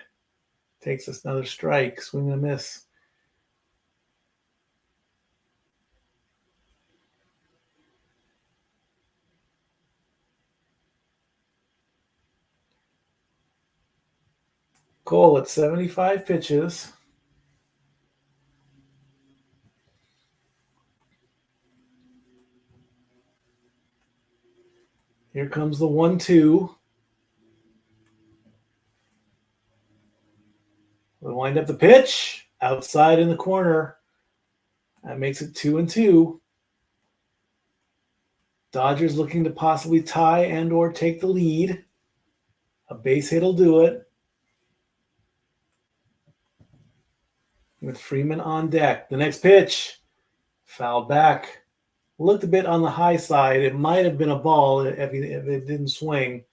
takes us another strike. Swing and a miss. Cole at 75 pitches. Here comes the 1-2. We'll wind up the pitch outside in the corner. That makes it 2-2. Dodgers looking to possibly tie and or take the lead. A base hit will do it. With Freeman on deck. The next pitch. Fouled back. Looked a bit on the high side. It might have been a ball if it didn't swing.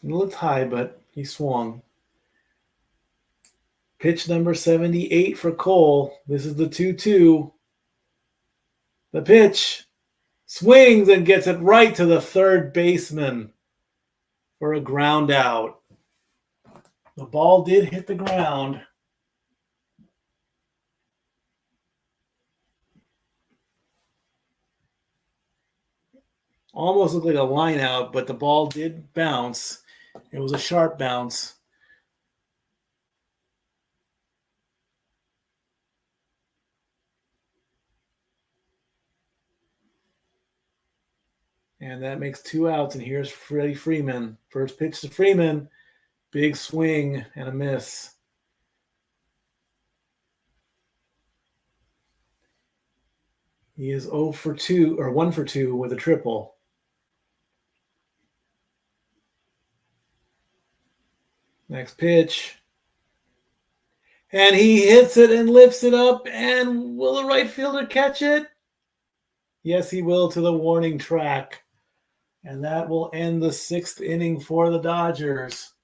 It looked high, but he swung. Pitch number 78 for Cole. This is the 2-2. The pitch swings and gets it right to the third baseman for a ground out. The ball did hit the ground. Almost looked like a line out, but the ball did bounce. It was a sharp bounce. And that makes 2 outs, and here's Freddie Freeman. First pitch to Freeman. Big swing and a miss. He is 0 for 2, or 1 for 2 with a triple. Next pitch. And he hits it and lifts it up. And will the right fielder catch it? Yes, he will, to the warning track. And that will end the 6th inning for the Dodgers.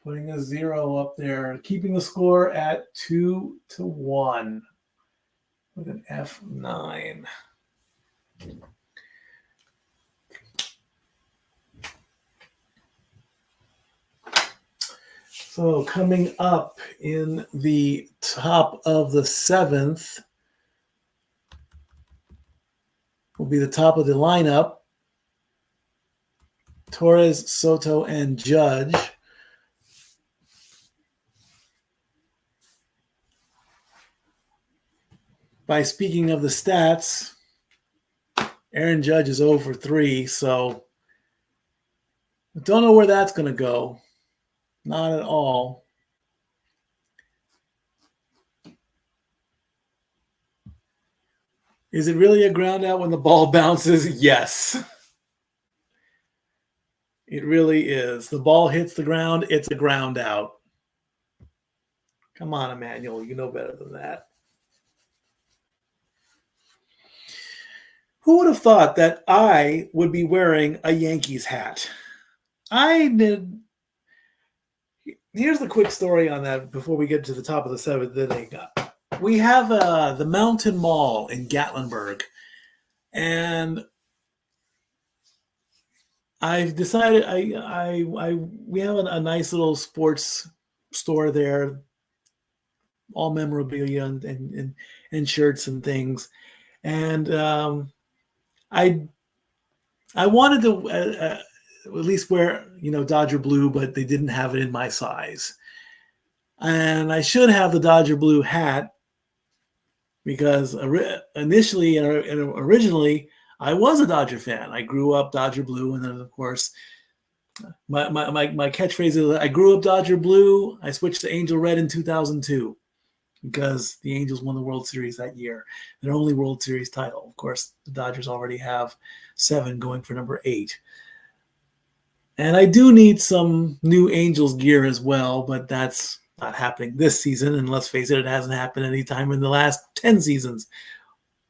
Putting a 0 up there. Keeping the score at 2-1. With an F9. So coming up in the top of the 7th will be the top of the lineup. Torres, Soto, and Judge. By speaking of the stats, Aaron Judge is 0 for 3, so I don't know where that's going to go. Not at all. Is it really a ground out when the ball bounces? Yes. It really is. The ball hits the ground, it's a ground out. Come on, Emmanuel, you know better than that. Who would have thought that I would be wearing a Yankees hat? I did. Here's the quick story on that before we get to the top of the 7th inning. We have the Mountain Mall in Gatlinburg, and I've decided we have a nice little sports store there, all memorabilia and shirts and things, and I wanted to at least wear Dodger blue, but they didn't have it in my size, and I should have the Dodger blue hat because initially and originally I was a Dodger fan. I grew up Dodger blue, and then of course my catchphrase is I grew up Dodger blue. I switched to Angel Red in 2002 because the Angels won the World Series that year, their only World Series title. Of course, the Dodgers already have 7 going for number 8. And I do need some new Angels gear as well, but that's not happening this season. And let's face it hasn't happened any time in the last 10 seasons.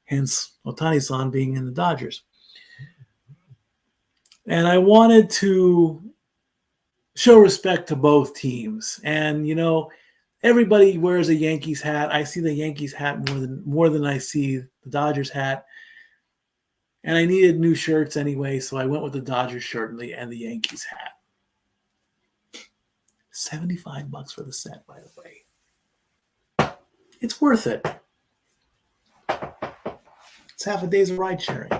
Hence, Ohtani-san being in the Dodgers. And I wanted to show respect to both teams. And, everybody wears a Yankees hat. I see the Yankees hat more than I see the Dodgers hat. And I needed new shirts anyway, so I went with the Dodgers shirt and the Yankees hat. $75 for the set, by the way. It's worth it. It's half a day's of ride sharing.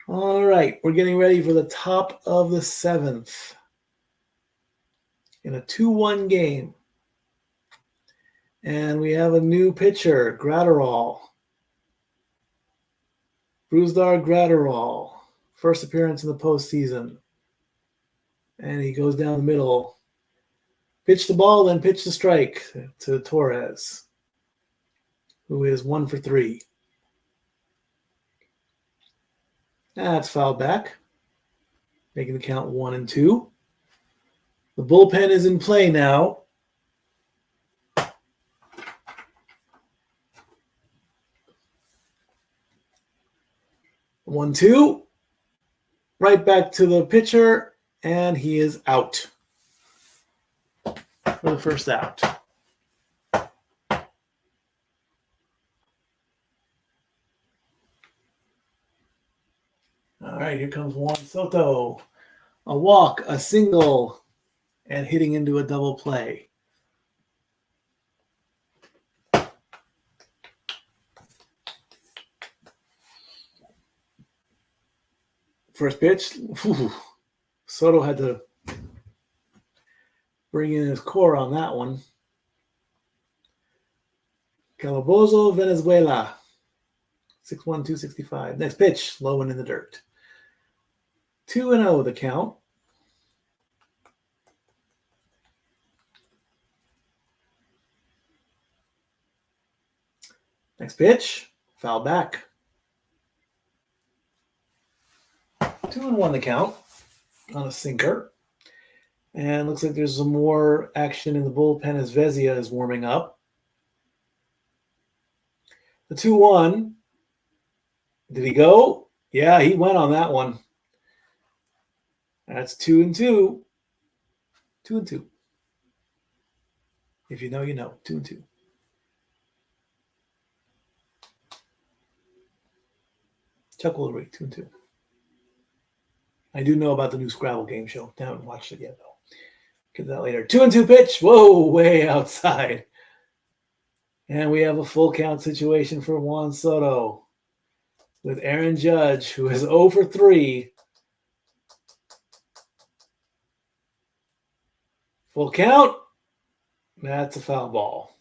All right, we're getting ready for the top of the 7th. in a 2-1 game. And we have a new pitcher, Gratterall. Brusdar Gratterall. First appearance in the postseason. And he goes down the middle. Pitch the ball, then pitch the strike to Torres, who is 1 for 3. That's fouled back, making the count 1-2. The bullpen is in play now. One, two. Right back to the pitcher, and he is out for the first out. All right, here comes Juan Soto. A walk, a single, and hitting into a double play. First pitch, Soto had to bring in his core on that one. Calabozo, Venezuela, 6'1", 265. Next pitch, low and in the dirt. 2-0 the count. Next pitch, foul back. 2-1 the count on a sinker. And looks like there's some more action in the bullpen as Vezia is warming up. The 2-1. Did he go? Yeah, he went on that one. That's 2-2. 2-2. If you know, you know. 2-2. Chuck Woolery, 2-2. I do know about the new Scrabble game show. I haven't watched it yet, though. Get that later. 2-2 pitch. Whoa, way outside. And we have a full count situation for Juan Soto with Aaron Judge, who is 0 for 3. Full count. That's a foul ball.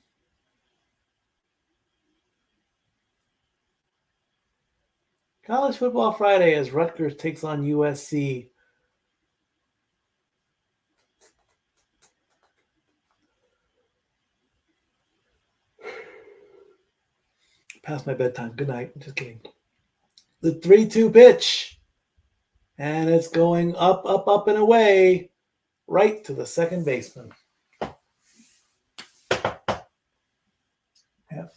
College Football Friday as Rutgers takes on USC. Past my bedtime. Good night. Just kidding. The 3-2 pitch. And it's going up, up, up, and away. Right to the second baseman. F5.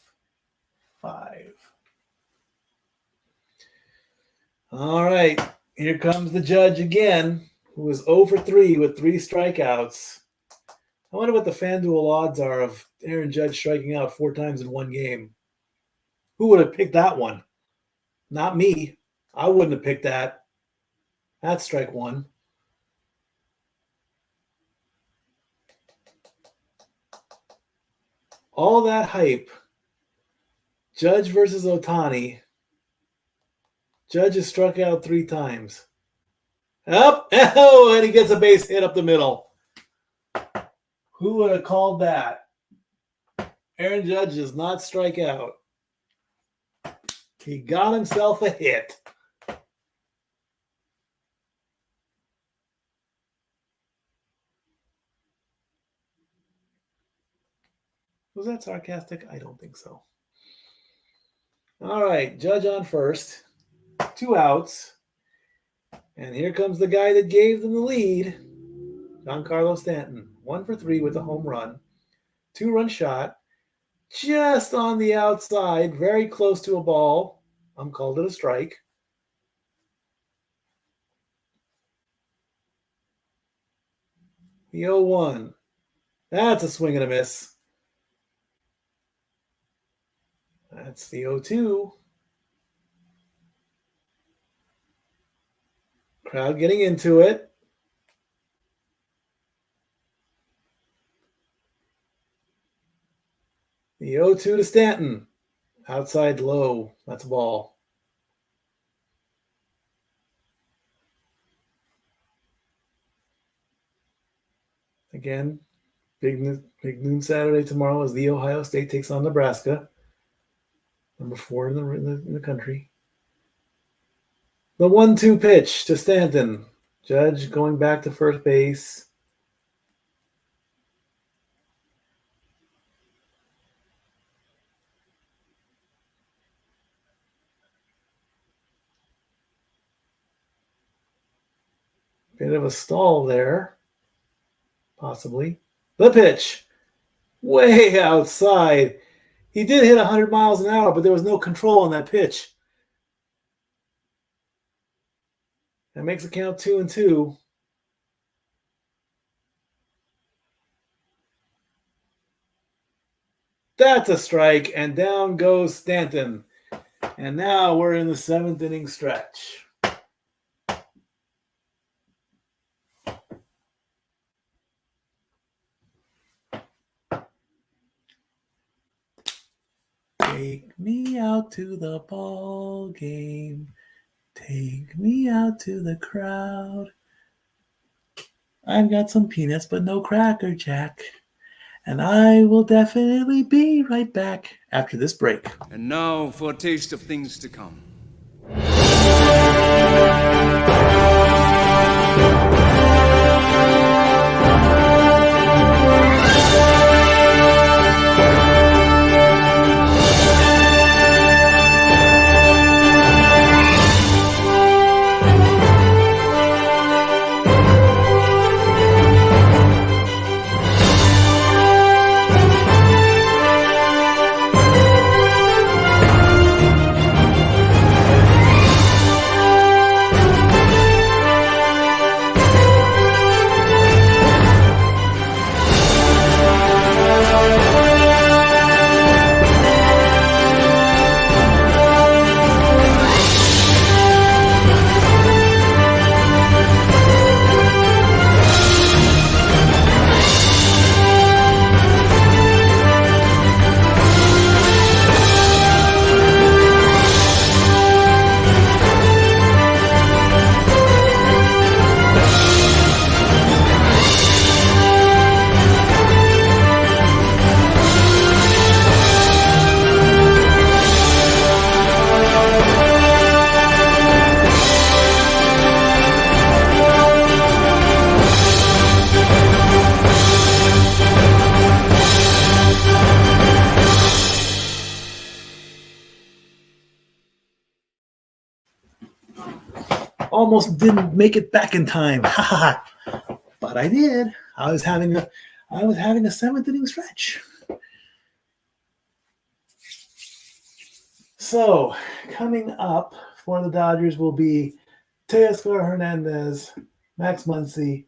All right. Here comes the Judge again, who is 0 for 3 with 3 strikeouts. I wonder what the FanDuel odds are of Aaron Judge striking out 4 times in one game. Who would have picked that one? Not me. I wouldn't have picked that. That's strike 1. All that hype. Judge versus Ohtani. Judge has struck out 3 times. Up, oh, and he gets a base hit up the middle. Who would have called that? Aaron Judge does not strike out. He got himself a hit. Was that sarcastic? I don't think so. All right, Judge on first. 2 outs. And here comes the guy that gave them the lead. Giancarlo Stanton. 1 for 3 with a home run. 2-run shot. Just on the outside. Very close to a ball. I'm called it a strike. The 0-1. That's a swing and a miss. That's the 0-2. Crowd getting into it. The 0-2 to Stanton. Outside low. That's a ball. I think Again, big noon Saturday tomorrow as the Ohio State takes on Nebraska, number 4 in the country. The 1-2 pitch to Stanton. Judge going back to first base. Bit of a stall there, possibly. The pitch, way outside. He did hit 100 miles an hour, but there was no control on that pitch. That makes it count 2-2. That's a strike, and down goes Stanton. And now we're in the 7th inning stretch. Take me out to the ball game. Take me out to the crowd. I've got some peanuts, but no Cracker Jack. And I will definitely be right back after this break. And now for a taste of things to come. Almost didn't make it back in time. But I did. I was having a 7th inning stretch. So coming up for the Dodgers will be Teoscar Hernandez, Max Muncy,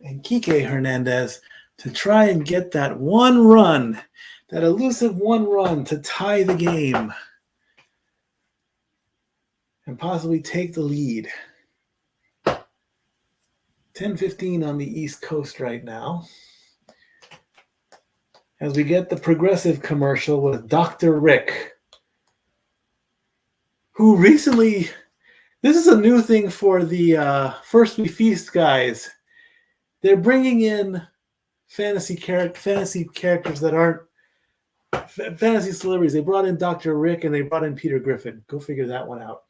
and Kike Hernandez to try and get that one run, that elusive one run to tie the game and possibly take the lead. 10:15 on the East Coast right now. As we get the Progressive commercial with Dr. Rick, who recently, this is a new thing for the First We Feast guys. They're bringing in fantasy characters that aren't fantasy celebrities. They brought in Dr. Rick and they brought in Peter Griffin. Go figure that one out.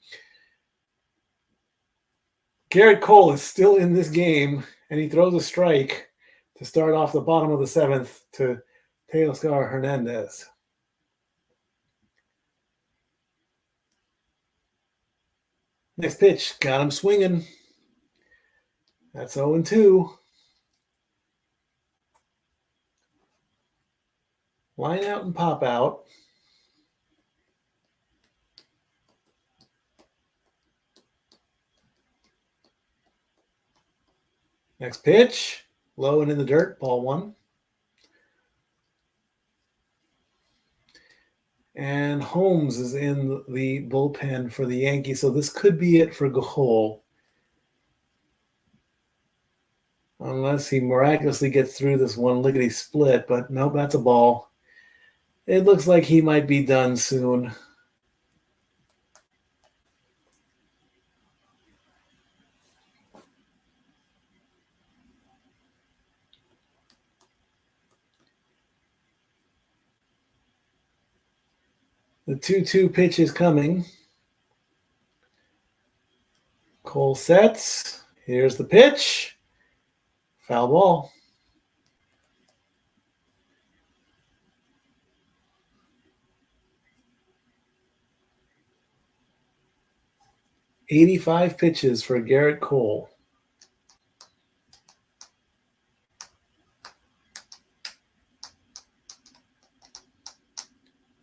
Garrett Cole is still in this game, and he throws a strike to start off the bottom of the 7th to Teoscar Hernandez. Next pitch, got him swinging. That's 0-2. Line out and pop out. Next pitch, low and in the dirt, ball 1. And Holmes is in the bullpen for the Yankees, so this could be it for Gahol. Unless he miraculously gets through this one lickety split, but nope, that's a ball. It looks like he might be done soon. The 2-2 pitch is coming. Cole sets. Here's the pitch. Foul ball. "85 pitches for Garrett Cole."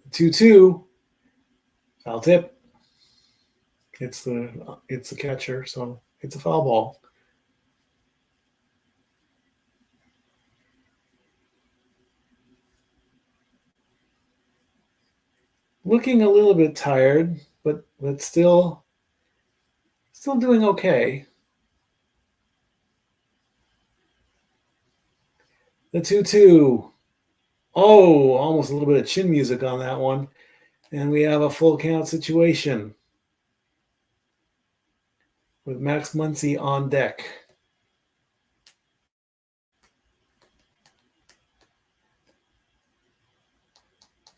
The 2-2. Foul tip. It's the catcher, so it's a foul ball. Looking a little bit tired, but still doing okay. The 2-2. Oh, almost a little bit of chin music on that one. And we have a full count situation with Max Muncy on deck.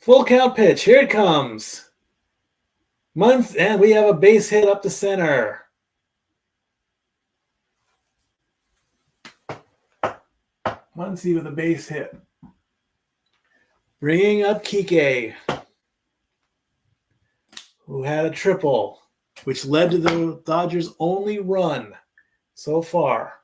Full count pitch. Here it comes. And we have a base hit up the center. Muncy with a base hit. Bringing up Kike, who had a triple, which led to the Dodgers' only run so far.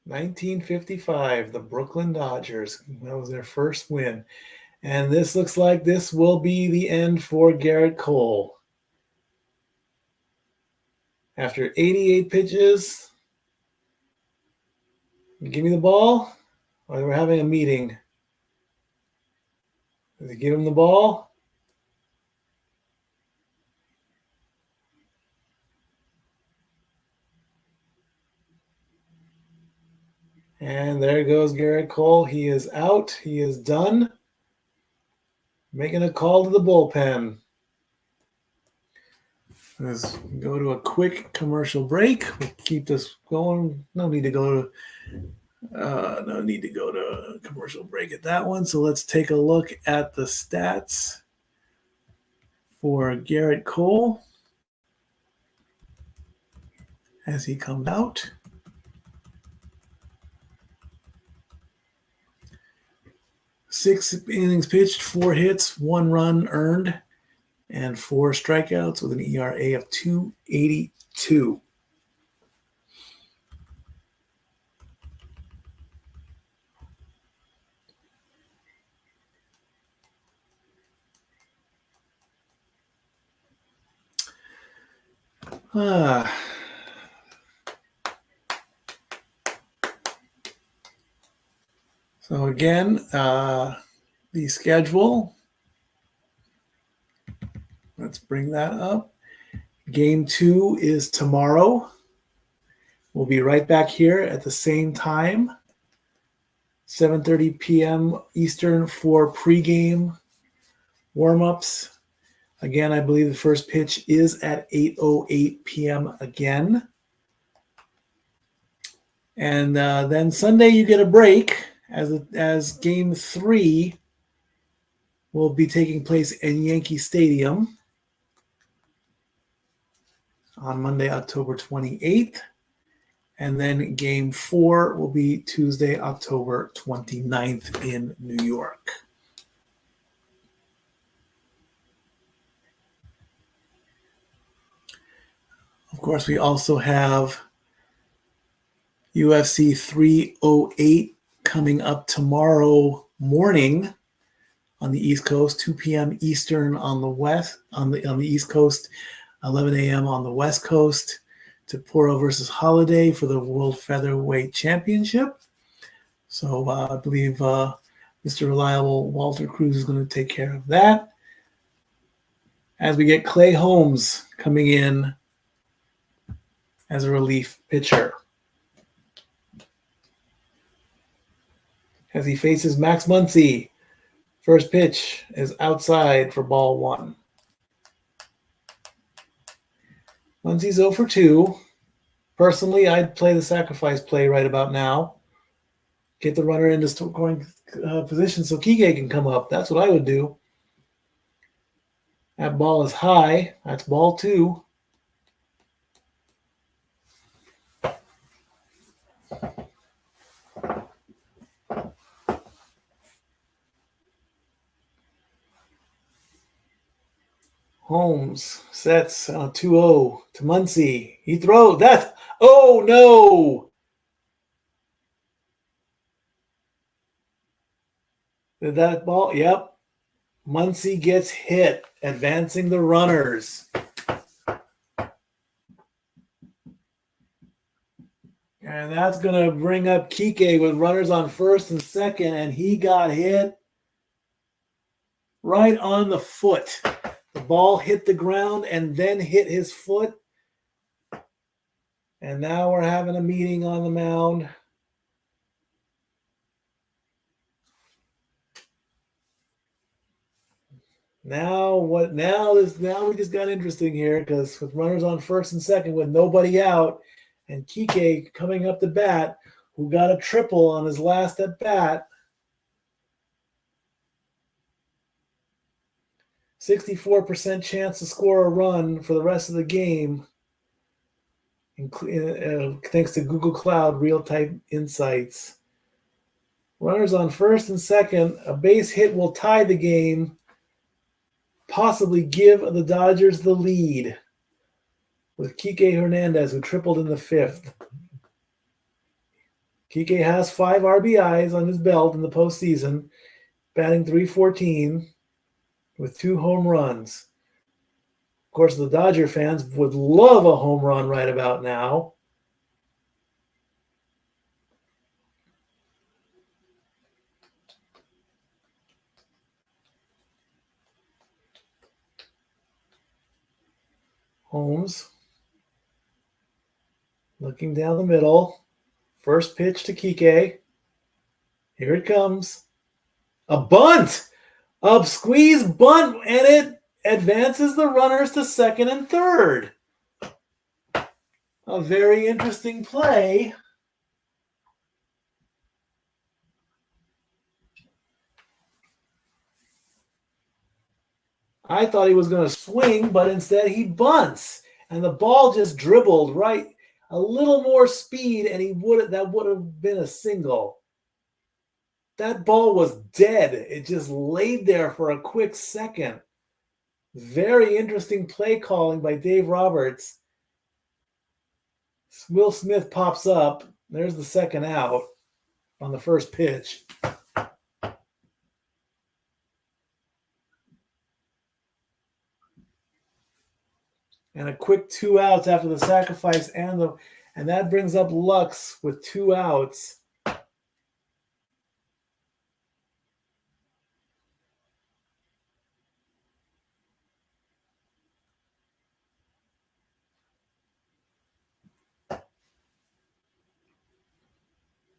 "1955, the Brooklyn Dodgers." That was their first win. And this looks like this will be the end for Garrett Cole. After 88 pitches, give me the ball, or we're having a meeting. Does he give him the ball? And there goes Garrett Cole. He is out. He is done. Making a call to the bullpen. Let's go to a quick commercial break. We'll keep this going. No need to go to a commercial break at that one. So let's take a look at the stats for Garrett Cole as he comes out. Six innings pitched, 4 hits, 1 run earned, and 4 strikeouts with an ERA of 2.82. So again, the schedule. Let's bring that up. Game 2 is tomorrow. We'll be right back here at the same time, 7:30 p.m. Eastern for pregame warm-ups. Again, I believe the first pitch is at 8:08 p.m. again. And then Sunday you get a break as Game 3 will be taking place in Yankee Stadium on Monday, October 28th. And then Game 4 will be Tuesday, October 29th in New York. Of course, we also have UFC 308 coming up tomorrow morning on the East Coast, 2 p.m. Eastern on the East Coast, 11 a.m. on the West Coast. Toporo versus Holiday for the World Featherweight Championship. So I believe Mr. Reliable Walter Cruz is going to take care of that. As we get Clay Holmes coming in as a relief pitcher, as he faces Max Muncy. First pitch is outside for ball 1. Muncie's 0 for 2. Personally, I'd play the sacrifice play right about now. Get the runner into scoring position so Kike can come up. That's what I would do. That ball is high. That's ball 2. Holmes sets 2-0 to Muncie. He throws. That. Oh, no. Did that ball? Yep. Muncie gets hit, advancing the runners. And that's going to bring up Kike with runners on first and second, and he got hit right on the foot. The ball hit the ground and then hit his foot. And now we're having a meeting on the mound. Now we just got interesting here, because with runners on first and second with nobody out, and Kike coming up to bat, who got a triple on his last at bat. 64% chance to score a run for the rest of the game, thanks to Google Cloud real-time insights. Runners on first and second, a base hit will tie the game, possibly give the Dodgers the lead, with Kike Hernandez, who tripled in the 5th. Kike has 5 RBIs on his belt in the postseason, batting .314 with 2 home runs. Of course, the Dodger fans would love a home run right about now. Holmes looking down the middle. First pitch to Kike. Here it comes. A bunt! A squeeze bunt, and it advances the runners to second and third. A very interesting play. I thought he was going to swing, but instead he bunts. And the ball just dribbled right. A little more speed, and that would have been a single. That ball was dead. It just laid there for a quick second. Very interesting play calling by Dave Roberts. Will Smith pops up. There's the second out on the first pitch. And a quick 2 outs after the sacrifice, and that brings up Lux with 2 outs.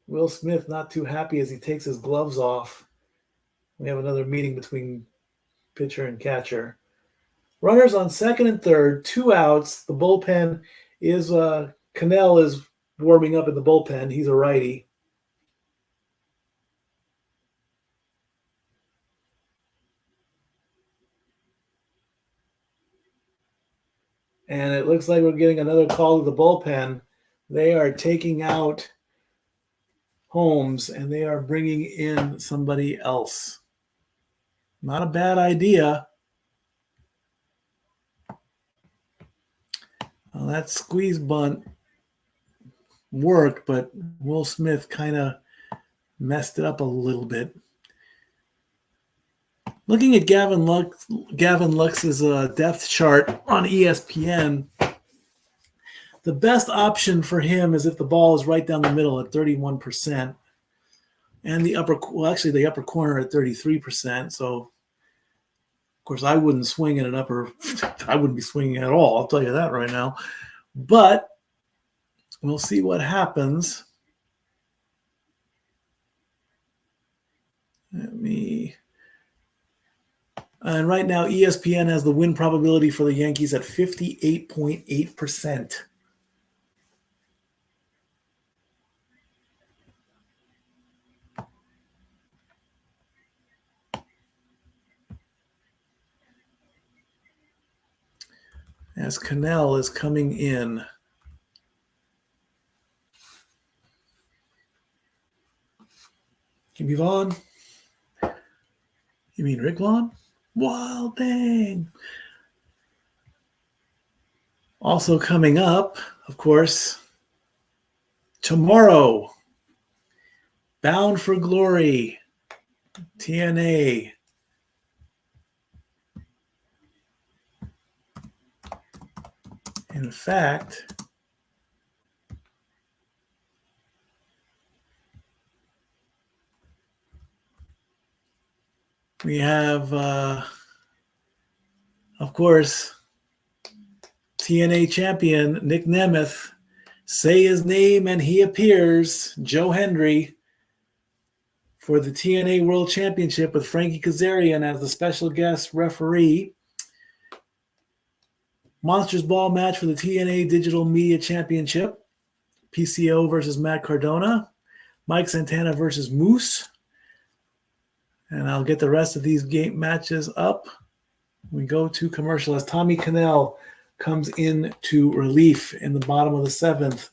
Will Smith not too happy as he takes his gloves off. We have another meeting between pitcher and catcher. Runners on second and third, 2 outs. The bullpen is Cannell is warming up in the bullpen. He's a righty. And it looks like we're getting another call to the bullpen. They are taking out Holmes, and they are bringing in somebody else. Not a bad idea. Well, that squeeze bunt worked, but Will Smith kind of messed it up a little bit. Looking at Gavin Lux's depth chart on ESPN, the best option for him is if the ball is right down the middle at 31%, and the upper corner at 33%. So, of course, I wouldn't swing at I wouldn't be swinging at all. I'll tell you that right now. But we'll see what happens. And right now, ESPN has the win probability for the Yankees at 58.8%. As Cannell is coming in. Jimmy Vaughn? You mean Rick Vaughn? Wild dang. Also coming up, of course, tomorrow, Bound for Glory, TNA. In fact, we have, of course, TNA champion Nick Nemeth. Say his name and he appears. Joe Hendry for the TNA World Championship with Frankie Kazarian as the special guest referee. Monsters Ball match for the TNA Digital Media Championship. PCO versus Matt Cardona. Mike Santana versus Moose. And I'll get the rest of these game matches up. We go to commercial as Tommy Cannell comes in to relief in the bottom of the seventh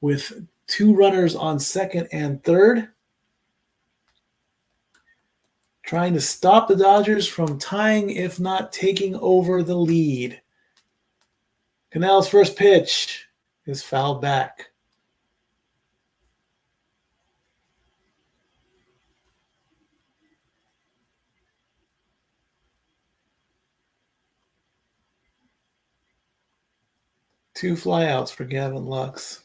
with two runners on second and third, trying to stop the Dodgers from tying, if not taking over the lead. Cannell's first pitch is fouled back. Two flyouts for Gavin Lux.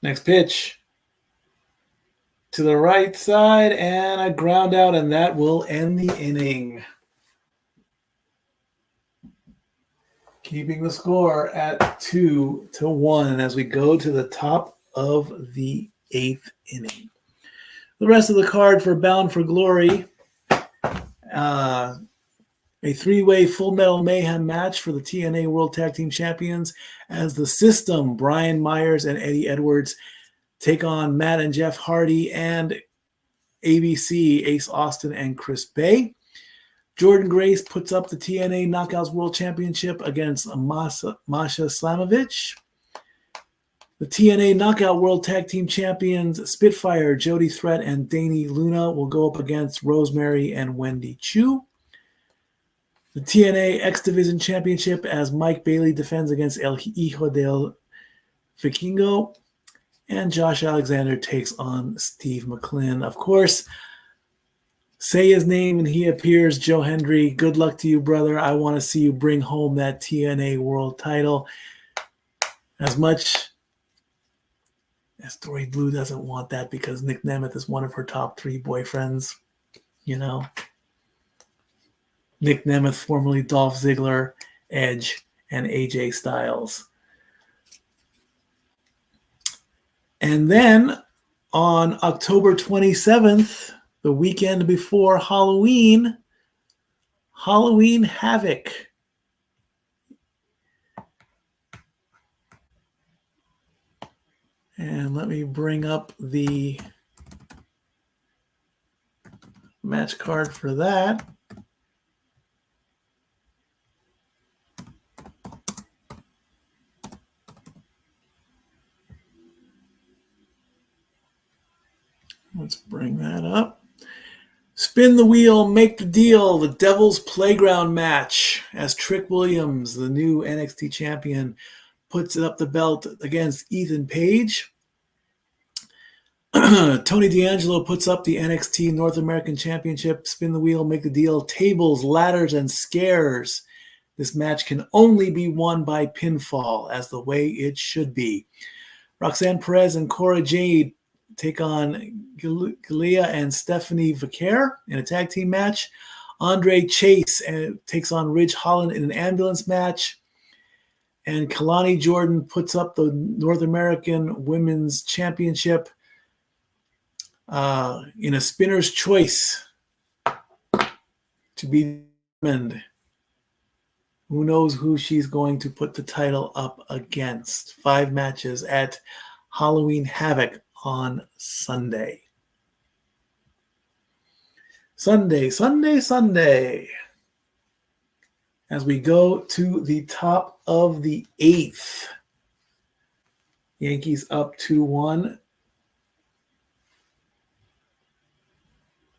Next pitch to the right side and a ground out, and that will end the inning. Keeping the score at 2-1 as we go to the top of the eighth inning. The rest of the card for Bound for Glory. A three-way Full Metal Mayhem match for the TNA World Tag Team Champions as the System, Brian Myers and Eddie Edwards, take on Matt and Jeff Hardy and ABC, Ace Austin and Chris Bay. Jordan Grace puts up the TNA Knockouts World Championship against Masha Slamovich. The TNA Knockout World Tag Team Champions Spitfire, Jody Threat, and Danny Luna will go up against Rosemary and Wendy Chu. The TNA X Division Championship as Mike Bailey defends against El Hijo del Vikingo. And Josh Alexander takes on Steve McLean. Of course, say his name and he appears. Joe Hendry, good luck to you, brother. I want to see you bring home that TNA World title. As much as Dory Blue doesn't want that because Nick Nemeth is one of her top three boyfriends, you know. Nick Nemeth, formerly Dolph Ziggler, Edge, and AJ Styles. And then on October 27th, the weekend before Halloween, Halloween Havoc. And let me bring up the match card for that. Let's bring that up. Spin the wheel, make the deal. The Devil's Playground match as Trick Williams, the new NXT champion, puts up the belt against Ethan Page. Tony D'Angelo puts up the NXT North American Championship. Spin the wheel, make the deal. Tables, ladders, and scares. This match can only be won by pinfall, as the way it should be. Roxanne Perez and Cora Jade take on Galia and Stephanie Vaquer in a tag team match. Andre Chase takes on Ridge Holland in an ambulance match. And Kalani Jordan puts up the North American Women's Championship in a spinner's choice to be determined. Who knows who she's going to put the title up against? 5 matches at Halloween Havoc on Sunday. Sunday. As we go to the top of the 8th. Yankees up 2-1.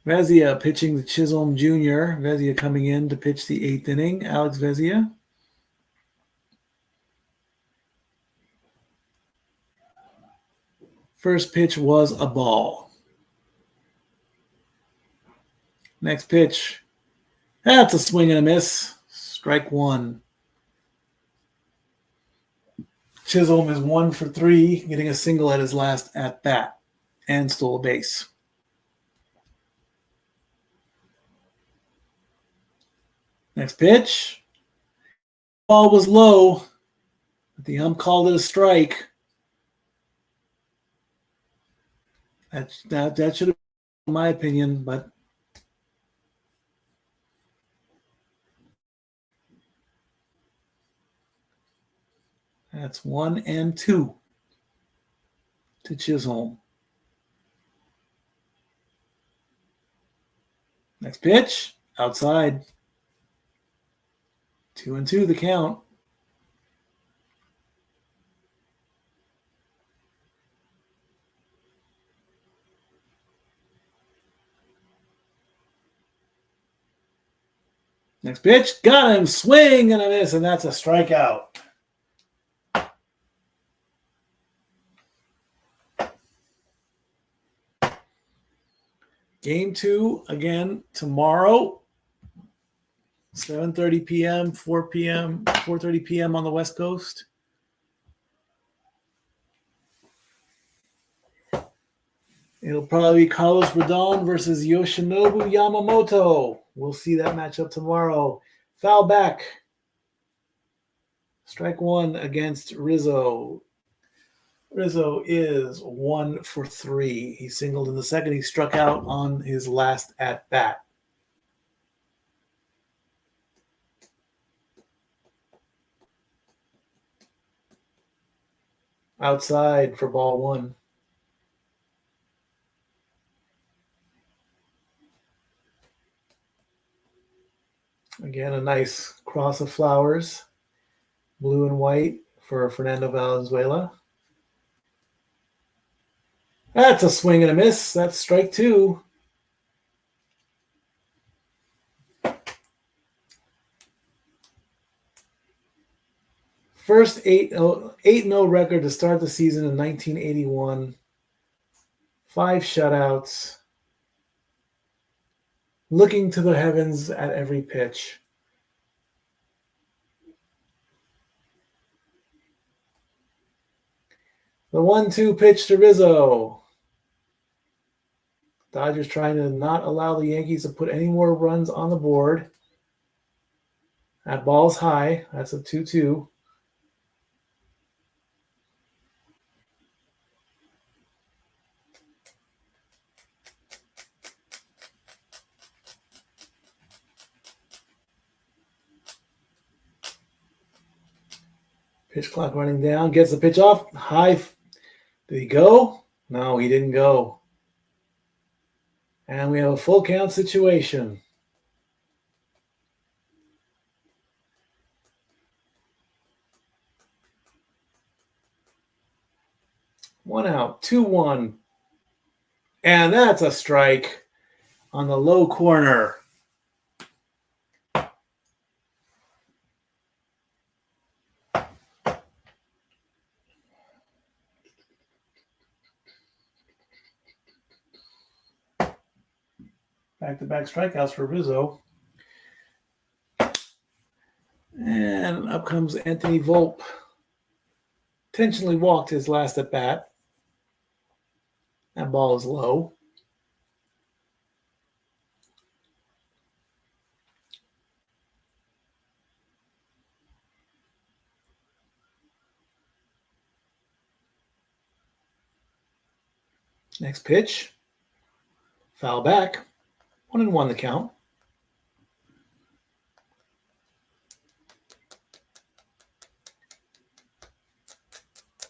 Vezia pitching the Chisholm Jr. Vezia coming in to pitch the 8th inning. Alex Vezia. First pitch was a ball. Next pitch. That's a swing and a miss. Strike 1. Chisholm is 1 for 3, getting a single at his last at bat and stole a base. Next pitch. Ball was low, but the ump called it a strike. That should have been, in my opinion, but that's 1 and 2 to Chisholm. Next pitch, outside. 2 and 2 the count. Next pitch, got him, swing and a miss, and that's a strikeout. Game 2 again tomorrow, 7:30 p.m., 4 p.m., 4:30 p.m. on the West Coast. It'll probably be Carlos Rodon versus Yoshinobu Yamamoto. We'll see that matchup tomorrow. Foul back. Strike 1 against Rizzo. Rizzo is 1 for 3. He singled in the second. He struck out on his last at bat. Outside for ball 1. Again, a nice cross of flowers, blue and white for Fernando Valenzuela. That's a swing and a miss. That's strike 2. First 8-0 record to start the season in 1981. 5 shutouts. Looking to the heavens at every pitch. The 1-2 pitch to Rizzo. Dodgers trying to not allow the Yankees to put any more runs on the board. That ball's high. That's a 2-2. Pitch clock running down. Gets the pitch off. High. Did he go? No, he didn't go. And we have a full count situation. One out, 2-1. And that's a strike on the low corner. Back-to-back strikeouts for Rizzo. And up comes Anthony Volpe. Intentionally walked his last at bat. That ball is low. Next pitch. Foul back. 1-1 the count.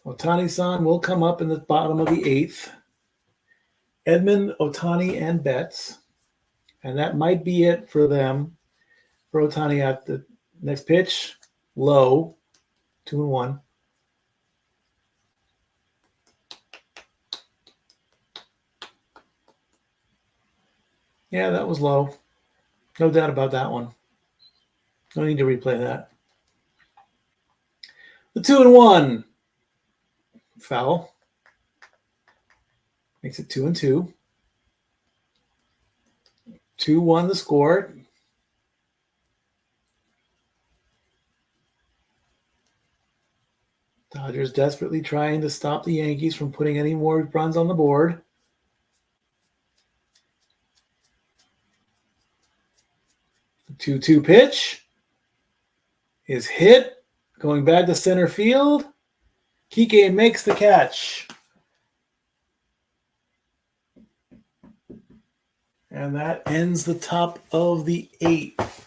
Ohtani-san will come up in the bottom of the 8th. Edman, Ohtani, and Betts. And that might be it for them. For Ohtani at the next pitch. Low. 2-1. Yeah, that was low. No doubt about that one. No need to replay that. The 2-1. Foul. Makes it 2-2. 2-1 the score. Dodgers desperately trying to stop the Yankees from putting any more runs on the board. The 2-2 pitch is hit. Going back to center field. Kike makes the catch. And that ends the top of the 8th.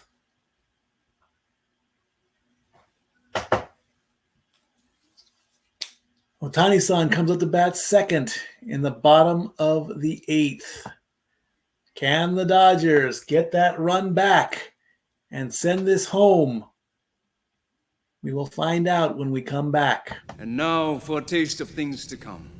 Ohtani-san comes up to bat second in the bottom of the 8th. Can the Dodgers get that run back and send this home? We will find out when we come back. And now for a taste of things to come.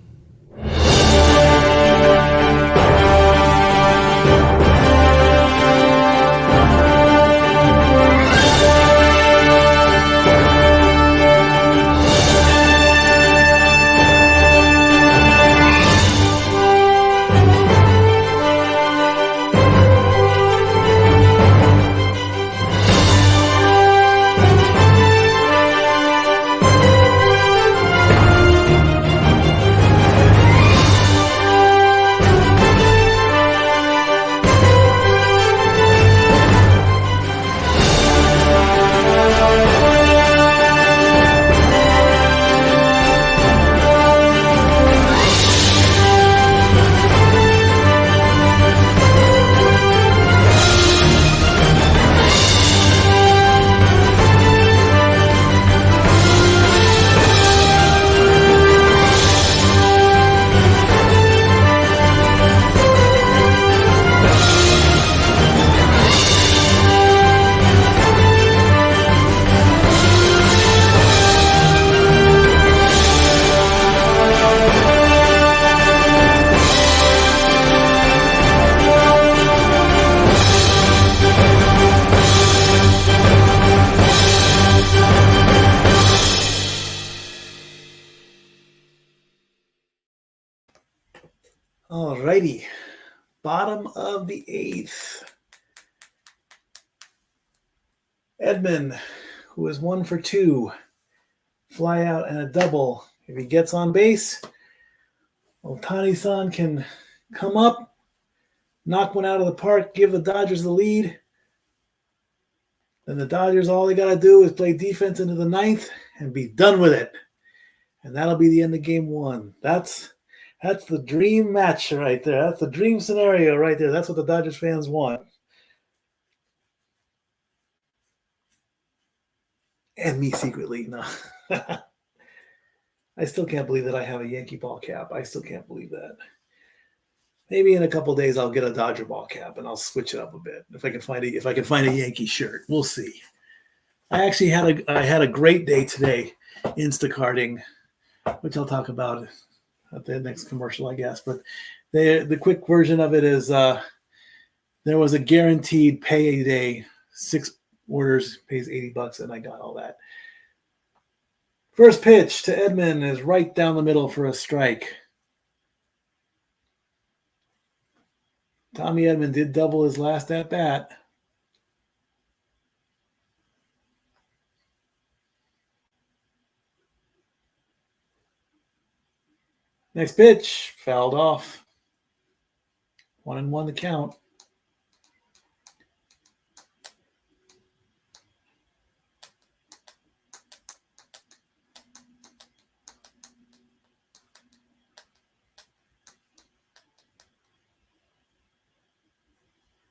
All righty. Bottom of the 8th. Edman, who is 1 for 2. Fly out and a double. If he gets on base, Ohtani-san can come up, knock one out of the park, give the Dodgers the lead. Then the Dodgers, all they got to do is play defense into the 9th and be done with it. And that'll be the end of game 1. That's the dream match right there. That's the dream scenario right there. That's what the Dodgers fans want. And me secretly. No. I still can't believe that I have a Yankee ball cap. I still can't believe that. Maybe in a couple of days I'll get a Dodger ball cap and I'll switch it up a bit. If I can find a Yankee shirt. We'll see. I actually had a great day today Instacarting, which I'll talk about at the next commercial, I guess. But the quick version of it is there was a guaranteed payday. 6 orders pays $80, and I got all that. First pitch to Edman is right down the middle for a strike. Tommy Edman did double his last at bat. Next pitch, fouled off. 1-1 the count.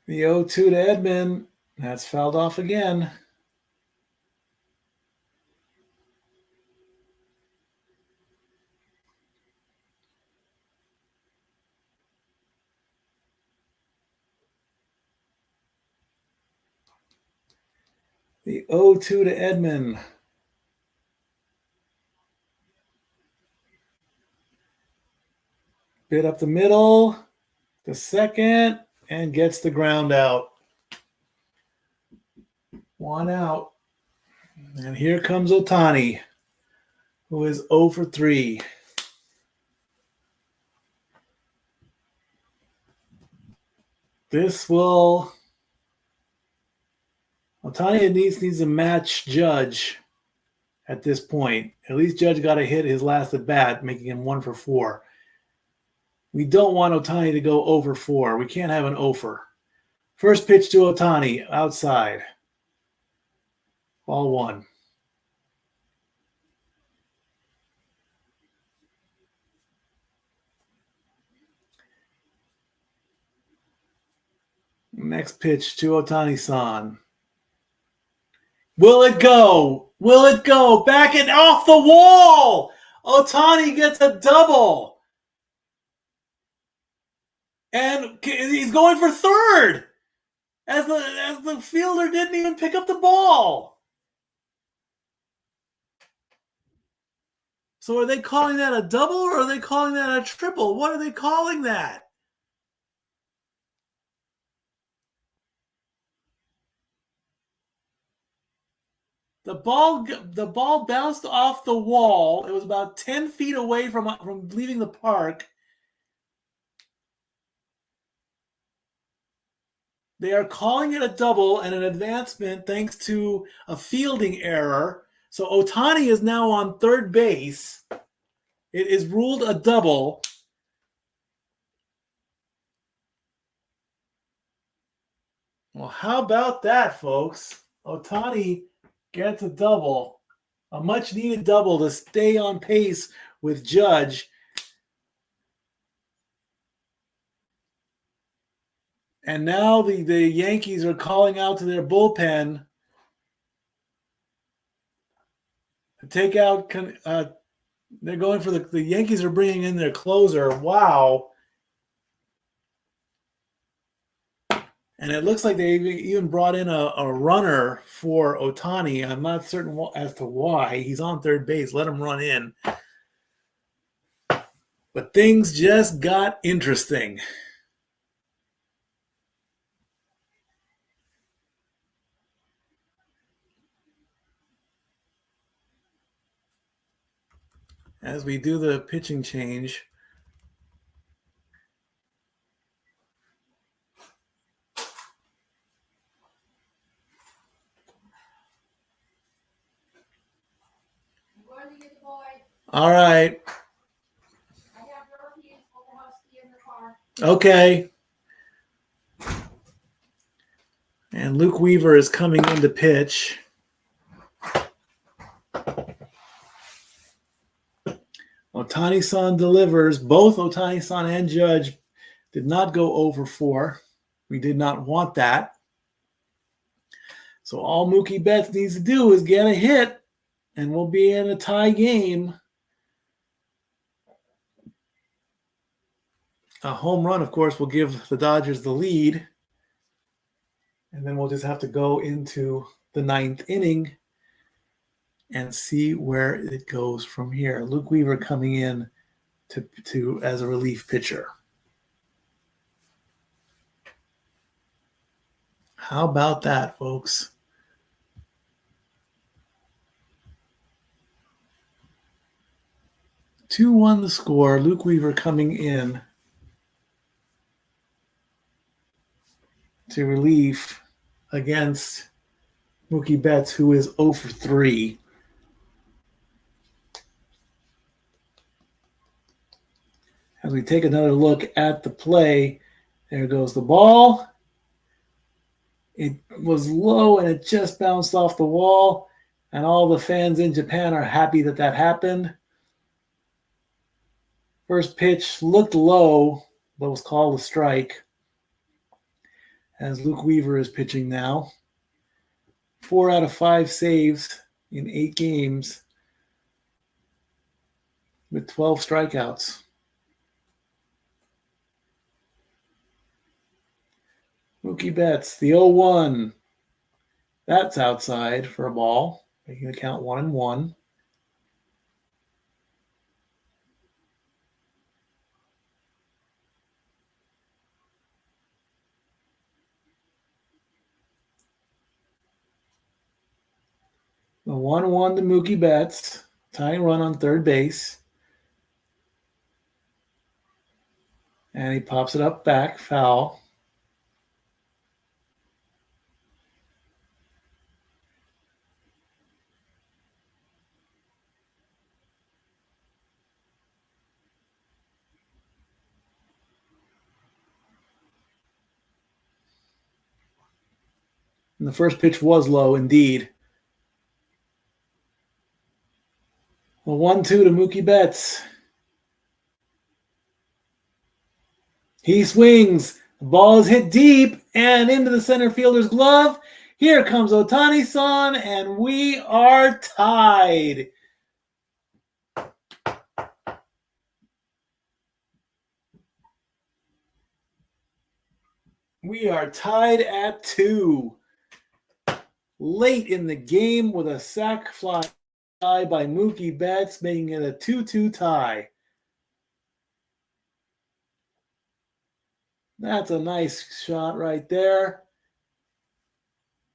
The 0-2 to Edman. That's fouled off again. The 0-2 to Edman. Bit up the middle. The second. And gets the ground out. 1 out. And here comes Ohtani, who is 0 for 3. This will... Ohtani needs to match Judge at this point. At least Judge got a hit his last at bat, making him 1 for 4. We don't want Ohtani to go 0 for 4. We can't have an 0 for. First pitch to Ohtani, outside. Ball 1. Next pitch to Ohtani-san. Will it go? Will it go? Back and off the wall! Ohtani gets a double. And he's going for third. As the fielder didn't even pick up the ball. So are they calling that a double or are they calling that a triple? What are they calling that? The ball bounced off the wall. It was about 10 feet away from leaving the park. They are calling it a double and an advancement thanks to a fielding error. So Ohtani is now on third base. It is ruled a double. Well, how about that, folks? Ohtani gets a double. A much-needed double to stay on pace with Judge. And now the Yankees are calling out to their bullpen to take out. They're going for the Yankees are bringing in their closer. Wow. And it looks like they even brought in a runner for Ohtani. I'm not certain as to why. He's on third base. Let him run in. But things just got interesting. As we do the pitching change. All right. Okay. And Luke Weaver is coming in to pitch. Ohtani-san delivers. Both Ohtani-san and Judge did not go over 4. We did not want that. So all Mookie Betts needs to do is get a hit, and we'll be in a tie game. A home run, of course, will give the Dodgers the lead. And then we'll just have to go into the 9th inning and see where it goes from here. Luke Weaver coming in to as a relief pitcher. How about that, folks? Two-one the score. Luke Weaver coming in to relief against Mookie Betts, who is 0 for 3. As we take another look at the play, there goes the ball. It was low and it just bounced off the wall, and all the fans in Japan are happy that that happened. First pitch looked low, but was called a strike. as Luke Weaver is pitching now. 4 out of 5 saves in 8 games with 12 strikeouts. Mookie Betts, the 0-1. That's outside for a ball, making the count 1-1. The 1-1 to Mookie Betts, tying run on third base. And he pops it up back, foul. And the first pitch was low indeed. Well, 1-2 to Mookie Betts. He swings. The ball is hit deep and into the center fielder's glove. Here comes Ohtani-san, and we are tied. We are tied at 2. Late in the game with a sac fly by Mookie Betts, making it a 2-2 tie. That's a nice shot right there.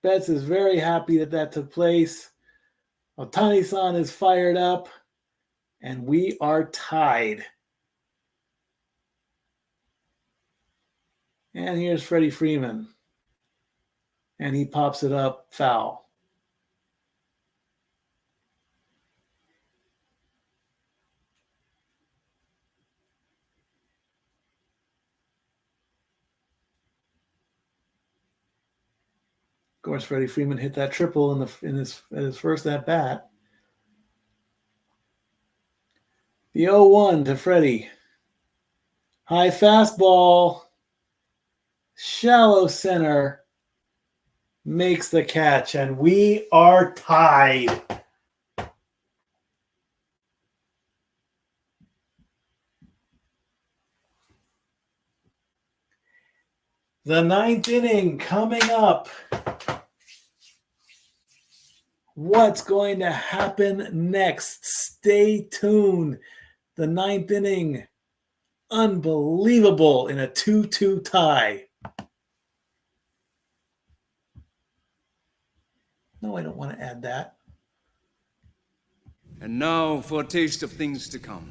Betts is very happy that that took place. Ohtani-san is fired up, and we are tied. And here's Freddie Freeman. And he pops it up, foul. Of course, Freddie Freeman hit that triple in his first at bat. The 0-1 to Freddie. High fastball. Shallow center. Makes the catch, and we are tied. The 9th inning coming up. What's going to happen next? Stay tuned. The 9th inning, unbelievable in a 2-2 tie. No, I don't want to add that. And now for a taste of things to come.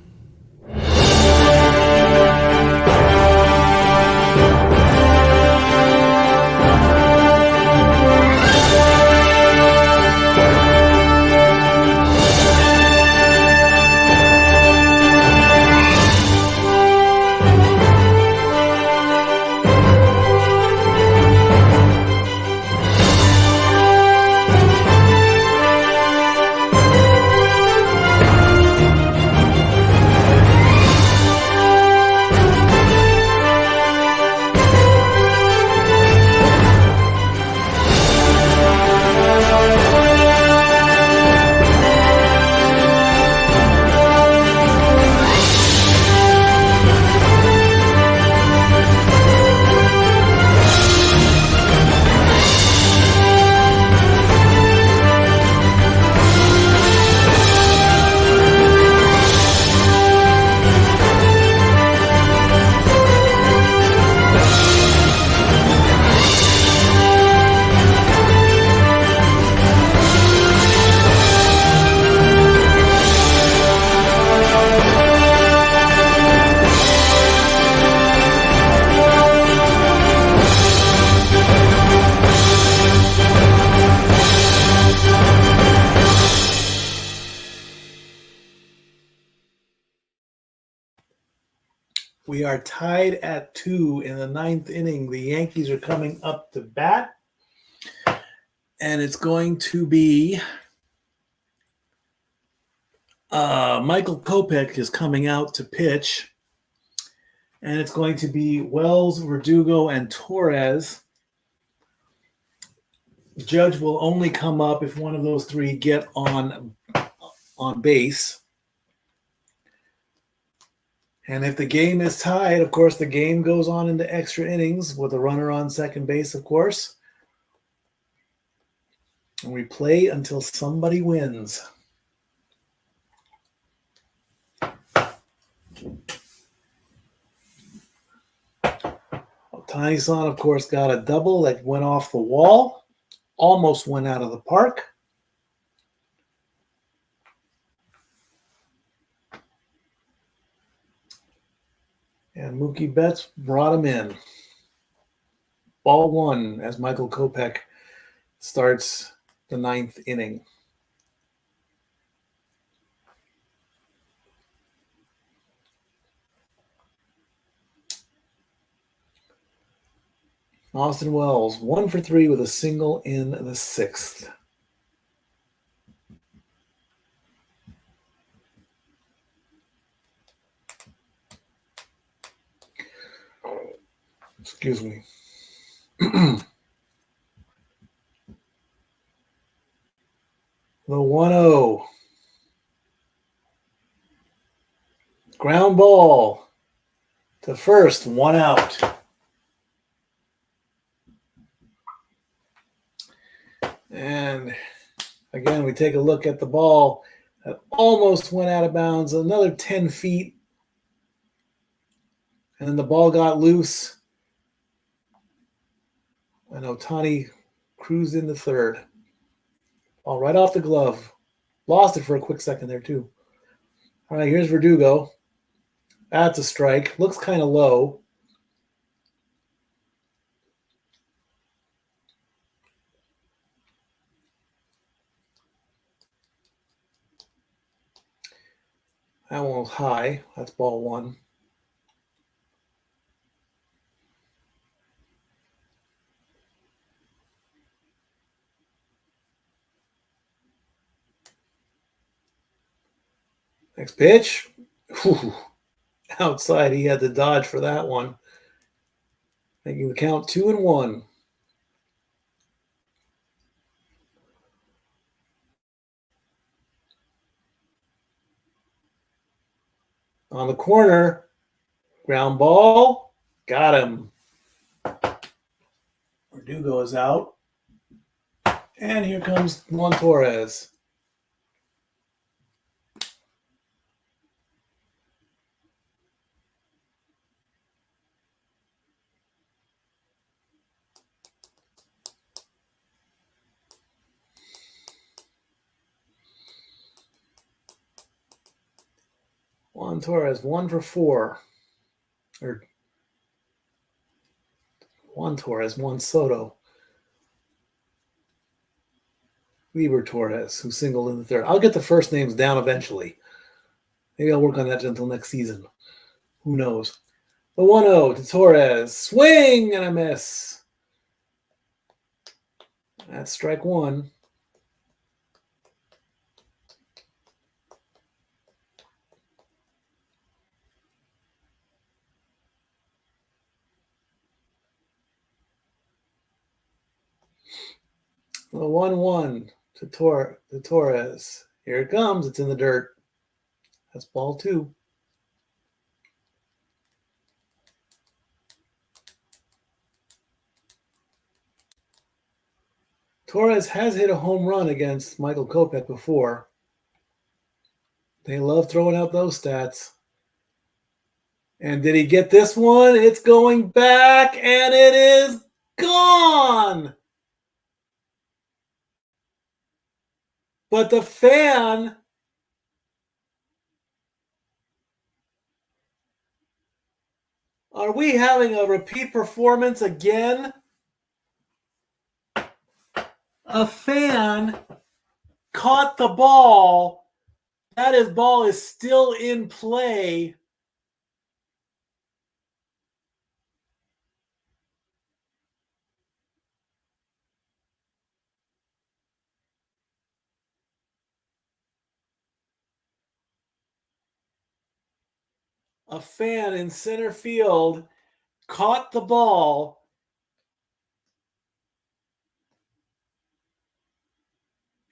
We are tied at 2 in the 9th inning. The Yankees are coming up to bat. And it's going to be Michael Kopech is coming out to pitch. And it's going to be Wells, Verdugo, and Torres. The judge will only come up if one of those three get on base. And if the game is tied, of course, the game goes on into extra innings with a runner on second base, of course. And we play until somebody wins. Ohtani-san, of course, got a double that went off the wall. Almost went out of the park. And Mookie Betts brought him in. Ball one as Michael Kopech starts the ninth inning. Austin Wells, 1 for 3 with a single in the sixth. Excuse me. The 1-0. Ground ball to first, 1 out. And again, we take a look at the ball that almost went out of bounds, another 10 feet. And then the ball got loose. And Ohtani cruised into third. Ball right off the glove. Lost it for a quick second there, too. All right, here's Verdugo. That's a strike. Looks kind of low. That one was high. That's ball one. Next pitch. Whew. Outside, he had to dodge for that one. Making the count 2-1. On the corner, ground ball, got him. Verdugo is out. And here comes Juan Torres. Juan Torres, 1 for 4. Or Juan Torres, Juan Soto. Weber Torres, who singled in the third. I'll get the first names down eventually. Maybe I'll work on that until next season. Who knows? The 1-0 to Torres. Swing and a miss. That's strike one. The 1-1 to Torres. Here it comes. It's in the dirt. That's ball two. Torres has hit a home run against Michael Kopech before. They love throwing out those stats. And did he get this one? It's going back, and it is gone. But the fan are we having a repeat performance again? A fan caught the ball. That ball is still in play. A fan in center field caught the ball.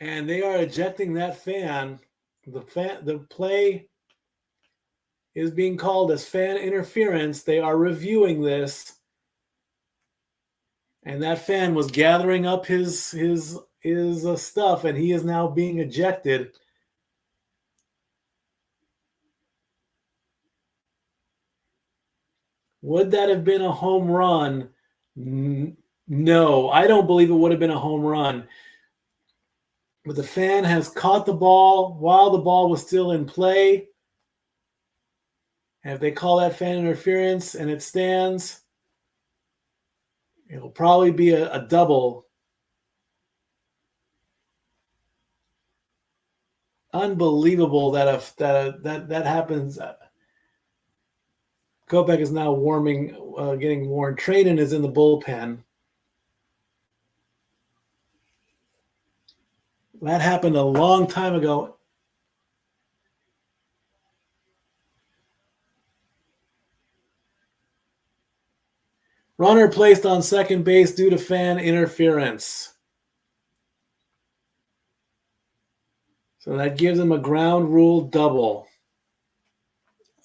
And they are ejecting that fan. The play is being called as fan interference. They are reviewing this. And that fan was gathering up his stuff, and he is now being ejected. Would that have been a home run? No, I don't believe it would have been a home run. But the fan has caught the ball while the ball was still in play. And if they call that fan interference and it stands, it'll probably be a double. Unbelievable that that happens. Kopech is now getting worn. Trainen is in the bullpen. That happened a long time ago. Runner placed on second base due to fan interference. So that gives him a ground rule double.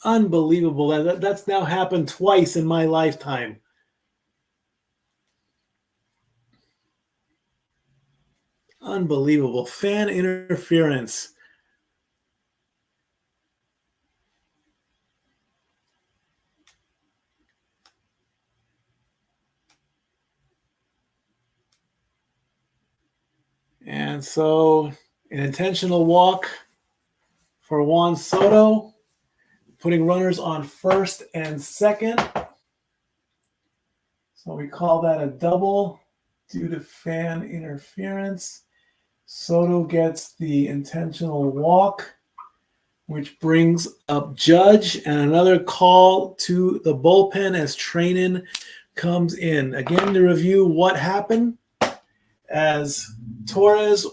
Unbelievable. That's now happened twice in my lifetime. Unbelievable. Fan interference. And so an intentional walk for Juan Soto, putting runners on first and second. So we call that a double due to fan interference. Soto gets the intentional walk, which brings up Judge, and another call to the bullpen as Trainen comes in. Again, to review what happened, as Torres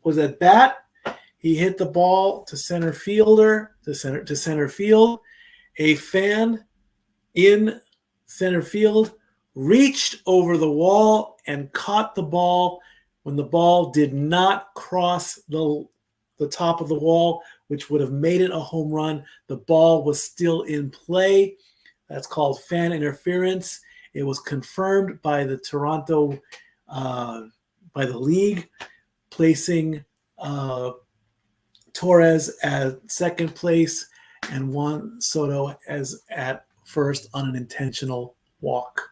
was at bat, he hit the ball to center field. A fan in center field reached over the wall and caught the ball when the ball did not cross the top of the wall, which would have made it a home run. The ball was still in play. That's called fan interference. It was confirmed by the Toronto, by the league, placing Torres at second place and Juan Soto as at first on an intentional walk.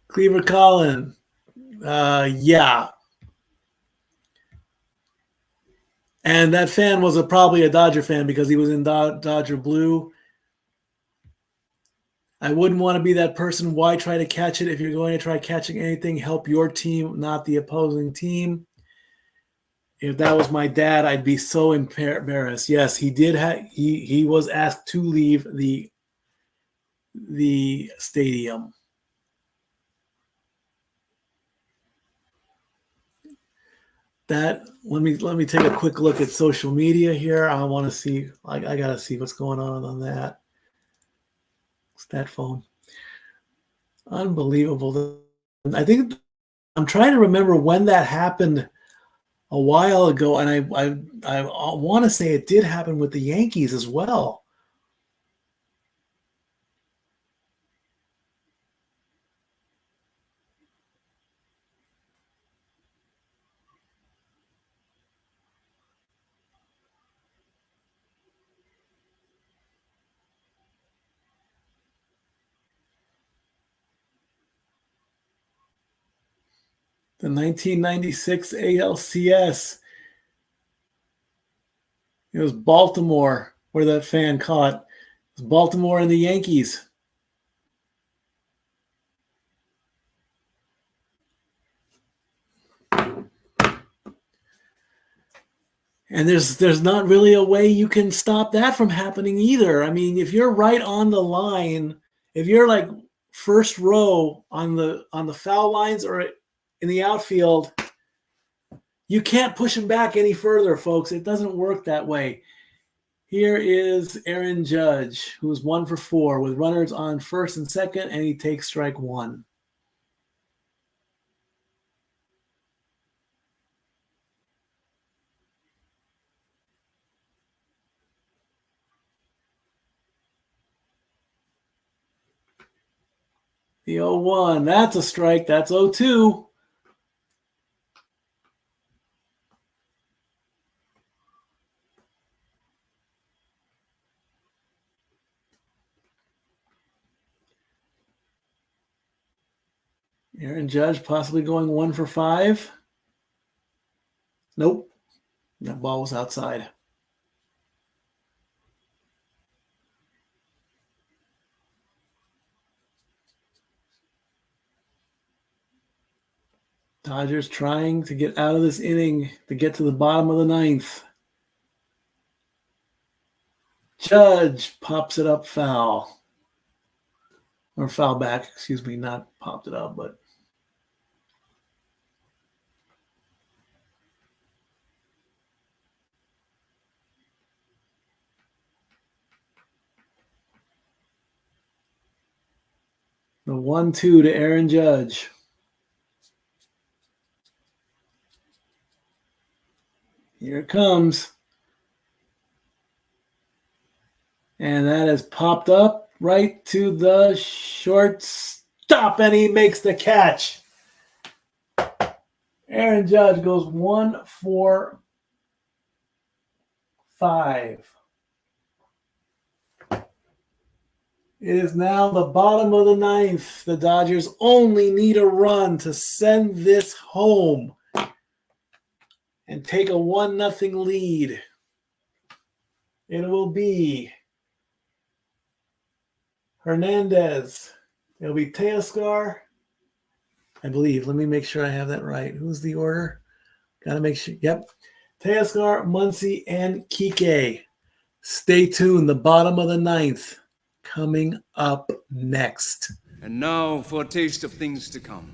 Cleaver Collin, yeah. And that fan was probably a Dodger fan because he was in Dodger blue. I wouldn't want to be that person. Why try to catch it? If you're going to try catching anything, help your team, not the opposing team. If that was my dad, I'd be so embarrassed. Yes, he did. He was asked to leave the stadium. That let me take a quick look at social media here. I want to see. I gotta see what's going on that. Stat phone. Unbelievable. I think I'm trying to remember when that happened a while ago, and I want to say it did happen with the Yankees as well. The 1996 ALCS. It was Baltimore where that fan caught. It was Baltimore and the Yankees. And there's not really a way you can stop that from happening either. I mean, if you're right on the line, if you're like first row on the foul lines or in the outfield, you can't push them back any further, folks. It doesn't work that way. Here is Aaron Judge, who's 1 for 4 with runners on first and second, and he takes strike one. The 0-1, that's a strike. That's 0-2. Aaron Judge possibly going 1 for 5. Nope. That ball was outside. Dodgers trying to get out of this inning to get to the bottom of the ninth. Judge pops it up foul. Or foul back, excuse me, not popped it up, but the 1-2 to Aaron Judge. Here it comes. And that is popped up right to the shortstop, and he makes the catch. Aaron Judge goes 1 for 5. It is now the bottom of the ninth. The Dodgers only need a run to send this home and take a 1-0 lead. It will be Hernandez. It'll be Teoscar, I believe. Let me make sure I have that right. Who's the order? Got to make sure. Yep. Teoscar, Muncy, and Kike. Stay tuned. The bottom of the ninth coming up next. And now for a taste of things to come.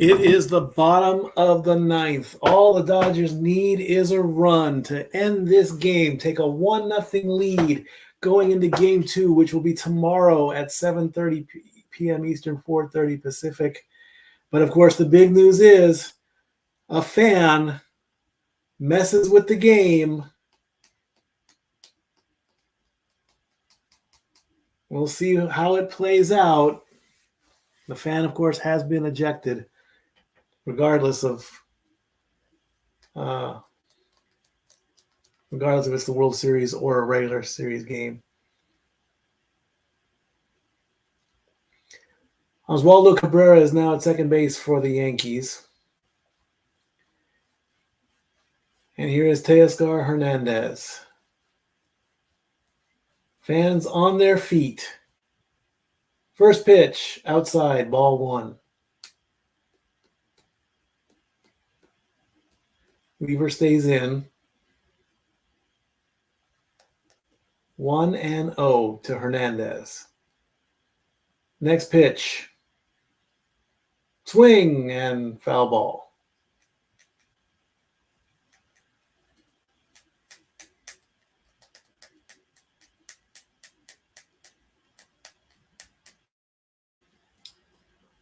It is the bottom of the ninth. All the Dodgers need is a run to end this game, take a 1-0 lead going into game 2, which will be tomorrow at 7:30 p.m. Eastern, 4:30 Pacific. But of course, the big news is a fan messes with the game. We'll see how it plays out. The fan, of course, has been ejected, regardless of if it's the World Series or a regular series game. Oswaldo Cabrera is now at second base for the Yankees. And here is Teoscar Hernandez. Fans on their feet. First pitch, outside, ball 1. Weaver stays in. 1-0 to Hernandez. Next pitch. Swing and foul ball.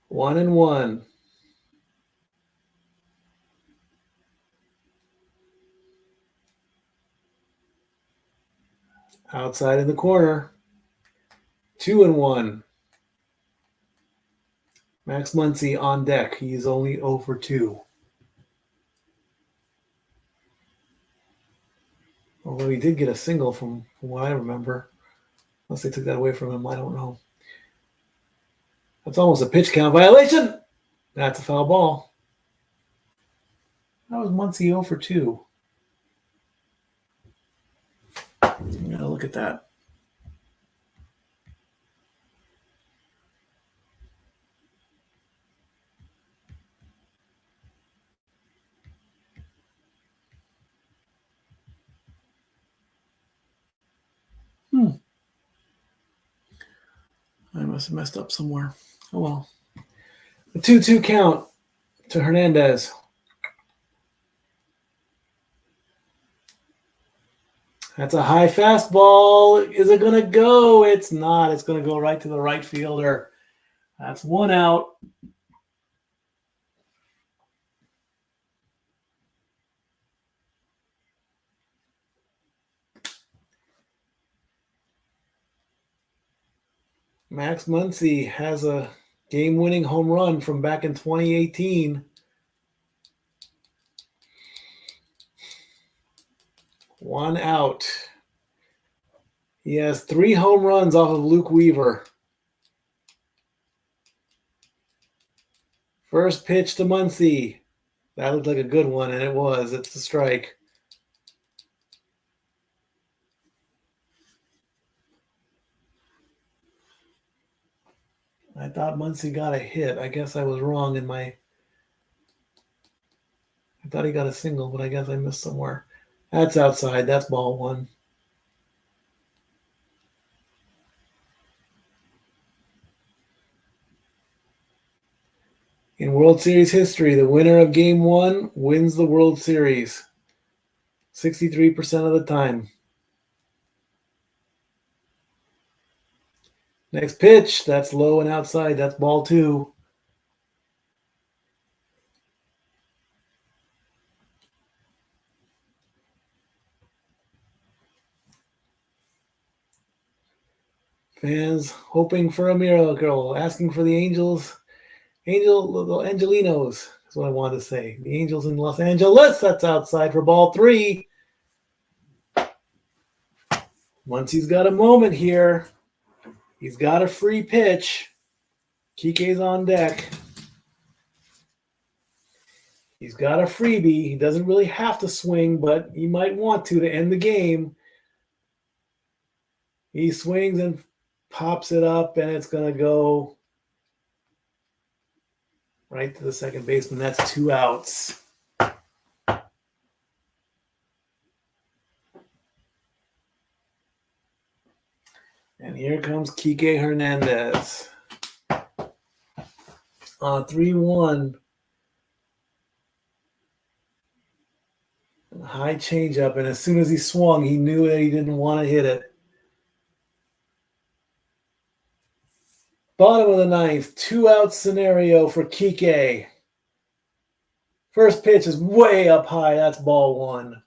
One and one. Outside in the corner. 2-1. Max Muncy on deck. He's only 0 for 2. Although he did get a single from what I remember. Unless they took that away from him, I don't know. That's almost a pitch count violation. That's a foul ball. That was Muncy 0 for 2. You gotta look at that. I must have messed up somewhere. Oh well. A 2-2 count to Hernandez. That's a high fastball. Is it going to go? It's not. It's going to go right to the right fielder. That's 1 out. Max Muncy has a game-winning home run from back in 2018. 1 out. He has 3 home runs off of Luke Weaver. First pitch to Muncy. That looked like a good one, and it was. It's a strike. I thought Muncy got a hit. I guess I was wrong in my... I thought he got a single, but I guess I missed somewhere. That's outside. That's ball 1. In World Series history, the winner of Game 1 wins the World Series 63% of the time. Next pitch, that's low and outside. That's ball 2. Fans hoping for a miracle, asking for the Angelinos is what I wanted to say. The Angels in Los Angeles, that's outside for ball 3. Once he's got a moment here, he's got a free pitch. Kike's on deck. He's got a freebie. He doesn't really have to swing, but he might want to end the game. He swings and pops it up, and it's going to go right to the second baseman. That's 2 outs. And here comes Kike Hernandez. On 3-1. High changeup, and as soon as he swung, he knew that he didn't want to hit it. Bottom of the 9th, 2-out scenario for Kike. First pitch is way up high. That's ball 1.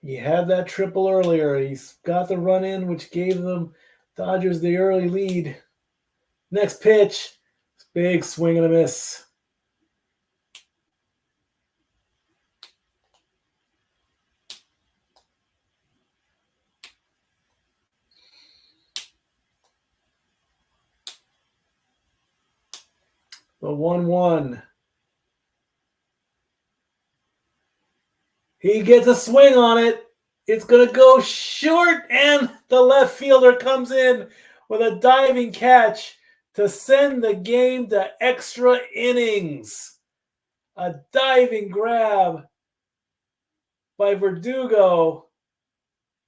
He had that triple earlier. He's got the run in, which gave them Dodgers the early lead. Next pitch, big swing and a miss. The 1-1. He gets a swing on it. It's going to go short, and the left fielder comes in with a diving catch to send the game to extra innings. A diving grab by Verdugo.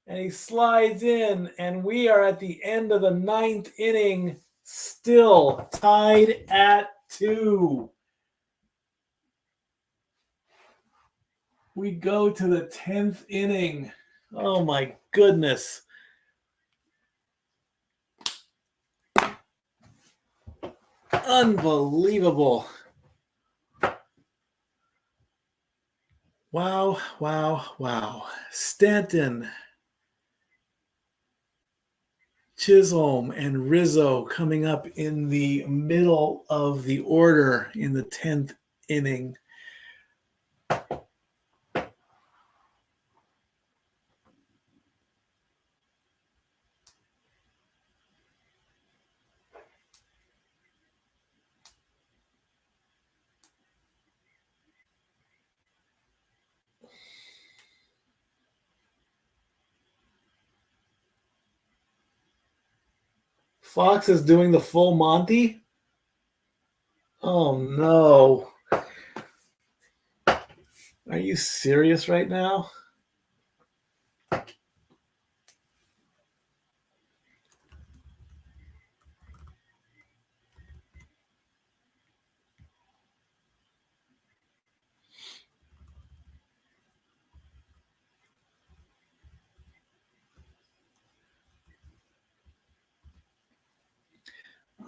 And he slides in, and we are at the end of the 9th inning, still tied at 2. We go to the 10th inning. Oh my goodness. Unbelievable. Wow, wow, wow. Stanton, Chisholm, and Rizzo coming up in the middle of the order in the 10th inning. Fox is doing the full Monty? Oh no. Are you serious right now?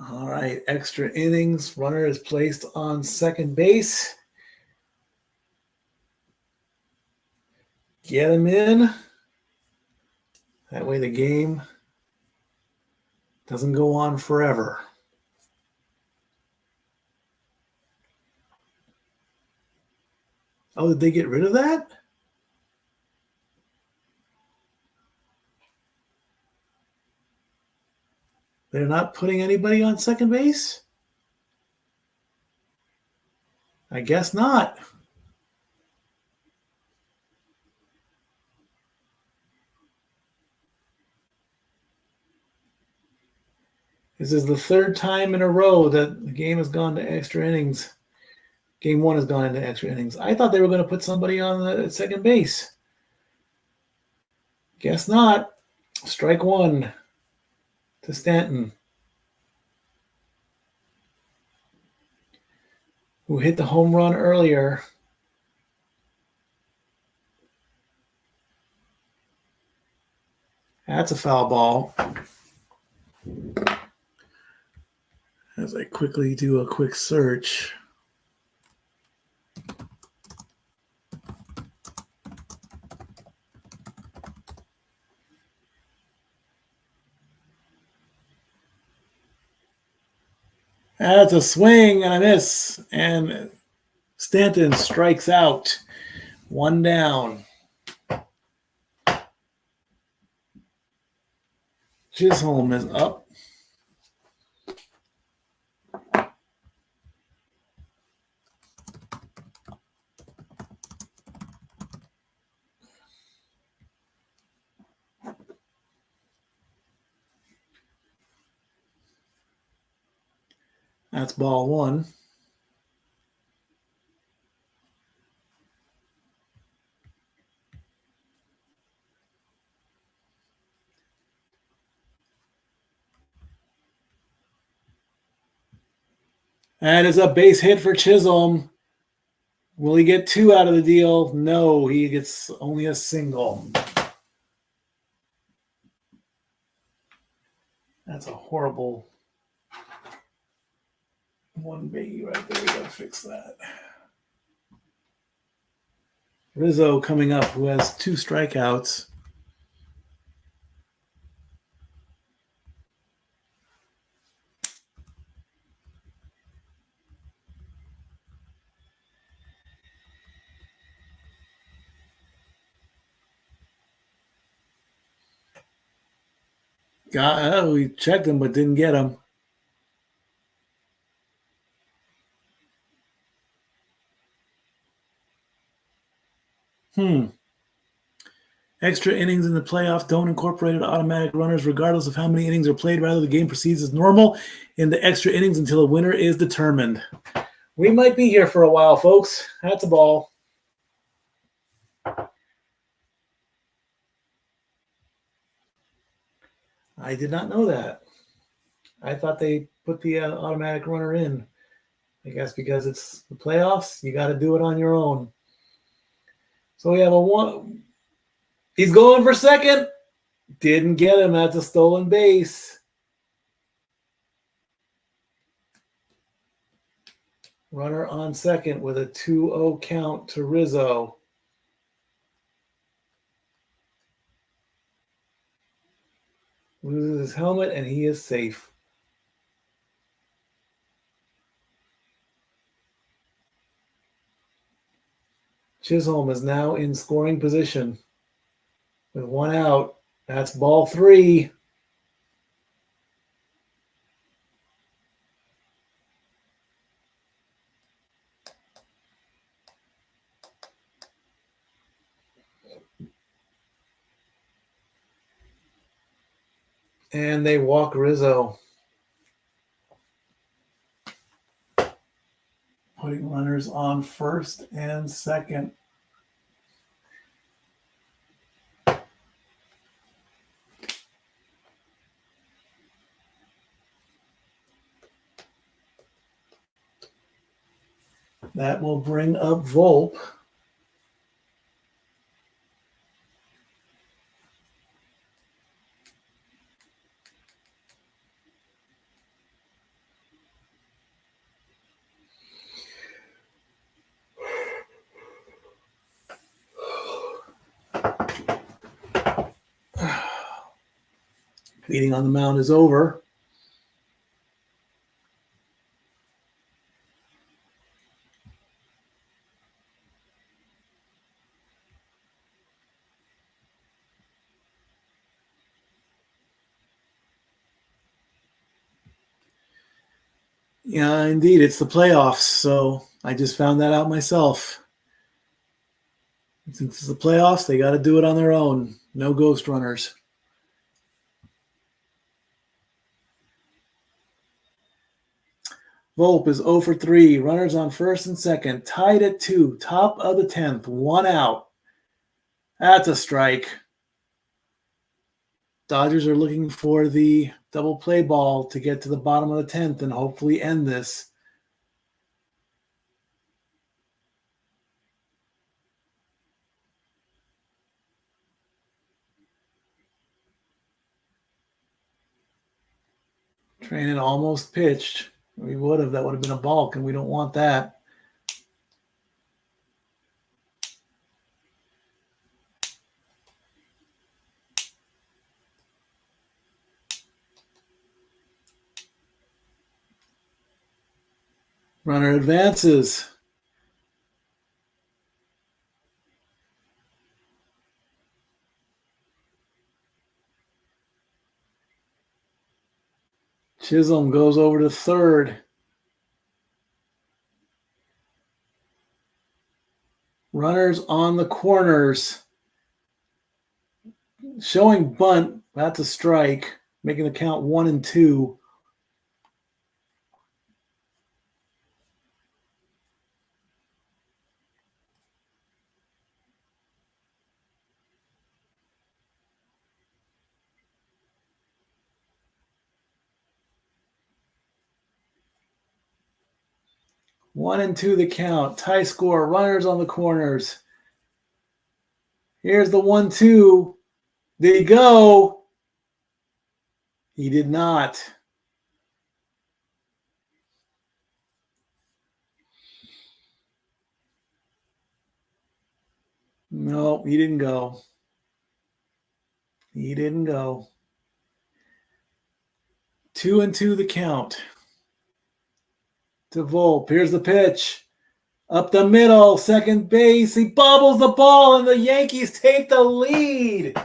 All right, extra innings. Runner is placed on second base. Get him in. That way the game doesn't go on forever. Oh, did they get rid of that? They're not putting anybody on second base? I guess not. This is the third time in a row that the game has gone to extra innings. Game 1 has gone into extra innings. I thought they were going to put somebody on the second base. Guess not. Strike 1 to Stanton, who hit the home run earlier. That's a foul ball. As I quickly do a quick search. That's a swing and a miss. And Stanton strikes out. 1 down. Chisholm is up. That's ball 1. That is a base hit for Chisholm. Will he get 2 out of the deal? No, he gets only a single. That's a horrible 1B right there. We got to fix that. Rizzo coming up, who has 2 strikeouts. We checked him but didn't get him. Extra innings in the playoff don't incorporate automatic runners regardless of how many innings are played. Rather, the game proceeds as normal in the extra innings until a winner is determined. We might be here for a while, folks. That's a ball. I did not know that. I thought they put the automatic runner in. I guess because it's the playoffs, you got to do it on your own. So we have a one. He's going for second. Didn't get him. That's a stolen base. Runner on second with a 2-0 count to Rizzo. Loses his helmet, and he is safe. Chisholm is now in scoring position with one out. That's ball 3. And they walk Rizzo. Putting runners on first and second. That will bring up Volpe. Meeting on the mound is over. Yeah, indeed, it's the playoffs, so I just found that out myself. Since it's the playoffs, they got to do it on their own. No ghost runners. Volpe is 0 for 3. Runners on first and second. Tied at 2. Top of the 10th. One out. That's a strike. Dodgers are looking for the double play ball to get to the bottom of the 10th and hopefully end this. Trainin almost pitched. We would have. That would have been a balk, and we don't want that. Runner advances. Chisholm goes over to third. Runners on the corners. Showing bunt. That's a strike. Making the count 1 and 2. One and 2 the count. Tie score. Runners on the corners. Here's the 1-2. Did he go? He did not. No, he didn't go. He didn't go. 2 and 2 the count. To Volpe. Here's the pitch. Up the middle, second base. He bobbles the ball, and the Yankees take the lead.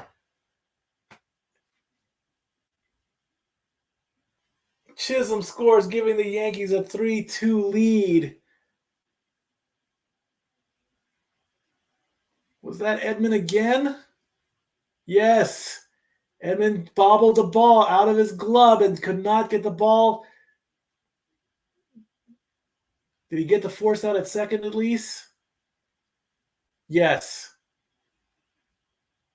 Chisholm scores, giving the Yankees a 3-2 lead. Was that Edman again? Yes. Edman bobbled the ball out of his glove and could not get the ball Did he get the force out at second at least? Yes.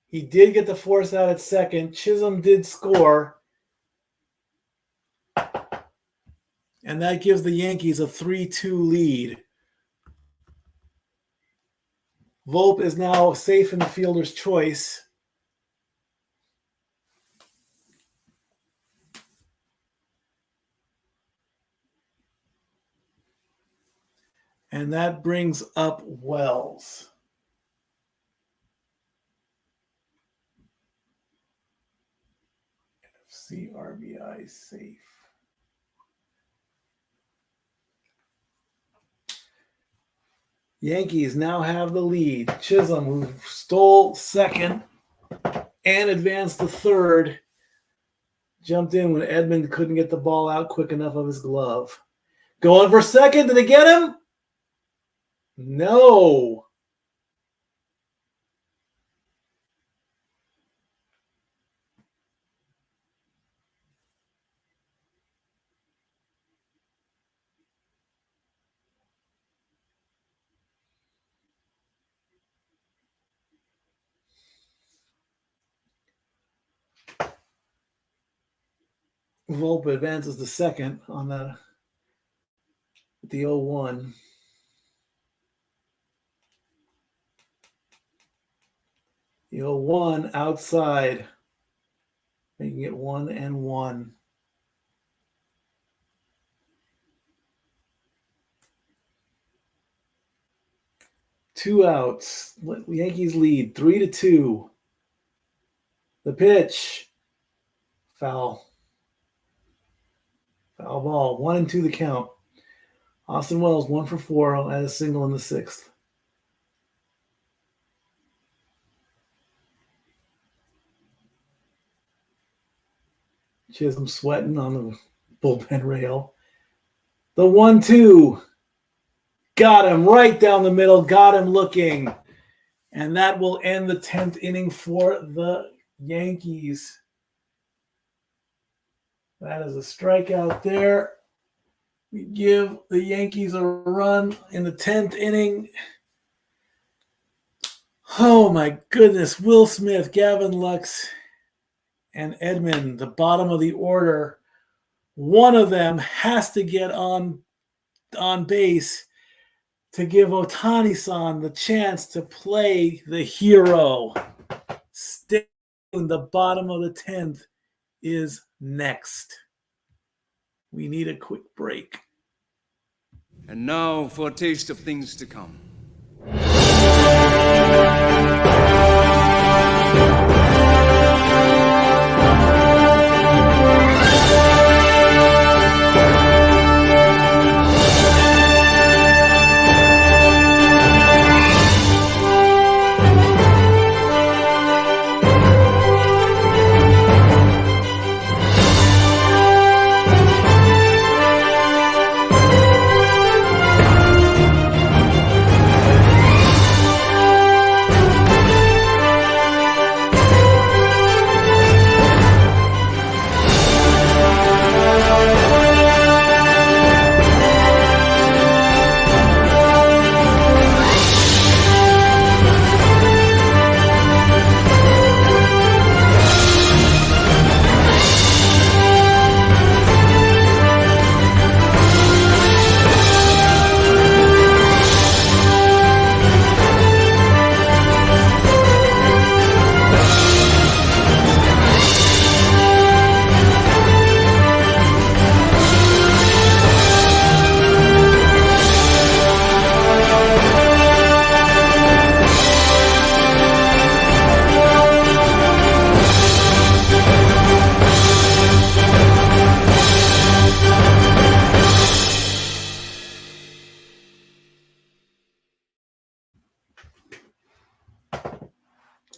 He did get the force out at second. Chisholm did score. And that gives the Yankees a 3-2 lead. Volpe is now safe in the fielder's choice. And that brings up Wells. NFC RBI safe. Yankees now have the lead. Chisholm, who stole second and advanced to third, jumped in when Edmund couldn't get the ball out quick enough of his glove. Going for second. Did they get him? No. Volpe advances to second on the 0-1. The 0-1 outside, making it 1-1. Two outs. Yankees lead 3-2. The pitch. Foul. Foul ball. 1-2 the count. Austin Wells 1 for 4 at a single in the sixth. Chisholm sweating on the bullpen rail. The 1-2. Got him right down the middle. Got him looking. And that will end the 10th inning for the Yankees. That is a strikeout there. We give the Yankees a run in the 10th inning. Oh, my goodness. Will Smith, Gavin Lux, and Edmund, the bottom of the order. One of them has to get on base to give Ohtani-san the chance to play the hero. Stay in the bottom of the 10th is next. We need a quick break. And now for a taste of things to come.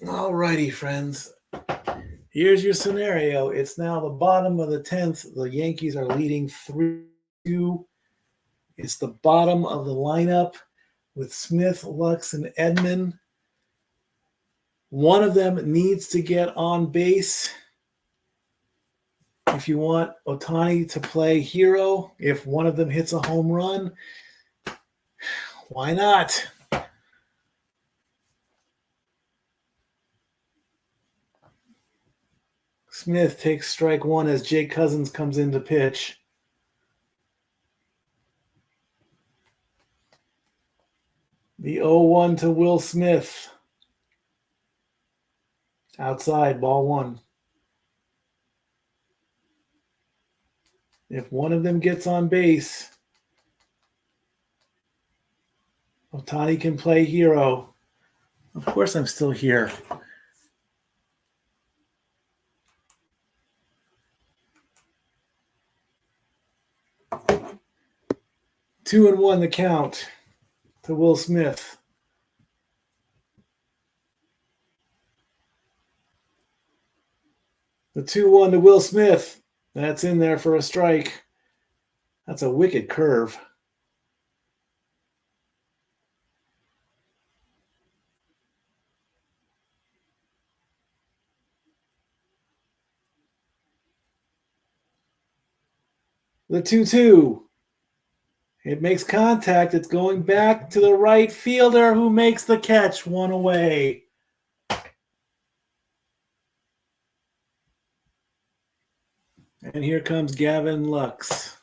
Alrighty, friends. Here's your scenario. It's now the bottom of the 10th. The Yankees are leading 3-2. It's the bottom of the lineup with Smith, Lux, and Edmund. One of them needs to get on base if you want Ohtani to play hero. If one of them hits a home run, Why not? Smith takes strike one as Jake Cousins comes in to pitch. The 0-1 to Will Smith. Outside, ball one. If one of them gets on base, Ohtani can play hero. Of course I'm still here. Two and one the count to Will Smith. The 2-1 to Will Smith. That's in there for a strike. That's a wicked curve. The 2-2. It makes contact. It's going back to the right fielder who makes the catch. One away. And here comes Gavin Lux.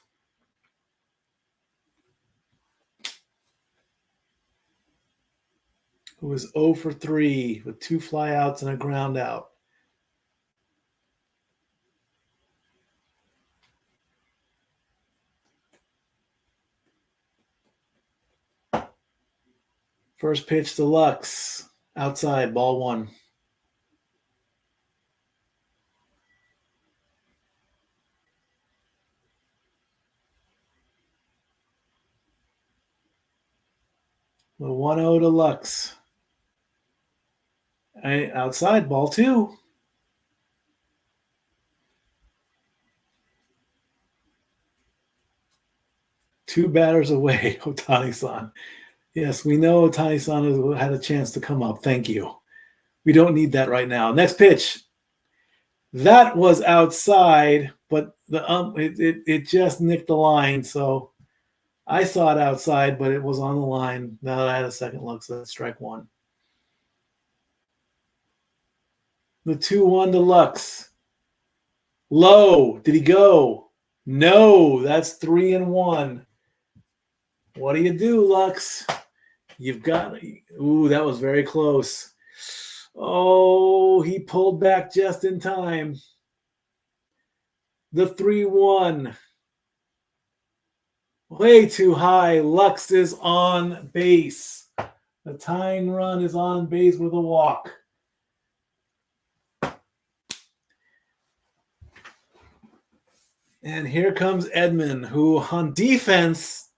Who was 0 for 3 with 2 flyouts and a ground out. First pitch to Lux. Outside, ball one. The 1-0 to Lux. Outside, ball two. Two batters away, Ohtani-san. Yes, we know Ohtani-san has had a chance to come up. Thank you. We don't need that right now. Next pitch. That was outside, but it just nicked the line. So I saw it outside, but it was on the line. Now that I had a second look, so that's strike one. The 2-1 to Lux. Low. Did he go? No, that's 3-1. What do you do, Lux? You've got, ooh, that was very close. Oh, he pulled back just in time. The 3-1. Way too high. Lux is on base. The tying run is on base with a walk. And here comes Edman, who on defense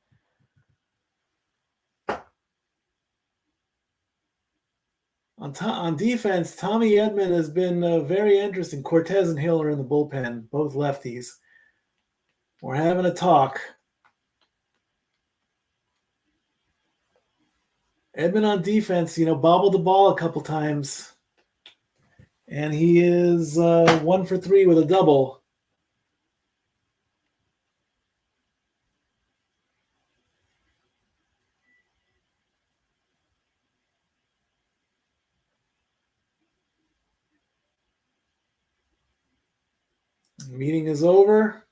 on defense, Tommy Edman has been very interesting. Cortez and Hill are in the bullpen, both lefties. We're having a talk. Edman on defense, bobbled the ball a couple times. And he is 1 for 3 with a double. Meeting is over.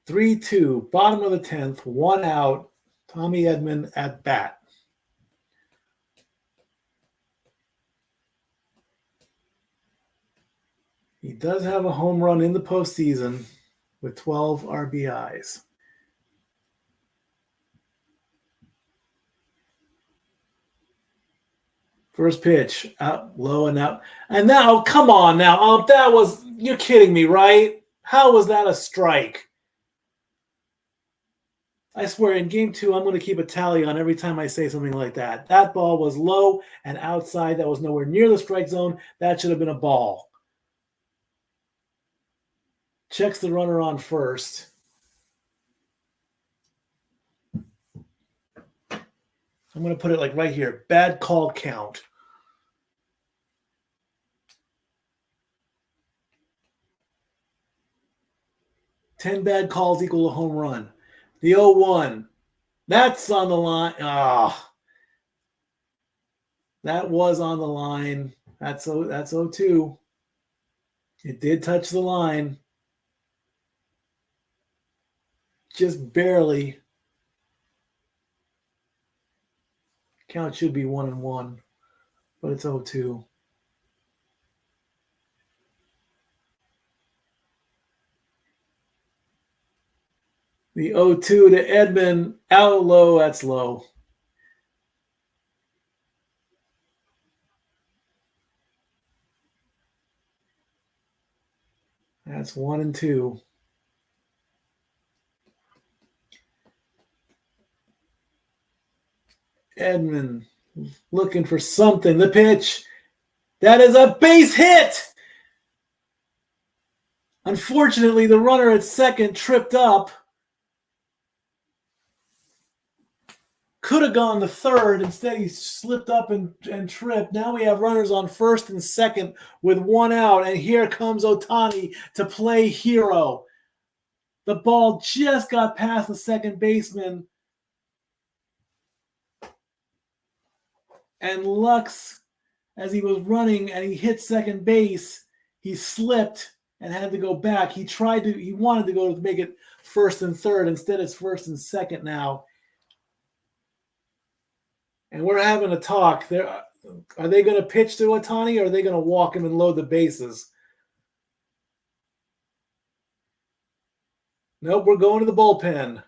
3-2, bottom of the 10th, 1 out. Tommy Edman at bat. He does have a home run in the postseason with 12 RBIs. First pitch, out low and out. And now, come on now. Oh, you're kidding me, right? How was that a strike? I swear, in game 2, I'm going to keep a tally on every time I say something like that. That ball was low and outside. That was nowhere near the strike zone. That should have been a ball. Checks the runner on first. I'm going to put it like right here. Bad call count. Ten bad calls equal a home run. The 0-1. That's on the line. Ah, that was on the line. That's 0-2. It did touch the line. Just barely. Count should be 1-1, but it's 0-2. The 0-2 to Edman, out low, that's low. That's 1-2. Edman looking for something. The pitch. That is a base hit. Unfortunately, the runner at second tripped up. Could have gone to third. Instead, he slipped up and tripped. Now we have runners on first and second with one out. And here comes Ohtani to play hero. The ball just got past the second baseman. And Lux, as he was running and he hit second base, he slipped and had to go back. He wanted to go to make it first and third. Instead, it's first and second now. And we're having a talk. Are they going to pitch to Ohtani, or are they going to walk him and load the bases? Nope, we're going to the bullpen.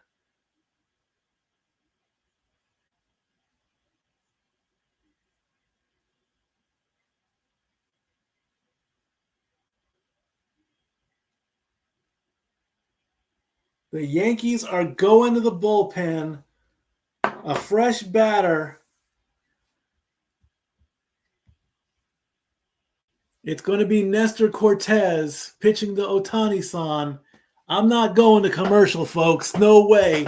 The Yankees are going to the bullpen. A fresh batter. It's going to be Nestor Cortez pitching to Ohtani-san. I'm not going to commercial, folks. No way.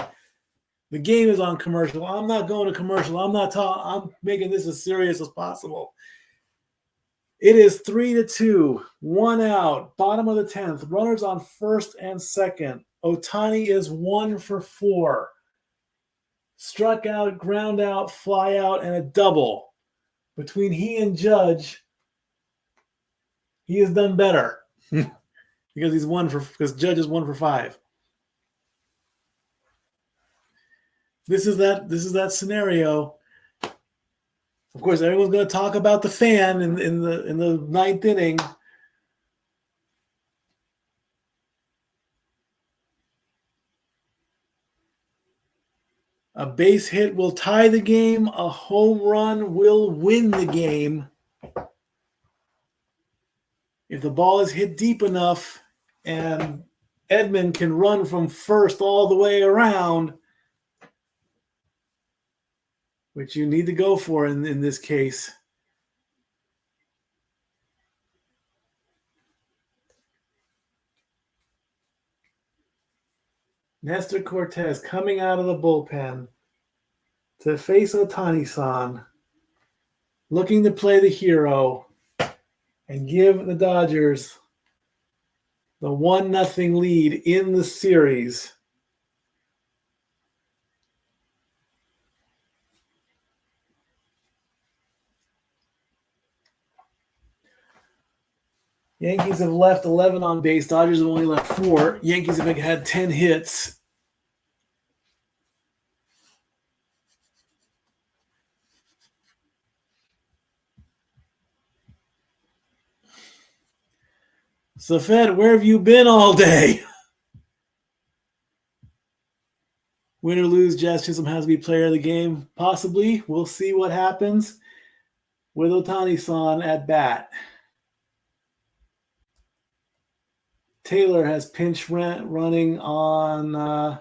The game is on commercial. I'm not going to commercial. I'm making this as serious as possible. It is 3-2. One out. Bottom of the 10th. Runners on first and second. Ohtani is 1 for 4. Struck out, ground out, fly out, and a double. Between he and Judge, he has done better because Judge is 1 for 5. This is that scenario. Of course, everyone's going to talk about the fan in the ninth inning. A base hit will tie the game. A home run will win the game. If the ball is hit deep enough and Edman can run from first all the way around, which you need to go for in this case. Nestor Cortez coming out of the bullpen to face Ohtani-san, looking to play the hero and give the Dodgers the 1-0 lead in the series. Yankees have left 11 on base. Dodgers have only left 4. Yankees have had 10 hits. Safed, where have you been all day? Win or lose, Jazz Chisholm has to be player of the game. Possibly. We'll see what happens with Ohtani-san at bat. Taylor has pinch running on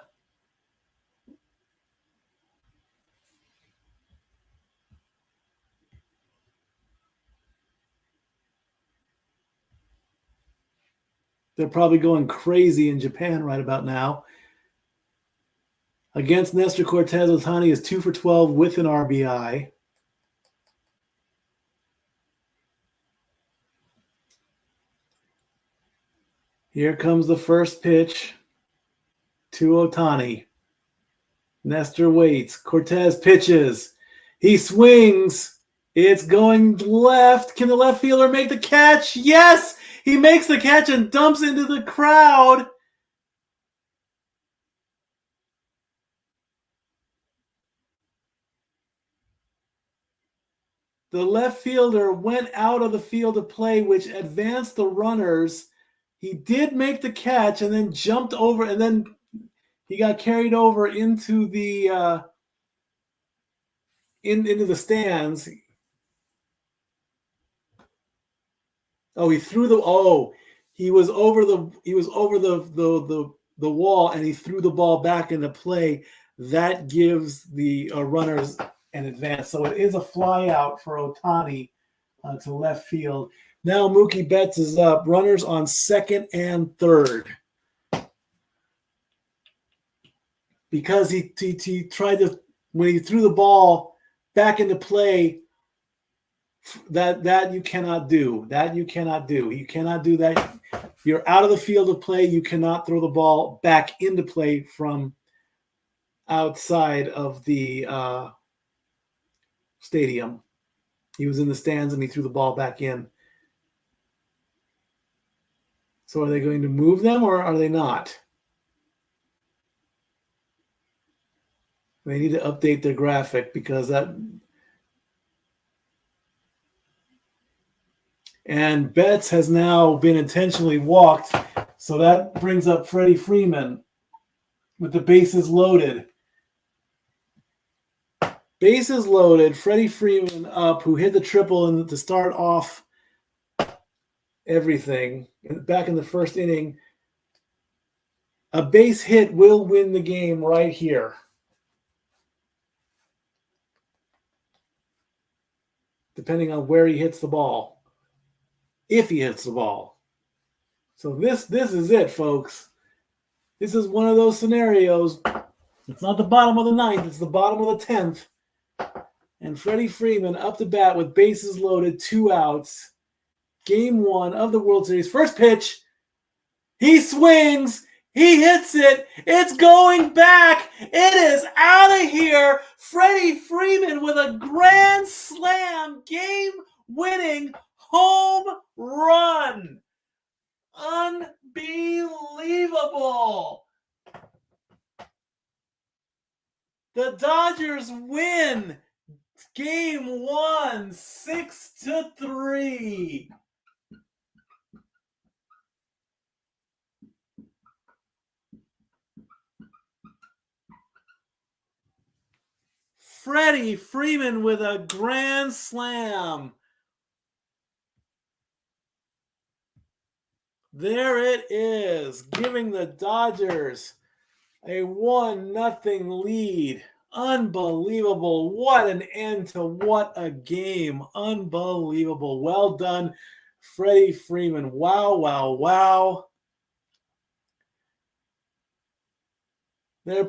they're probably going crazy in Japan right about now. Against Nestor Cortez, Ohtani is 2 for 12 with an RBI. Here comes the first pitch to Ohtani. Nestor waits. Cortez pitches. He swings. It's going left. Can the left fielder make the catch? Yes! He makes the catch and dumps into the crowd. The left fielder went out of the field of play, which advanced the runners. He did make the catch and then jumped over, and then he got carried over into the into the stands. Oh, he threw the he was over the wall, and he threw the ball back into play. That gives the runners an advance. So it is a fly out for Ohtani to left field. Now Mookie Betts is up. Runners on second and third. Because he tried to, when he threw the ball back into play, that you cannot do. That you cannot do. You cannot do that. You're out of the field of play. You cannot throw the ball back into play from outside of the stadium. He was in the stands and he threw the ball back in. So are they going to move them or are they not? They need to update their graphic because that. And Betts has now been intentionally walked. So that brings up Freddie Freeman with the bases loaded. Bases loaded. Freddie Freeman up, who hit the triple to start off everything back in the first inning. A base hit will win the game right here. Depending on where he hits the ball. If he hits the ball. So this is it, folks. This is one of those scenarios. It's not the bottom of the ninth. It's the bottom of the 10th. And Freddie Freeman up to bat with bases loaded, 2 outs. Game 1 of the World Series. First pitch. He swings. He hits it. It's going back. It is out of here. Freddie Freeman with a grand slam, game-winning home run. Unbelievable. The Dodgers win game 1, 6-3. Freddie Freeman with a grand slam. There it is, giving the Dodgers a 1-0 lead. Unbelievable. What an end to what a game. Unbelievable. Well done, Freddie Freeman. Wow, wow, wow. They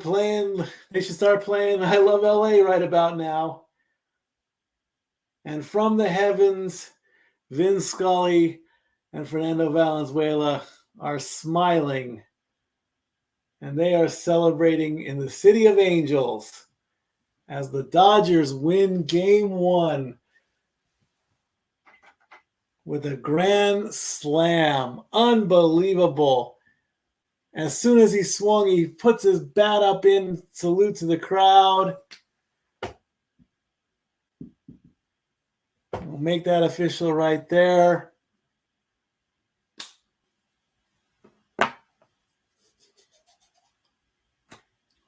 should start playing I Love LA right about now. And from the heavens, Vin Scully and Fernando Valenzuela are smiling. And they are celebrating in the City of Angels as the Dodgers win game 1 with a grand slam. Unbelievable. As soon as he swung, he puts his bat up in salute to the crowd. We'll make that official right there.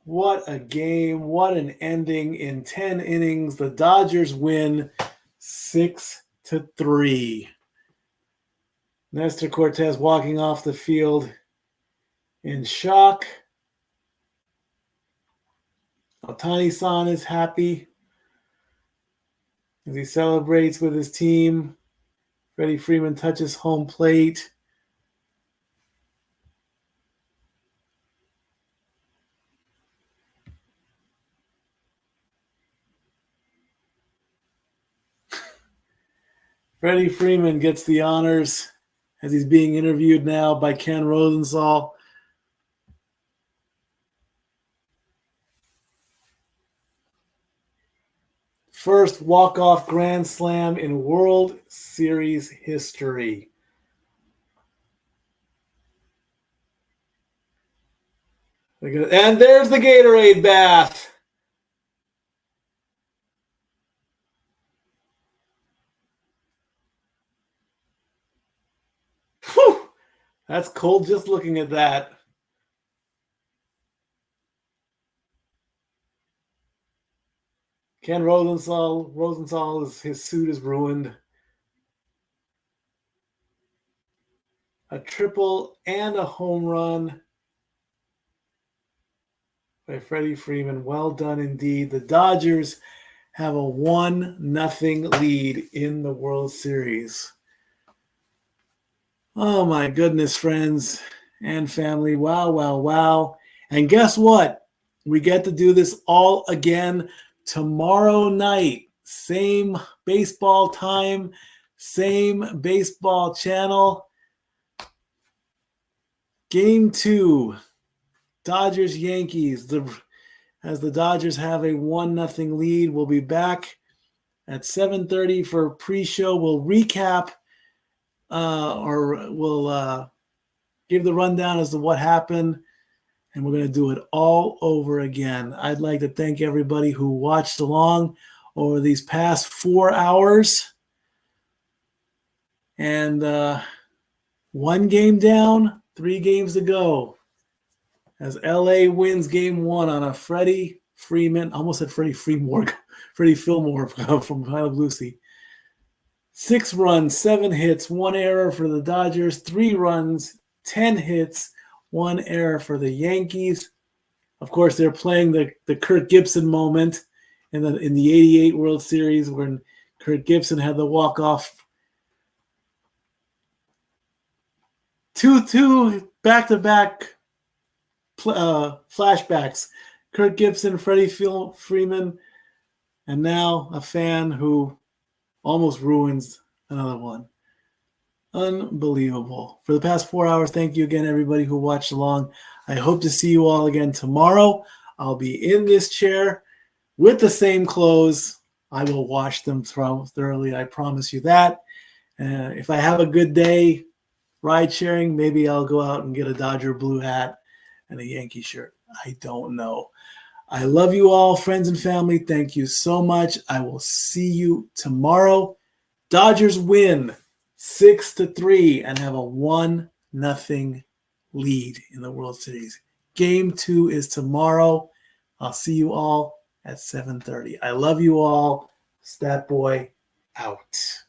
What a game. What an ending in 10 innings. The Dodgers win 6-3. Nestor Cortez walking off the field in shock. Ohtani-san is happy as he celebrates with his team. Freddie Freeman touches home plate. Freddie Freeman gets the honors as he's being interviewed now by Ken Rosenthal. first walk-off grand slam in World Series history. And there's the Gatorade bath. Whew, that's cold just looking at that. Ken Rosenthal, his suit is ruined. A triple and a home run by Freddie Freeman. Well done indeed. The Dodgers have a 1-0 lead in the World Series. Oh my goodness, friends and family. Wow, wow, wow. And guess what? We get to do this all again tomorrow night. Same baseball time, same baseball channel. Game 2, Dodgers-Yankees. As the Dodgers have a 1-0 lead, we'll be back at 7:30 for pre-show. We'll recap or we'll give the rundown as to what happened, and we're going to do it all over again. I'd like to thank everybody who watched along over these past 4 hours. And 1 game down, 3 games to go. As LA wins game 1 on a Freddie Freeman, almost said Freddie Fillmore from Kyle Lucy. 6 runs, 7 hits, 1 error for the Dodgers, 3 runs, 10 hits, 1 error for the Yankees. Of course, they're playing the Kirk Gibson moment in the 88 World Series when Kirk Gibson had the walk-off. Two back-to-back flashbacks. Kirk Gibson, Freddie Freeman, and now a fan who almost ruins another one. Unbelievable. For the past 4 hours, thank you again, everybody who watched along. I hope to see you all again tomorrow. I'll be in this chair with the same clothes. I will wash them thoroughly. I promise you that. If I have a good day ride sharing, maybe I'll go out and get a Dodger blue hat and a Yankee shirt. I don't know. I love you all, friends and family. Thank you so much. I will see you tomorrow. Dodgers win 6-3 and have a 1-0 lead in the World Series. Game 2 is tomorrow. I'll see you all at 7:30. I love you all. Stat Boy out.